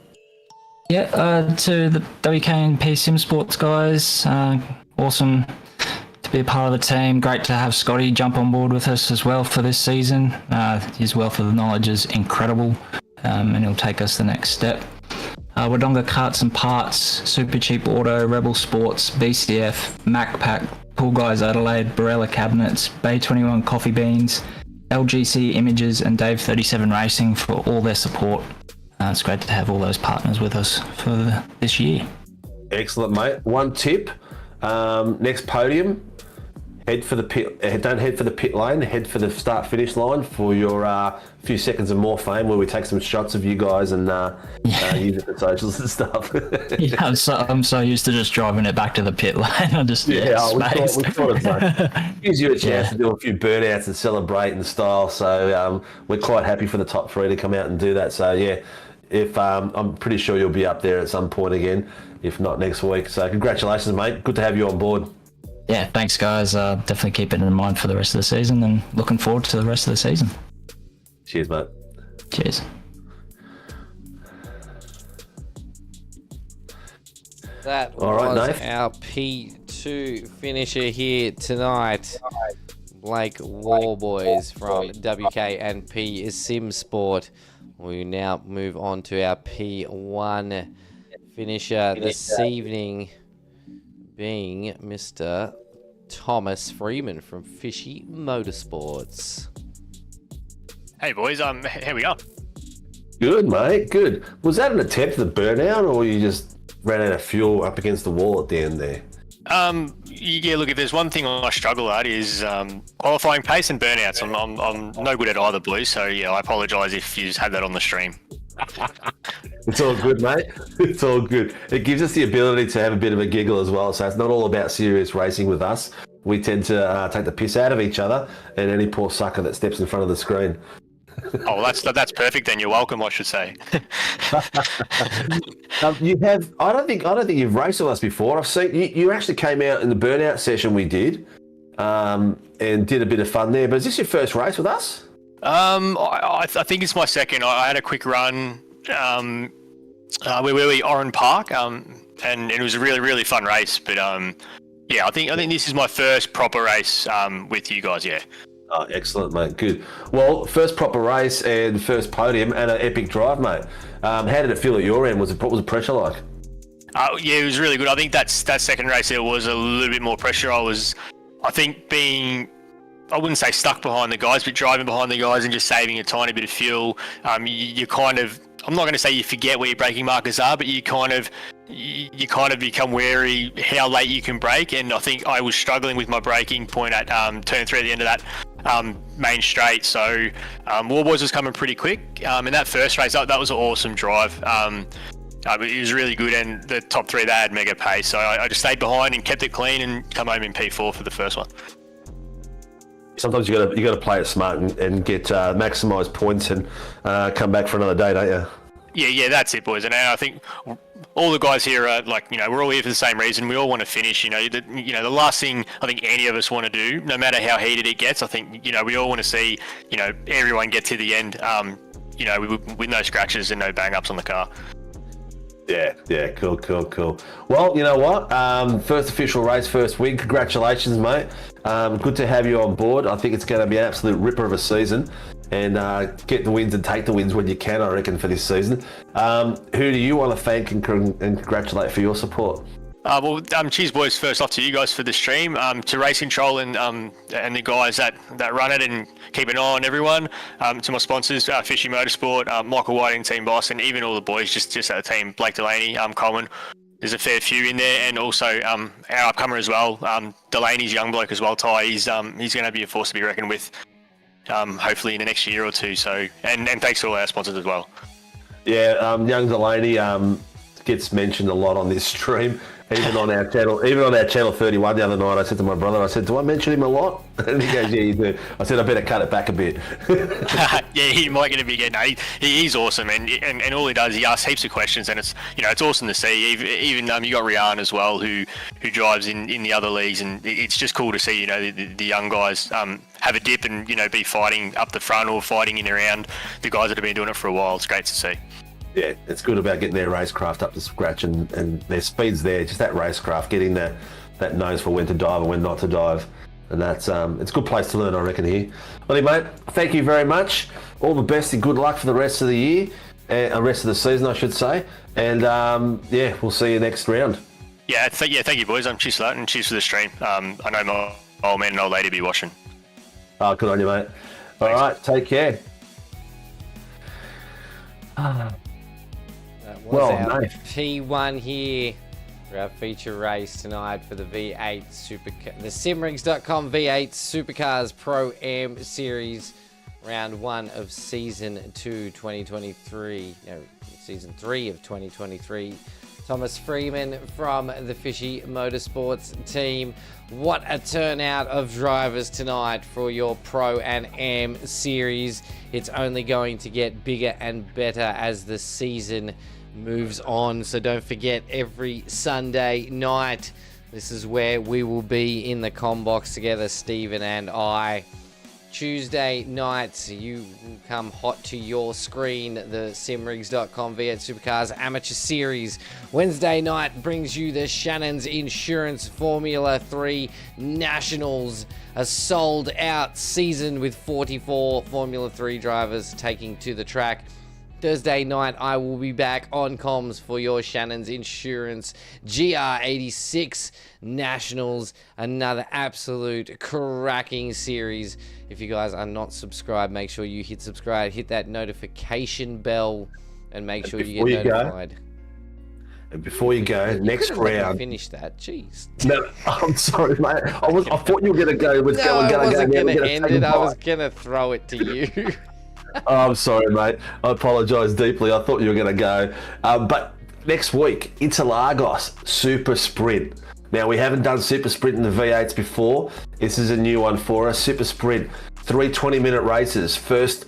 Yeah, to the WKNP Sim Sports guys. Awesome to be a part of the team. Great to have Scotty jump on board with us as well for this season. His wealth of knowledge is incredible, and he'll take us the next step. Wodonga Carts and Parts, Super Cheap Auto, Rebel Sports, BCF, MacPack, Pool Guys Adelaide, Barella Cabinets, Bay 21 Coffee Beans, LGC Images, and Dave 37 Racing for all their support. It's great to have all those partners with us for this year. Excellent, mate. One tip: next podium, head for the pit. Don't head for the pit lane. Head for the start-finish line for your few seconds of more fame, where we take some shots of you guys and use it for socials and stuff. Yeah, I'm so used to just driving it back to the pit lane. I just we thought it gives you a chance to do a few burnouts and celebrate in style. So we're quite happy for the top three to come out and do that. So yeah, if I'm pretty sure you'll be up there at some point again, if not next week. So congratulations, mate. Good to have you on board. Yeah, thanks, guys. Definitely keep it in mind for the rest of the season, and looking forward to the rest of the season. Cheers, mate. Cheers. That All right, was Dave. our P2 finisher here tonight. Blake Warboys from WK&P Sim Sport. We now move on to our P1 finisher this evening, being Mr. Thomas Freeman from Fishy Motorsports. Hey boys, here we go. Good, mate. Good. Was that an attempt at the burnout, or you just ran out of fuel up against the wall at the end there? Yeah, look, if there's one thing I struggle at is qualifying pace and burnouts. I'm no good at either, boys. So yeah, I apologise if you just had that on the stream. It's all good, mate. It's all good. It gives us the ability to have a bit of a giggle as well. So it's not all about serious racing with us. We tend to take the piss out of each other and any poor sucker that steps in front of the screen. Oh, that's perfect. Then you're welcome, I should say. You have. I don't think you've raced with us before. I've seen you actually came out in the burnout session we did, and did a bit of fun there. But is this your first race with us? I think it's my second. I had a quick run. We were Oran Park, and it was a really fun race. But yeah, I think this is my first proper race with you guys. Yeah. Oh, excellent, mate. Good. Well, first proper race and first podium and an epic drive, mate. How did it feel at your end? What was the pressure like? Yeah, it was really good. I think that second race there was a little bit more pressure. I wouldn't say stuck behind the guys, but driving behind the guys and just saving a tiny bit of fuel. You kind of, I'm not going to say you forget where your braking markers are, but you kind of become wary how late you can brake. And I think I was struggling with my braking point at turn 3 at the end of that main straight. So Warboys was coming pretty quick. In that first race, that was an awesome drive. It was really good, and the top 3, they had mega pace. So I just stayed behind and kept it clean and come home in P4 for the first one. Sometimes you got to play it smart and get maximise points and come back for another day, don't you? Yeah, that's it, boys. And I think all the guys here are we're all here for the same reason. We all want to finish. The last thing I think any of us want to do, no matter how heated it gets, I think we all want to see everyone get to the end. With no scratches and no bang ups on the car. Yeah, cool. Well, you know what? First official race, first win. Congratulations, mate. Good to have you on board. I think it's going to be an absolute ripper of a season. And get the wins and take the wins when you can, I reckon, for this season. Who do you want to thank and congratulate for your support? Cheers, boys. First off to you guys for the stream, to Race Control and the guys that run it and keep an eye on everyone, to my sponsors, Fishy Motorsport, Michael White and Team Boss, and even all the boys just at the team, Blake Delaney, Coleman. There's a fair few in there, and also our upcomer as well, Delaney's young bloke as well, Ty. He's going to be a force to be reckoned with, hopefully in the next year or two. So, and thanks to all our sponsors as well. Yeah, young Delaney gets mentioned a lot on this stream. Even on our channel 31 the other night, I said to my brother, I said, do I mention him a lot? And he goes, yeah, you do. I said, I better cut it back a bit. Yeah, he might get a big head. No, he's awesome, and all he does, he asks heaps of questions, and it's awesome to see. Even you got Rian as well, who drives in the other leagues, and it's just cool to see the young guys have a dip and be fighting up the front or fighting in around the guys that have been doing it for a while. It's great to see. Yeah, it's good about getting their racecraft up to scratch, and their speed's there. Just that racecraft, getting that nose for when to dive and when not to dive. And that's it's a good place to learn, I reckon, here. Well, mate, thank you very much. All the best and good luck for the rest of the year, and rest of the season, I should say. And yeah, we'll see you next round. Yeah, thank you, boys. Cheers for that, and cheers for the stream. I know my old man and old lady be watching. Oh, good on you, mate. All right, take care. Well, our P1 here for our feature race tonight for the V8 Supercar, the Simrigs.com V8 Supercars ProAm Series, round 1 of season 2, 2023. No, season 3 of 2023. Thomas Freeman from the Fishy Motorsports team. What a turnout of drivers tonight for your Pro and Am series. It's only going to get bigger and better as the season moves on, so don't forget, every Sunday night this is where we will be in the combox together, Stephen and I. Tuesday nights you will come hot to your screen, the Simrigs.com V8 Supercars Amateur Series. Wednesday night brings you the Shannon's Insurance Formula 3 Nationals, a sold out season with 44 Formula 3 drivers taking to the track. Thursday night, I will be back on comms for your Shannon's Insurance GR86 Nationals. Another absolute cracking series. If you guys are not subscribed, make sure you hit subscribe, hit that notification bell, and make sure you get notified. And before you go, next round. Finish that, jeez. No, I'm sorry, mate. I thought you were going to go. I wasn't going to end it. I was going to throw it to you. Oh, I'm sorry, mate. I apologise deeply. I thought you were going to go. But next week, Interlagos Super Sprint. Now, we haven't done Super Sprint in the V8s before. This is a new one for us. Super Sprint, 3 20-minute races. First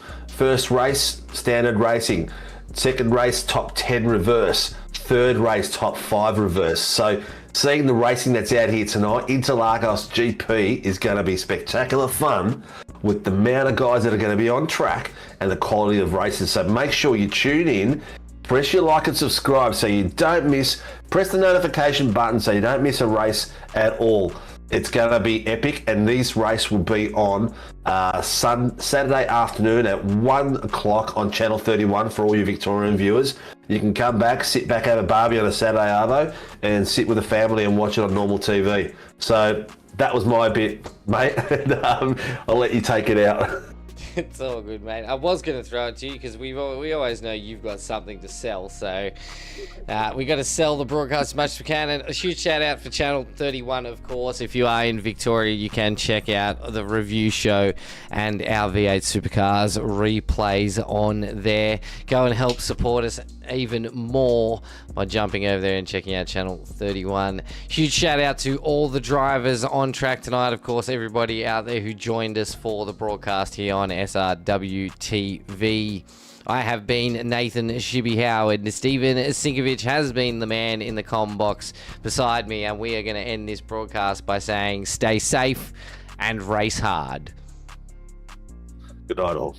race, standard racing. Second race, top 10 reverse. Third race, top 5 reverse. So, seeing the racing that's out here tonight, Interlagos GP is going to be spectacular fun with the amount of guys that are going to be on track and the quality of races. So make sure you tune in, press your like and subscribe so you don't miss, press the notification button so you don't miss a race at all. It's going to be epic, and these races will be on Saturday afternoon at 1 o'clock on Channel 31 for all you Victorian viewers. You can come back, sit back, have a barbie on a Saturday arvo, and sit with the family and watch it on normal TV. So that was my bit, mate. And, I'll let you take it out. It's all good, mate. I was going to throw it to you because we always know you've got something to sell. So we got to sell the broadcast as much as we can. And a huge shout out for Channel 31, of course. If you are in Victoria, you can check out the review show and our V8 Supercars replays on there. Go and help support us even more by jumping over there and checking out Channel 31. Huge shout out to all the drivers on track tonight. Of course, everybody out there who joined us for the broadcast here on SRW TV. I have been Nathan ShiBBy Howard. Stephen Sinkovic has been the man in the comm box beside me, and we are going to end this broadcast by saying stay safe and race hard. Good night all.